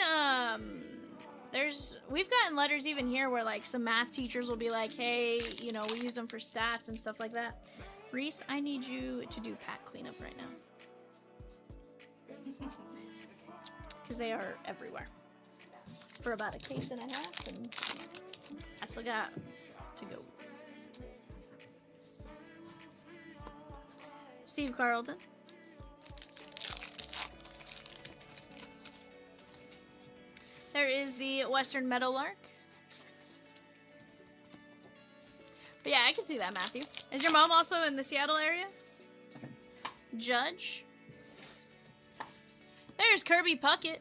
we've gotten letters even here where like some math teachers will be like, hey, you know, we use them for stats and stuff like that. Reese, I need you to do pack cleanup right now. Because they are everywhere. For about a case and a half, and I still got to go. Steve Carlton. There is the Western Meadowlark. But yeah, I can see that, Matthew. Is your mom also in the Seattle area? Judge. There's Kirby Puckett.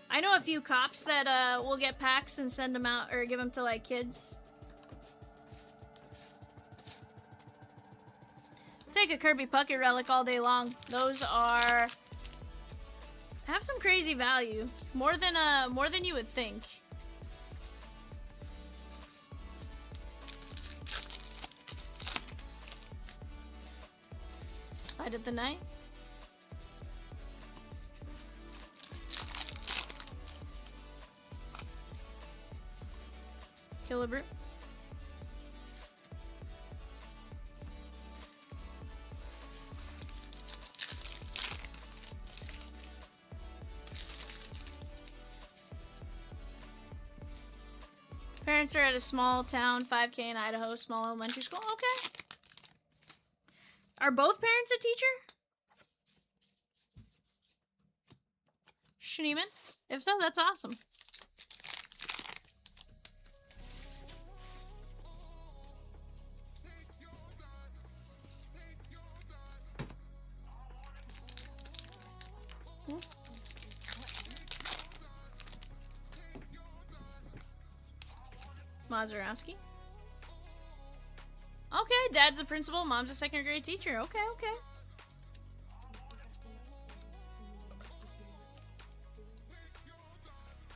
I know a few cops that will get packs and send them out, or give them to like kids. Take a Kirby Puckett relic all day long. Those have some crazy value, more than you would think. Light of the Night. Killabrew. Parents are at a small town, 5K in Idaho, small elementary school. Okay. Are both parents a teacher? Schneeman? If so, that's awesome. Mazurowski. Okay, dad's a principal, mom's a second grade teacher. Okay, okay.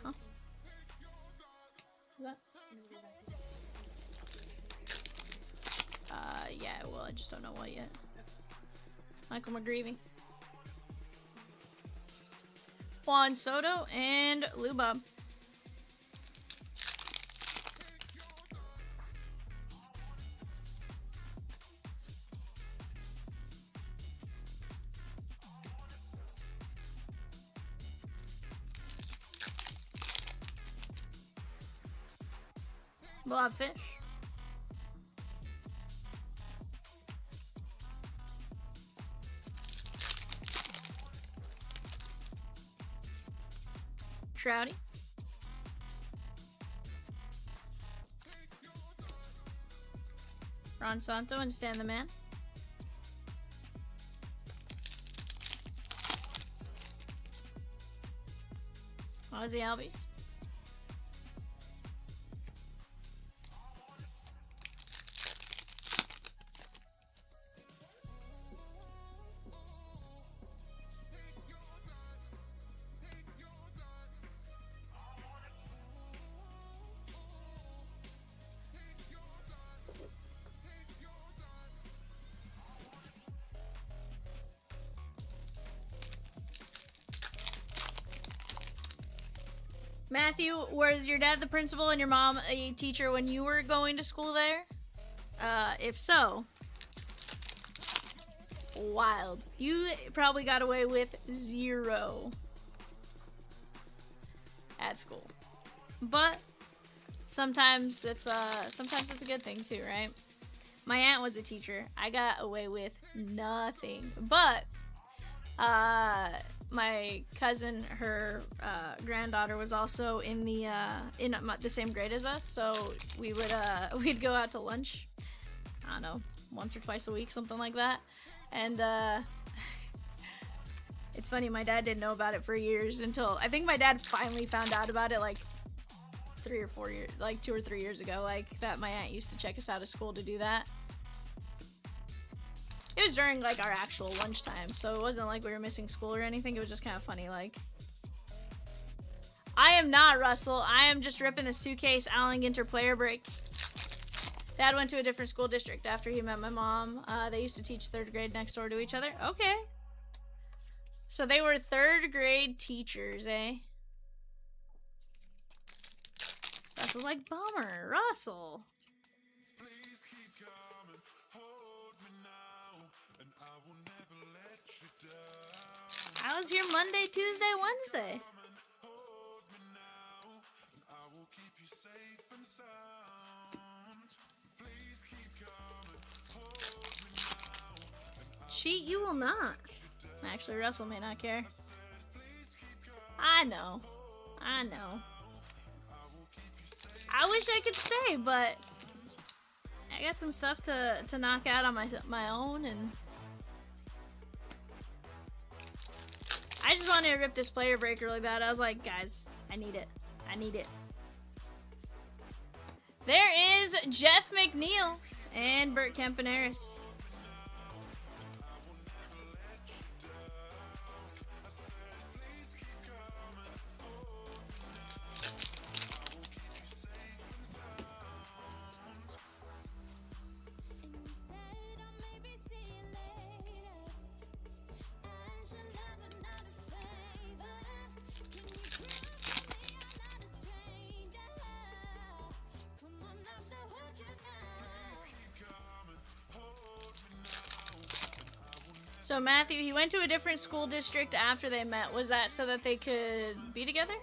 Huh? What's that? Yeah, well, I just don't know what yet. Michael McGreevy. Juan Soto and Lou Bob. Blobfish. Trouty. Ron Santo and Stan the Man. Ozzy Albies. Matthew, was your dad the principal and your mom a teacher when you were going to school there? If so, wild. You probably got away with 0 at school. But sometimes it's a good thing too, right? My aunt was a teacher. I got away with nothing. But my cousin, her granddaughter was also in the same grade as us, so we would we'd go out to lunch. I don't know, once or twice a week, something like that. And it's funny, my dad didn't know about it for years until I think my dad finally found out about it like 3 or 4 years, like 2 or 3 years ago, like that my aunt used to check us out of school to do that. It was during like our actual lunchtime, so it wasn't like we were missing school or anything. It was just kind of funny, like. I am not Russell. I am just ripping this 2-case Allen Ginter player break. Dad went to a different school district after he met my mom. They used to teach 3rd grade next door to each other. Okay. So they were 3rd grade teachers, eh? Russell's like, bummer. Russell. Please keep coming, hold me now, and I will never let you down. I was here Monday, Tuesday, Wednesday. Hold me now, and I will keep you safe and sound. Please keep coming, hold me now. Cheat, you will not. Actually, Russell may not care. I know. I know. I wish I could stay, but I got some stuff to knock out on my own, and I just wanted to rip this player break really bad. I was like, guys, I need it. I need it. There is Jeff McNeil and Bert Campaneris. And you said I'll maybe see you later. As a lover, not a favor. Can you prove to me I'm not a stranger? Come on, I'm still hold you now. So Matthew, he went to a different school district after they met. Was that so that they could be together?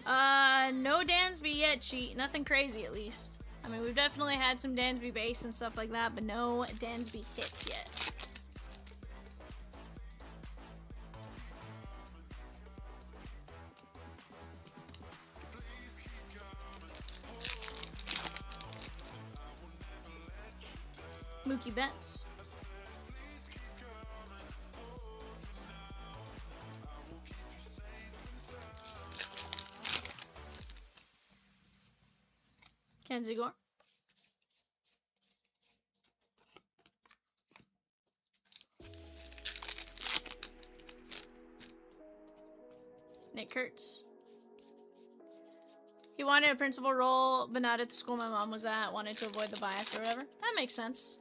No Dansby yet, cheat. Nothing crazy, at least. I mean, we've definitely had some Dansby bass and stuff like that, but no Dansby hits yet. Mookie Betts. Kenzie Gore. Nick Kurtz. He wanted a principal role, but not at the school my mom was at. Wanted to avoid the bias or whatever. That makes sense.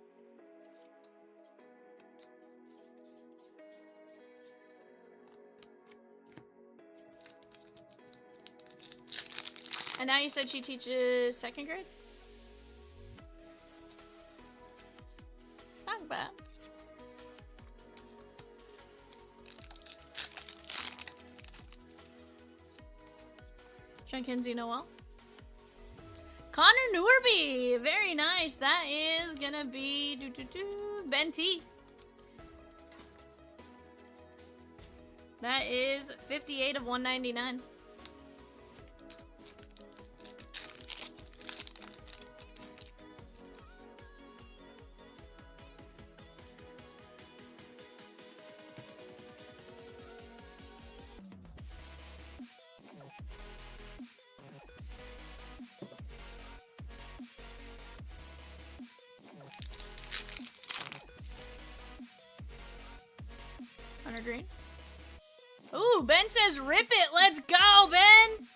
And now you said she teaches 2nd grade? It's not bad. Sean Kinsey Noel. Connor Norby! Very nice. That is gonna be Ben T. That is 58 of 199. Hunter Green. Ooh, Ben says rip it. Let's go, Ben.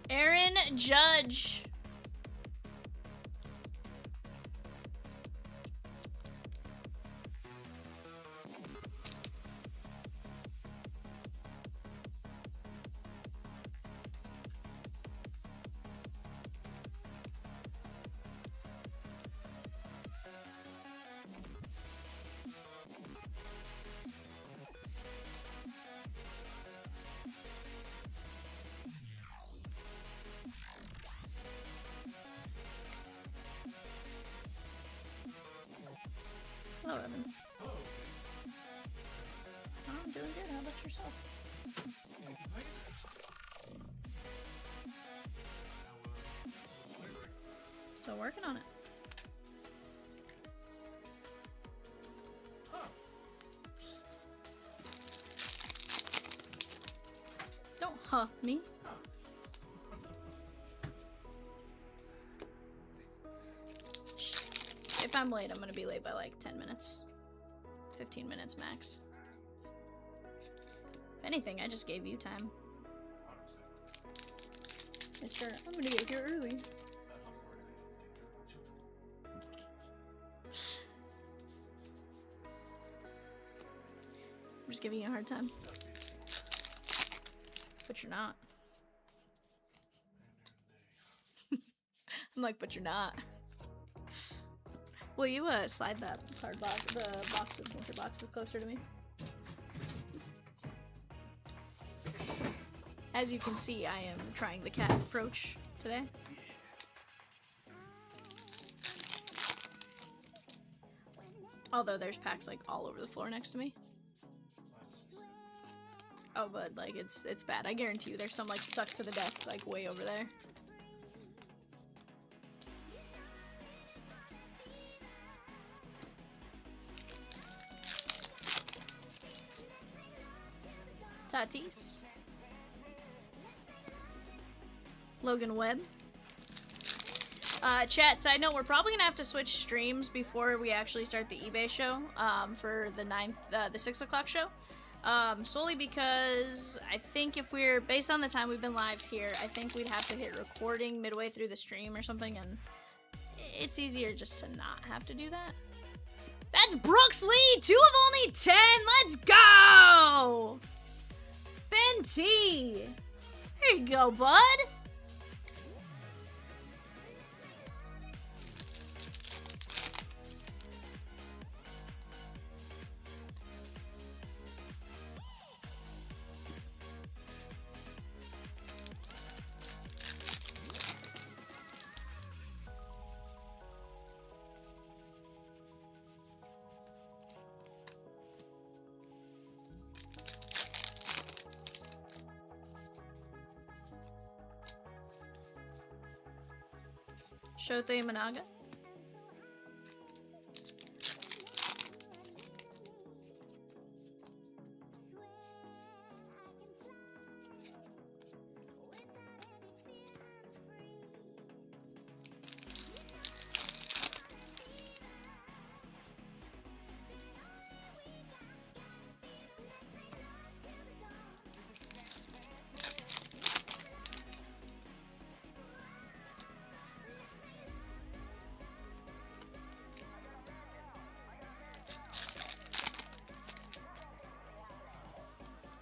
Aaron Judge. Hello, Evan. Hello. I'm doing good. How about yourself? Still working on it. Oh. Don't huh me. If I'm late, I'm gonna be late by like 10 minutes. 15 minutes max. If anything, I just gave you time. Yes, sir. I'm gonna get here early. I'm just giving you a hard time. But you're not. I'm like, but you're not. Will you slide that card box, the box of winter boxes closer to me? As you can see, I am trying the cat approach today. Although there's packs like all over the floor next to me. Oh, but like it's bad. I guarantee you there's some like stuck to the desk like way over there. Tatis. Logan Webb. Chat, side note, we're probably gonna have to switch streams before we actually start the eBay show for the 6 o'clock show. Solely because I think if we're, based on the time we've been live here, I think we'd have to hit recording midway through the stream or something, and it's easier just to not have to do that. That's Brooks Lee! 2 of only 10! Let's go! Ben T. Here you go, bud. Shote Managa.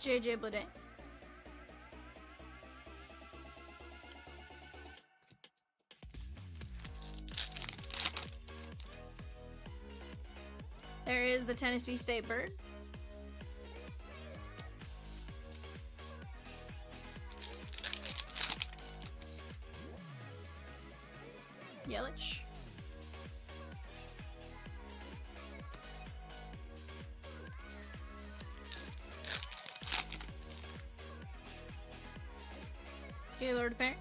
JJ Blade. There is the Tennessee State Bird. Yelich. Gaylord Parent.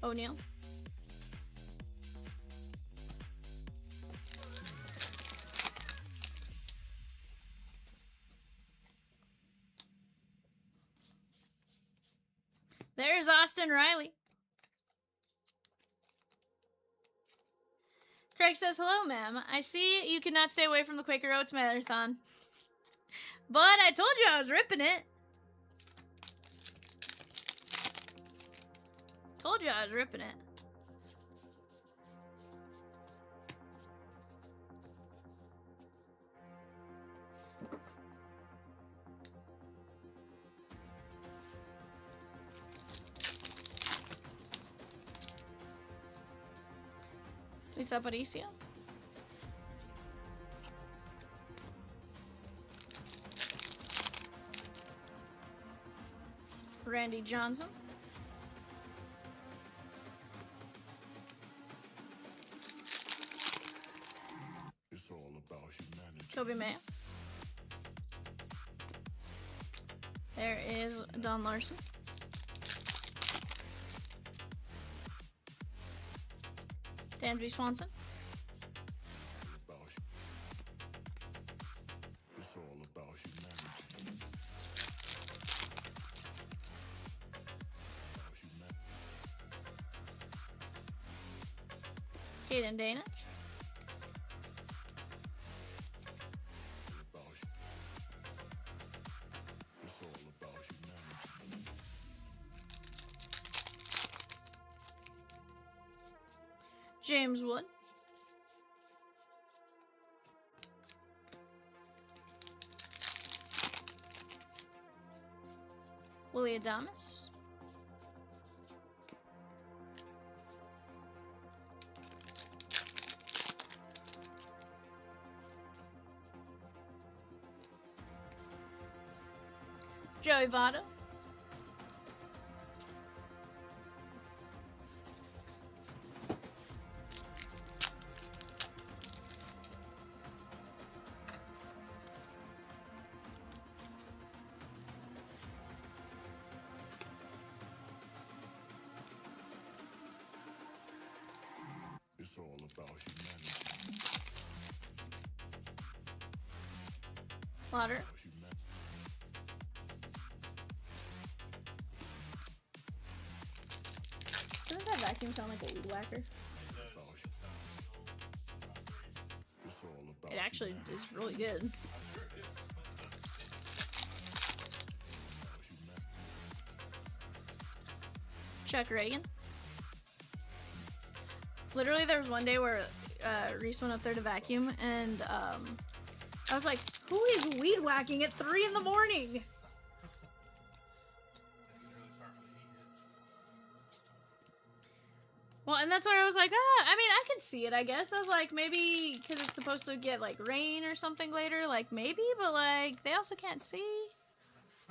O'Neal. There's Austin Riley. Craig says, hello, ma'am. I see you cannot stay away from the Quaker Oats Marathon. But I told you I was ripping it. Told you I was ripping it. Luis Aparicio. Randy Johnson. It's all about humanity. Kobe Mayo. There is Don Larson. Dansby Swanson. It's all about humanity. Caden Dana. It's all about humanity. James Wood. Willie Adames. Joey Votto. It's all about humanity. Lauder. Humanity. Doesn't that vacuum sound like a weed whacker? It's all about It actually humanity. is really good. Chuck Reagan. Literally, there was one day where Reese went up there to vacuum, and I was like, "Who is weed whacking at 3 in the morning?" Well, and that's where I was like, I mean, I could see it, I guess. I was like, maybe because it's supposed to get, like, rain or something later, like, maybe, but, like, they also can't see.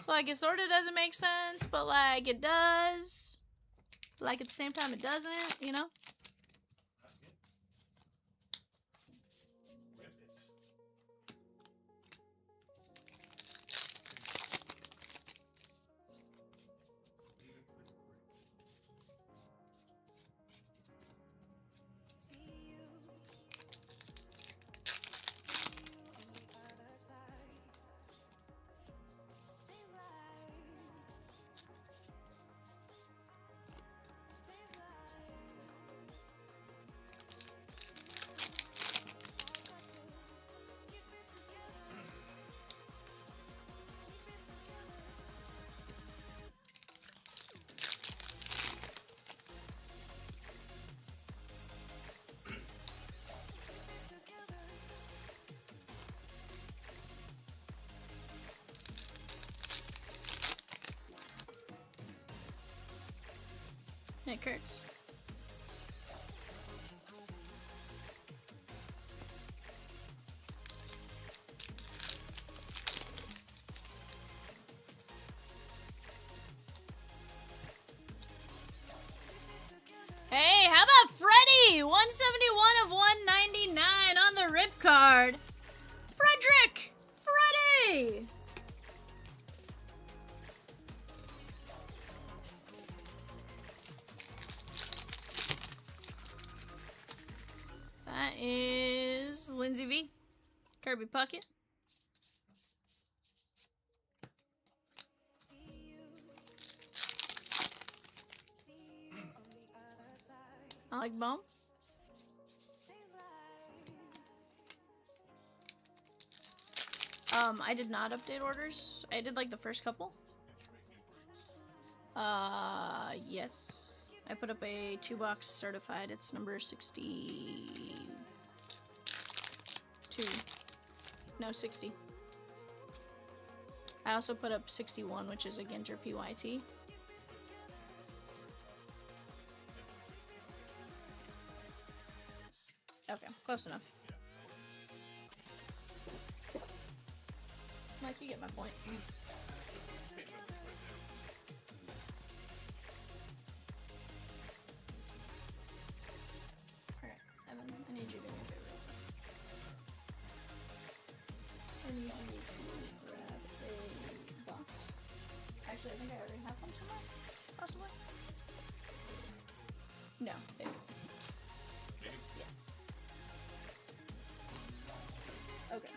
So, like, it sort of doesn't make sense, but, like, it does. Like, at the same time, it doesn't, you know? It hurts. Hey, how about Freddy? 171 of 199 on the rip card. Frederick! Freddy! That is Lindsay V. Kirby Puckett. Alec Bohm. I did not update orders. I did like the first couple. Yes. I put up a 2-box certified. It's number 62. No, 60. I also put up 61, which is a Ginter PYT. Okay, close enough. Mike, you get my point. Alright, Evan, I need you to do me a favor. I need you to grab a box. Actually, I think I already have one somewhere. Possibly. No, big. Yeah. Okay.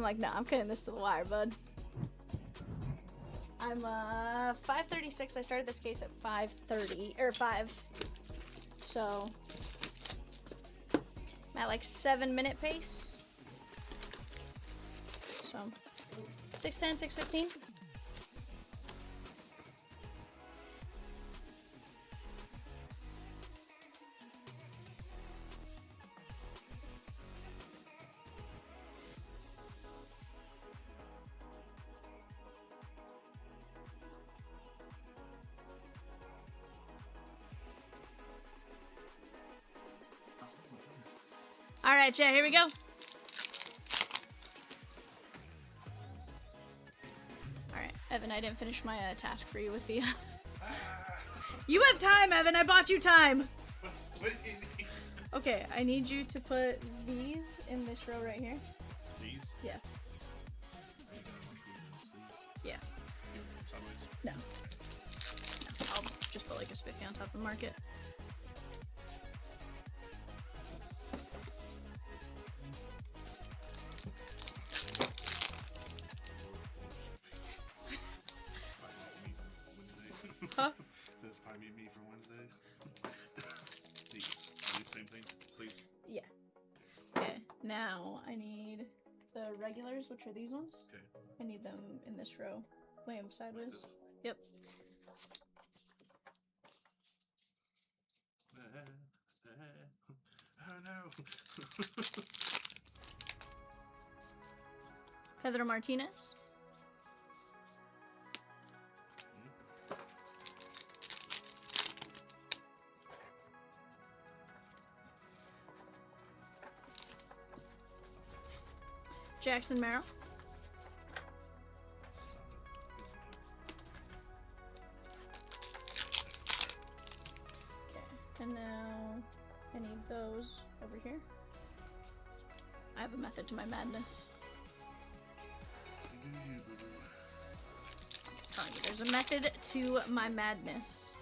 I'm like, nah, I'm cutting this to the wire, bud. I'm 5:36. I started this case at 5:30 or 5. So I'm at like 7-minute pace. So 6:10, 6:15. All right, chat, here we go. All right, Evan, I didn't finish my task for you with the... You have time, Evan. I bought you time. What do you need? Okay, I need you to put these in this row right here. These? Yeah. Are you gonna like these sleeves? Yeah. Sideways? No. I'll just put like a spiffy on top and mark it. Huh? This probably me for Wednesday. These same thing. Sleeves. Yeah. Okay, now I need the regulars, which are these ones. Okay. I need them in this row. Lay them sideways. this? Yep. Oh no. Heather Martinez. Jackson Merrill. Okay, and now I need those over here. I have a method to my madness. Telling you, there's a method to my madness.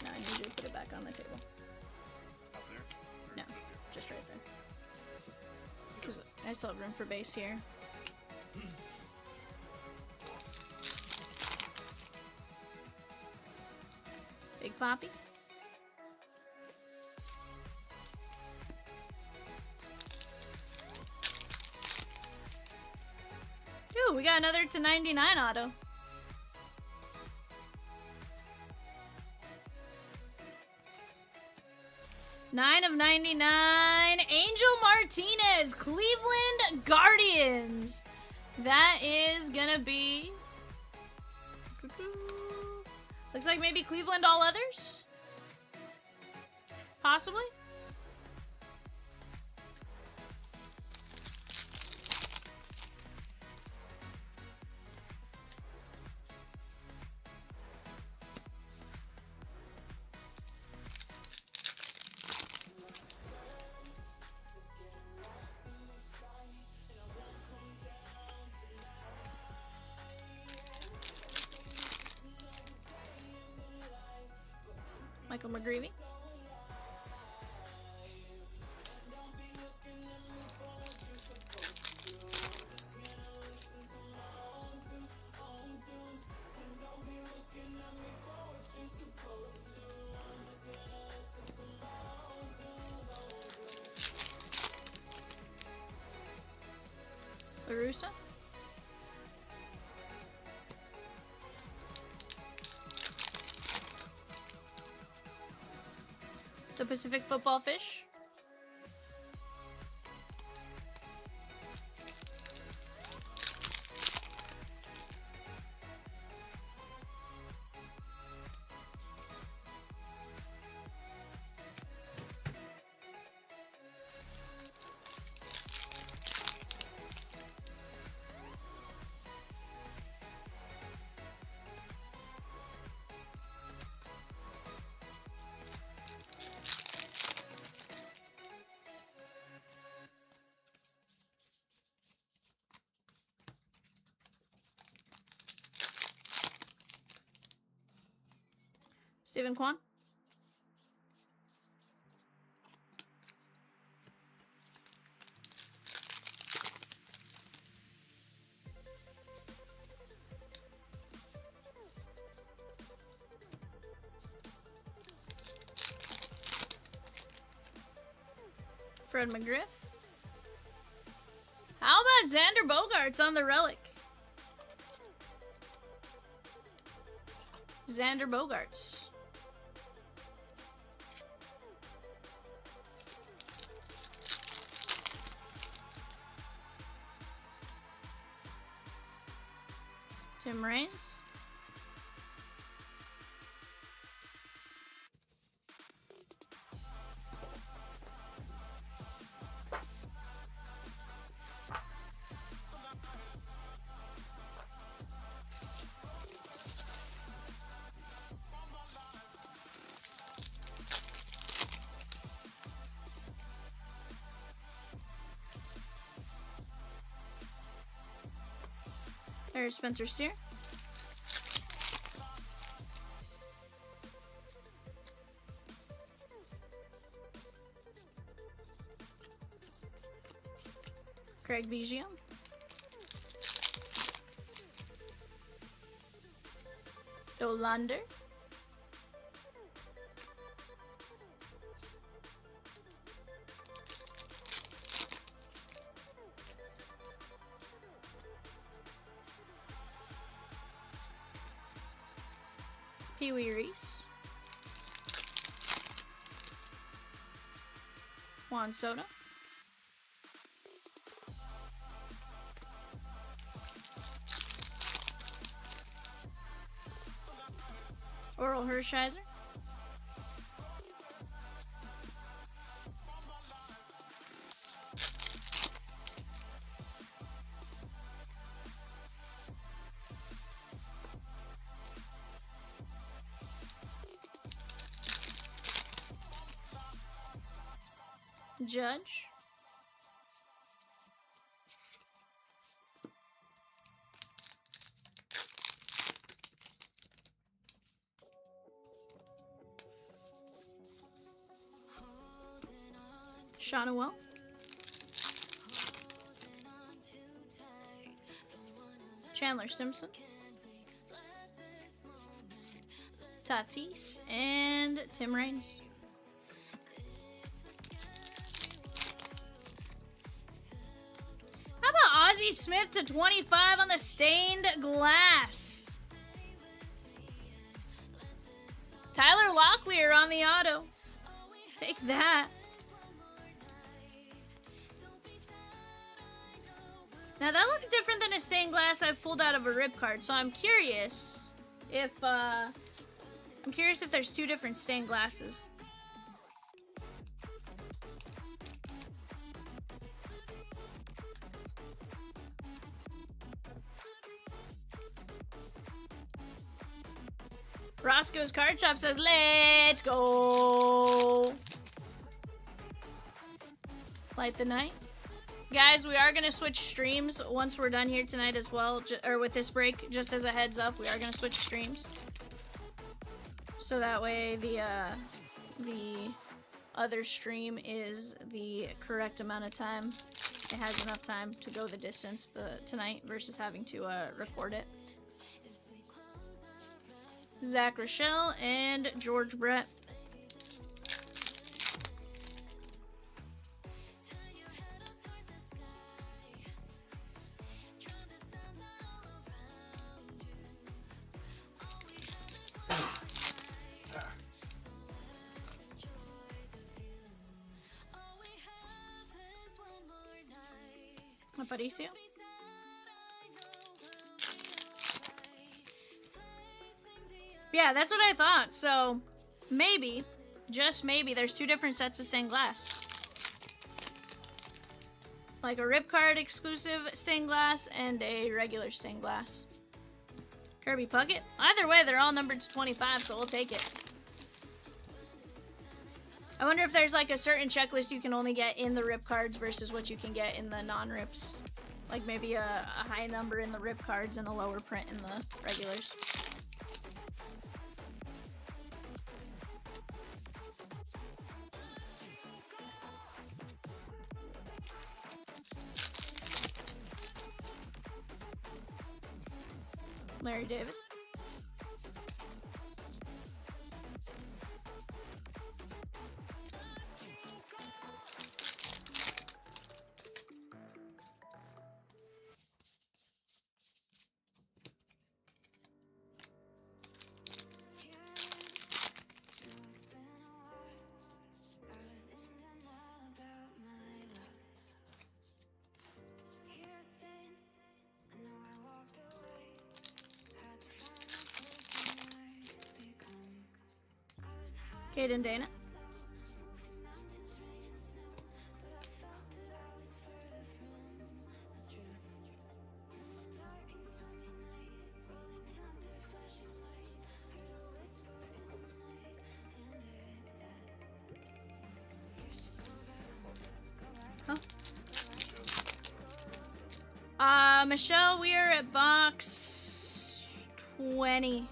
Now I need you to put it back on the table. Up there? Or No, up here? just right there. Because I still have room for base here. Big Poppy. Ooh, we got another to 99 auto. Nine of 99. Angel Martinez, Cleveland Guardians. That is gonna be... Looks like maybe Cleveland all others? Possibly? Michael McGreevy. LaRussa. The Pacific Football Fish. Stephen Kwan. Fred McGriff. How about Xander Bogaerts on the relic? Xander Bogaerts. Tim Raines. There's Spencer Steer. Craig Biggio. Dolander. Pee Wee Reese. Juan Soto. Oral Hershiser. Judge. Shonowell. Chandler Simpson. Tatis and Tim Raines. How about Ozzie Smith to 25 on the stained glass? Tyler Locklear on the auto. Take that. Now that looks different than a stained glass I've pulled out of a rip card, so I'm curious if there's two different stained glasses. Roscoe's Card Shop says, "Let's go." Light the night. Guys, we are going to switch streams once we're done here tonight as well, or with this break, just as a heads up, we are going to switch streams. So that way the other stream is the correct amount of time. It has enough time to go the distance tonight versus having to record it. Zach Rochelle and George Brett. Aparicio. Yeah, that's what I thought. So maybe, just maybe, there's two different sets of stained glass. Like a rip card exclusive stained glass and a regular stained glass. Kirby Puckett. Either way, they're all numbered to 25, so we'll take it. I wonder if there's like a certain checklist you can only get in the rip cards versus what you can get in the non-rips. Like maybe a high number in the rip cards and a lower print in the regulars. Larry David. Kaden Dana. Michelle, we are at box 20.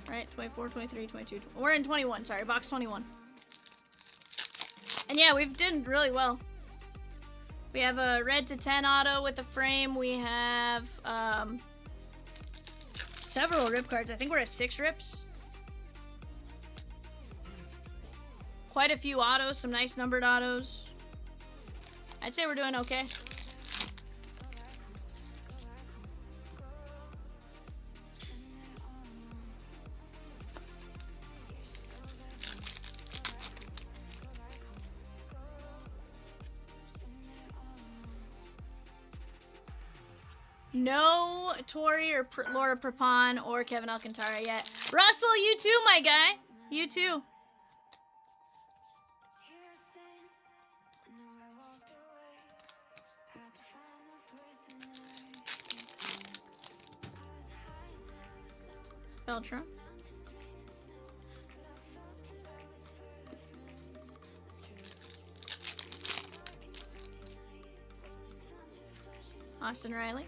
Right, 24, 23, 22. We're in 21, sorry, box 21. And yeah, we've done really well. We have a red to 10 auto with the frame. We have several rip cards. I think we're at 6 rips. Quite a few autos, some nice numbered autos. I'd say we're doing okay. No Tori or Laura Prepon or Kevin Alcantara yet. Russell, you too, my guy. You too. Beltram. Austin Riley.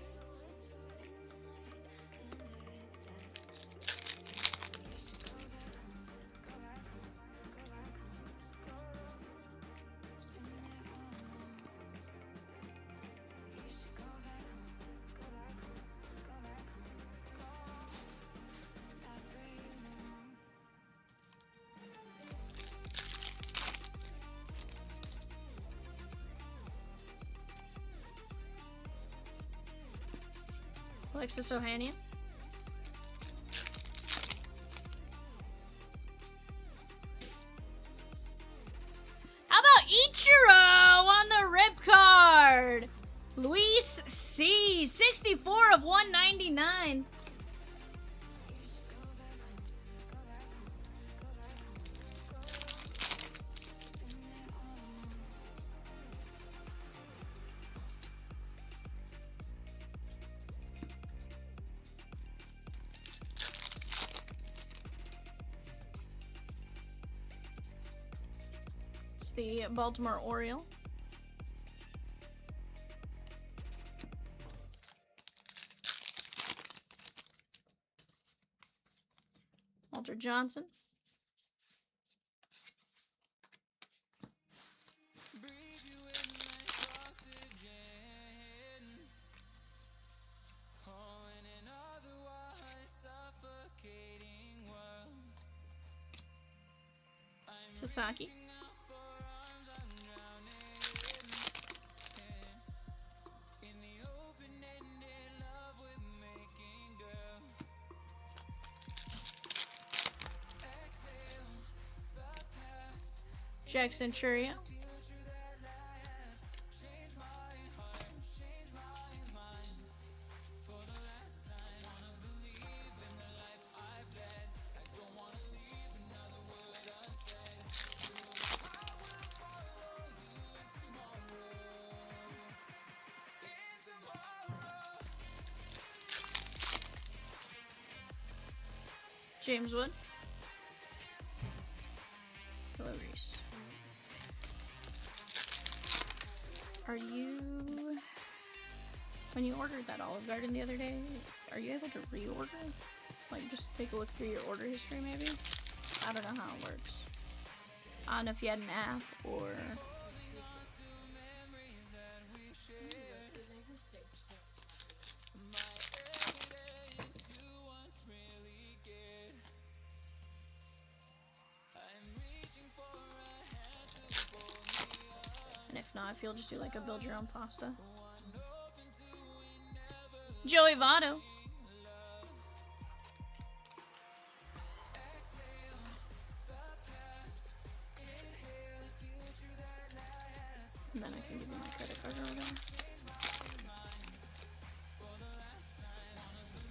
Alexis Ohanian. How about Ichiro on the rip card? Luis C. 64 of 199. The Baltimore Oriole. Walter Johnson. Sasaki. Jackson Churia. James Wood. Hello, Reese. Are you... When you ordered that Olive Garden the other day, are you able to reorder? Like, just take a look through your order history, maybe? I don't know how it works. I don't know if you had an app, or... And if not, if you'll just do like a build your own pasta. Joey Votto. And then I can give you my credit card over there.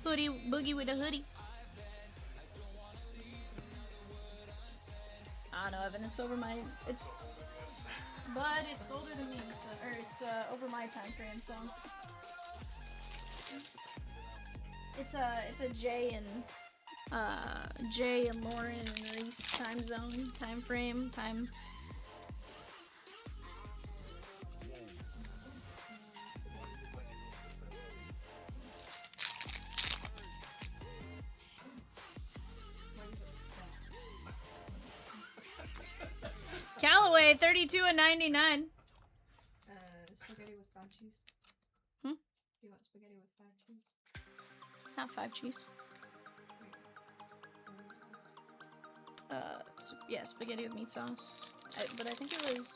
Hoodie, Boogie with a hoodie. I know, Evan. It's over my. It's. But it's older than me, so, or it's over my time frame, so. It's a Jay and Lauren and Reese time zone, time frame, time. Callaway, 32 and 99. Spaghetti with 5 cheese. Hmm? Do you want spaghetti with 5 cheese? Not 5 cheese. Yeah, spaghetti with meat sauce. But I think it was.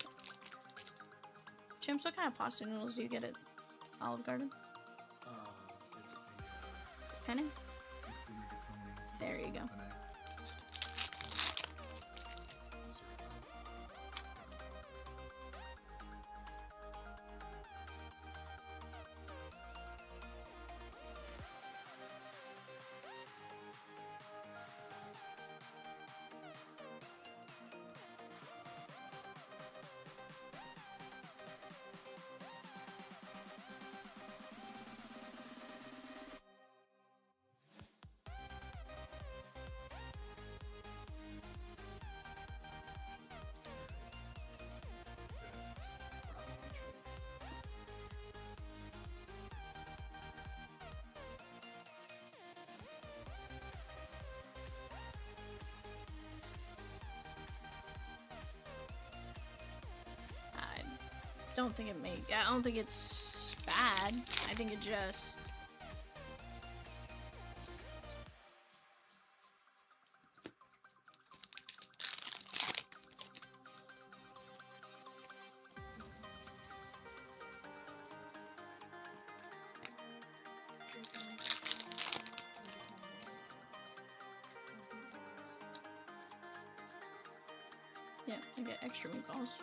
Chimps, what kind of pasta noodles do you get at Olive Garden? It's the Penne? it's the rigatoni. There you go. I don't think I don't think it's bad. I think it just. Yeah, I get extra meatballs.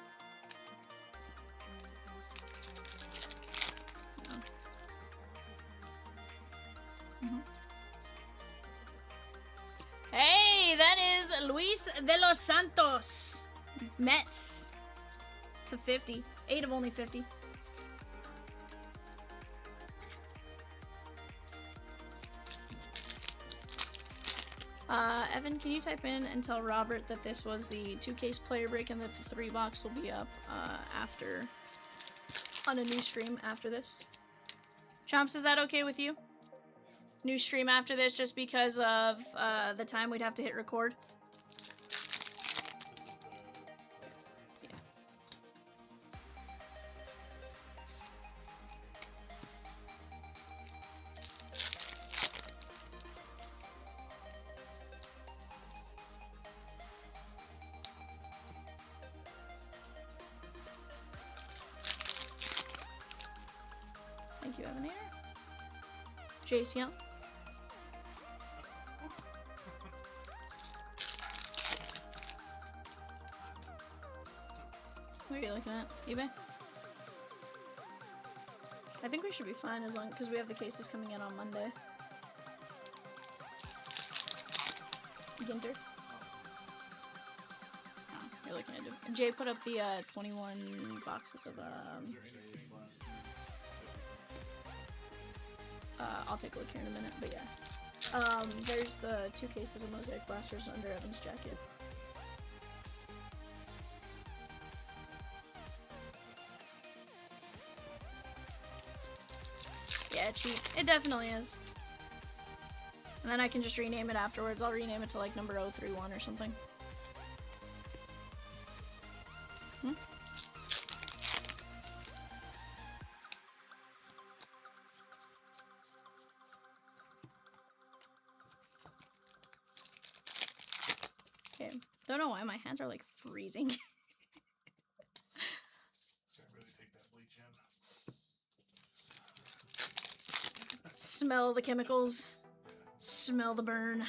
Hey, that is Luis de los Santos. Mets to 50. 8 of only 50. Evan, can you type in and tell Robert that this was the 2-case player break and that the 3-box will be up after on a new stream after this? Chomps, is that okay with you? New stream after this just because of the time we'd have to hit record? Yeah. Thank you, Evan Air. Jace Young. What are you looking at? eBay? I think we should be fine as long because we have the cases coming in on Monday. Ginter. Oh, you're looking at it. Jay put up the 21 boxes of I'll take a look here in a minute, but yeah. There's the 2 cases of Mosaic Blasters under Evan's jacket. Yeah, cheap. It definitely is. And then I can just rename it afterwards. I'll rename it to like number 031 or something. Hmm? Okay. Don't know why my hands are like freezing. Smell the chemicals. Smell the burn.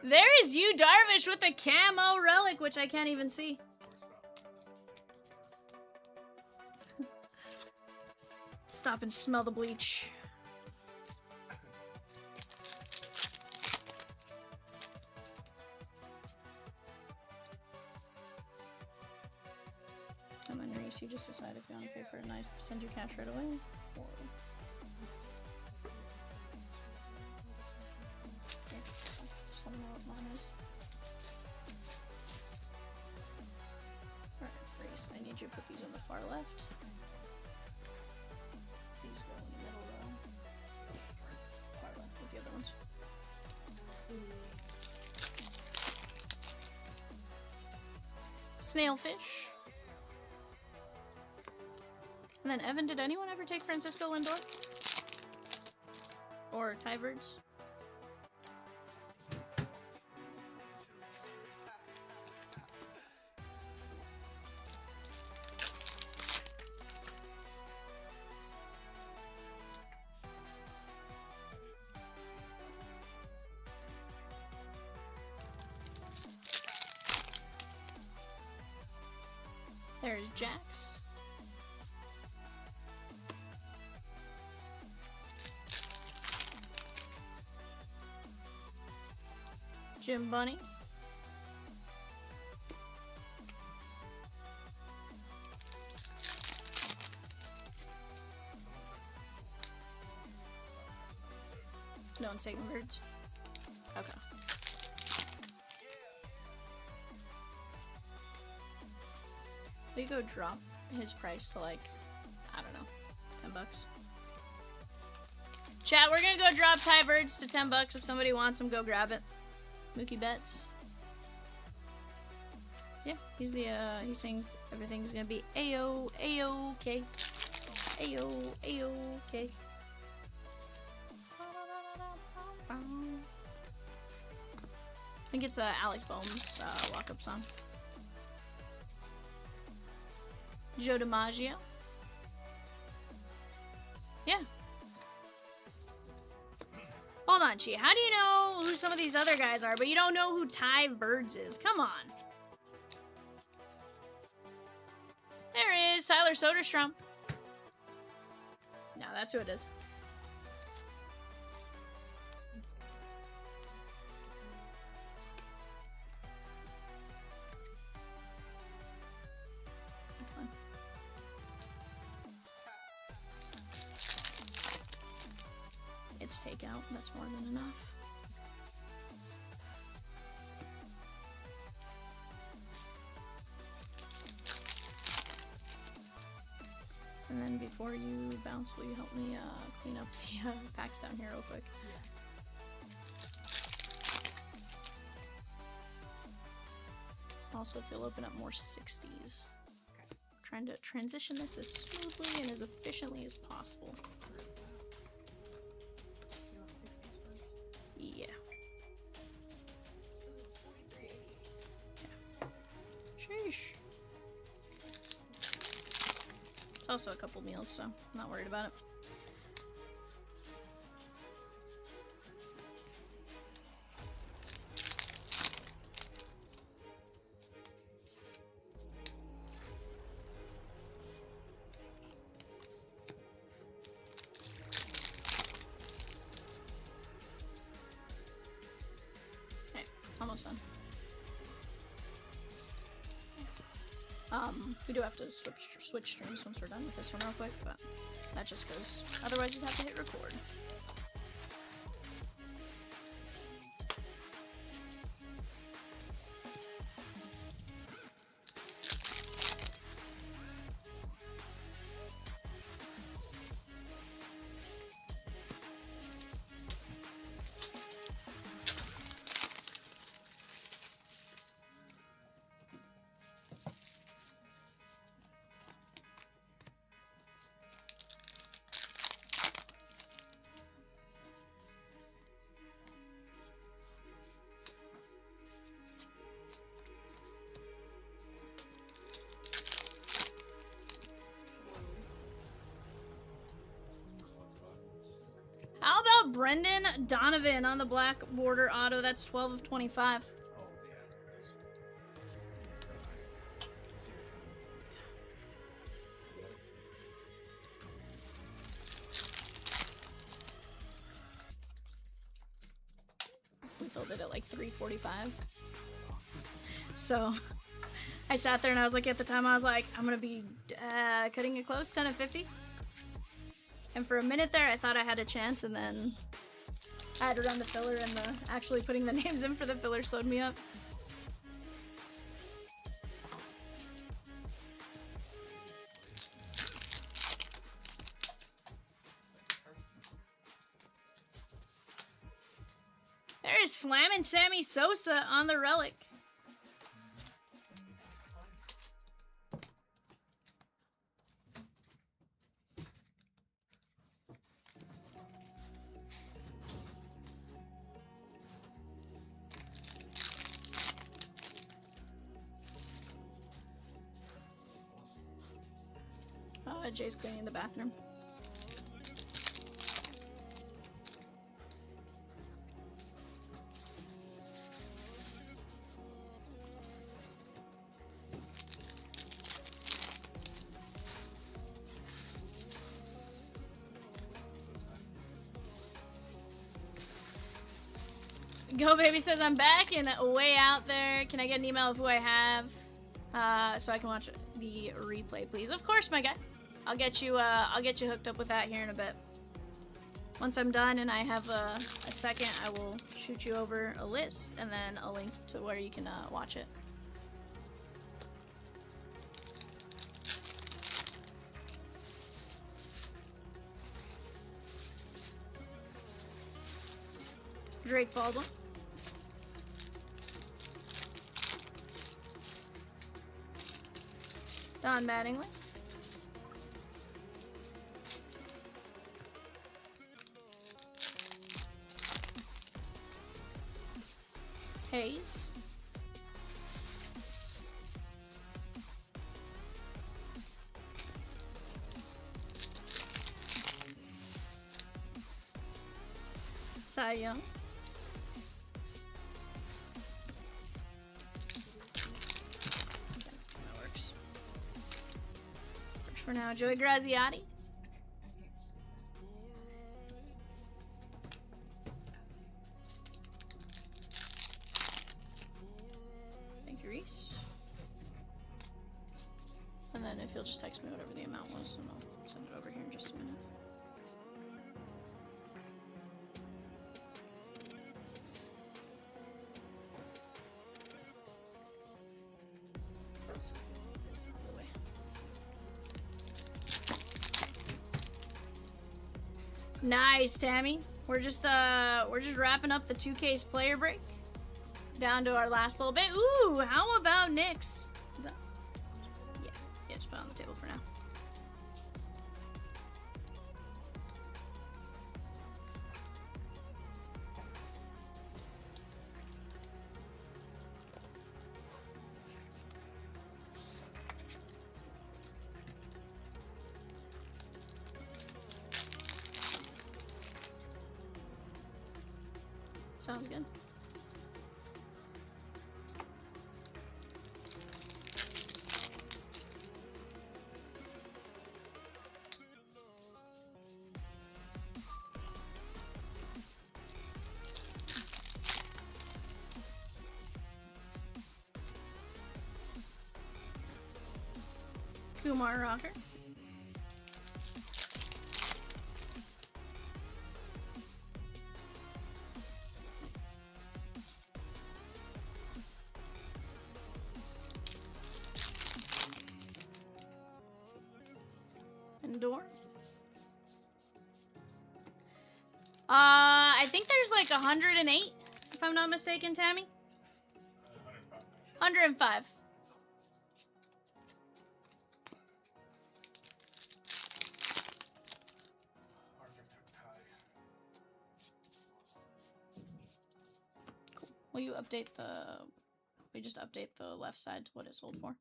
There is you, Darvish, with the camo relic, which I can't even see. Stop and smell the bleach. case you just decide if you want to pay for it and I send you cash right away. Or... Yeah, just let me know what mine is. Alright, Grace, I need you to put these on the far left. These go in the middle row. Far left with the other ones. Snailfish. And then Evan, did anyone ever take Francisco Lindor? Or Tyverds? There's Jax. Jim Bunny. No one's taking birds. Okay. We go drop his price to like, I don't know, $10. Chat, we're gonna go drop Ty Birds to $10. If somebody wants them, go grab it. Mookie Betts. Yeah, he's the he sings everything's gonna be A-O, A-O-K. A-O, A-O-K. I think it's Alec Bohm's walk-up song. Joe DiMaggio. Yeah. Hold on, Chi. How do you know who some of these other guys are, but you don't know who Ty Birds is? Come on. There is Tyler Soderstrom. No, that's who it is. It's takeout. That's more than enough. And then before you bounce, will you help me clean up the packs down here real quick? Yeah. Also, if you'll open up more 60s. Okay. Trying to transition this as smoothly and as efficiently as possible. Yeah. Sheesh. It's also a couple meals, so I'm not worried about it. Okay, almost done. We do have to switch streams once we're done with this one real quick, but that just goes. Otherwise, you'd have to hit record. How about Brendan Donovan on the black border auto? That's 12 of 25. We filled it at like 3:45. So I sat there and I was like, at the time I was like, I'm gonna be cutting it close, 10 of 50. And for a minute there, I thought I had a chance, and then I had to run the filler, and actually putting the names in for the filler slowed me up. There is slamming Sammy Sosa on the relic. Jay's cleaning the bathroom. Go Baby says I'm back and way out there. Can I get an email of who I have so I can watch the replay, please? Of course, my guy. I'll get you hooked up with that here in a bit. Once I'm done and I have a second, I will shoot you over a list and then a link to where you can watch it. Drake Baldwin. Don Mattingly. Hayes. Cy Young. That works. Works for now. Joey Graziati. And then if you'll just text me whatever the amount was, and I'll send it over here in just a minute. Nice, Tammy. We're just wrapping up the 2K's player break. Down to our last little bit. Ooh, how about Knicks? Is that? Yeah, just put it on the table for now. Sounds good. Kumar Rocker. Endor. I think there's like 108, if I'm not mistaken, Tammy. 105. Cool. Will you update we just update the left side to what it's sold for?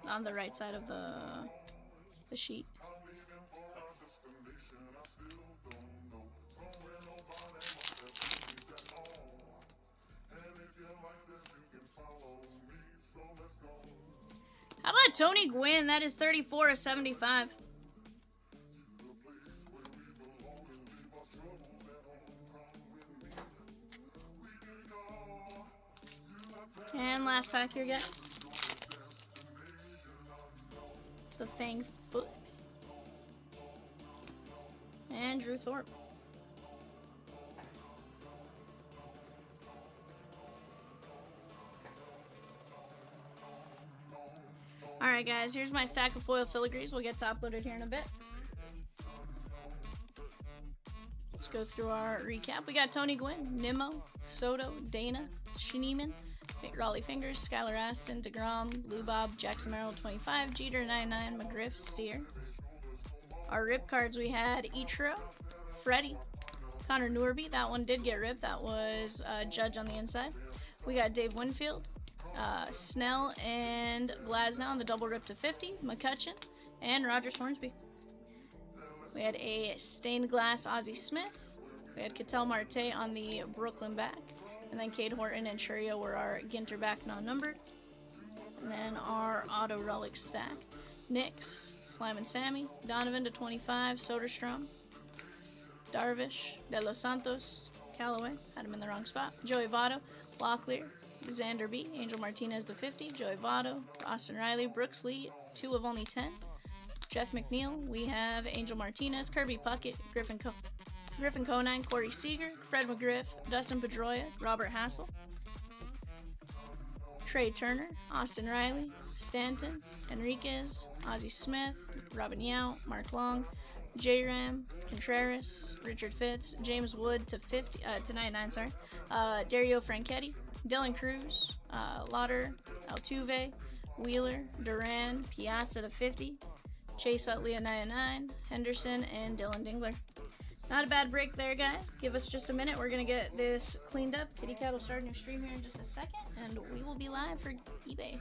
On the right side of the sheet. How about Tony Gwynn? That is 34 of 75. And last pack here, guys. The Fang Foot. And Drew Thorpe. Alright guys, here's my stack of foil filigrees. We'll get top loaded here in a bit. Let's go through our recap. We got Tony Gwynn, Nimmo, Soto, Dana, Schneeman, Raleigh Fingers, Skylar Aston, DeGrom, Lou Bob, Jackson Merrill 25, Jeter 99, McGriff, Steer. Our rip cards we had Ichiro, Freddie, Connor Norby. That one did get ripped. That was Judge on the inside. We got Dave Winfield, Snell, and Glasnow on the double rip to 50, McCutcheon, and Roger Swornsby. We had a stained glass Ozzie Smith. We had Ketel Marte on the Brooklyn back. And then Cade Horton and Churio were our Ginter back non-numbered. And then our auto relic stack. Nix, Slam and Sammy, Donovan to 25, Soderstrom, Darvish, De Los Santos, Callaway, had him in the wrong spot, Joey Votto, Locklear, Xander B, Angel Martinez to 50, Joey Votto, Austin Riley, Brooks Lee, 2 of only 10, Jeff McNeil, we have Angel Martinez, Kirby Puckett, Griffin Conine, Corey Seager, Fred McGriff, Dustin Pedroia, Robert Hassel, Trey Turner, Austin Riley, Stanton, Enriquez, Ozzie Smith, Robin Yount, Mark Long, J-Ram, Contreras, Richard Fitz, James Wood to 50 to 99, sorry, Dario Franchetti, Dylan Cruz, Lauder, Altuve, Wheeler, Duran, Piazza to 50, Chase Utley at 99, Henderson, and Dylan Dingler. Not a bad break there, guys. Give us just a minute. We're going to get this cleaned up. Kitty Cat will start a new stream here in just a second, and we will be live for eBay.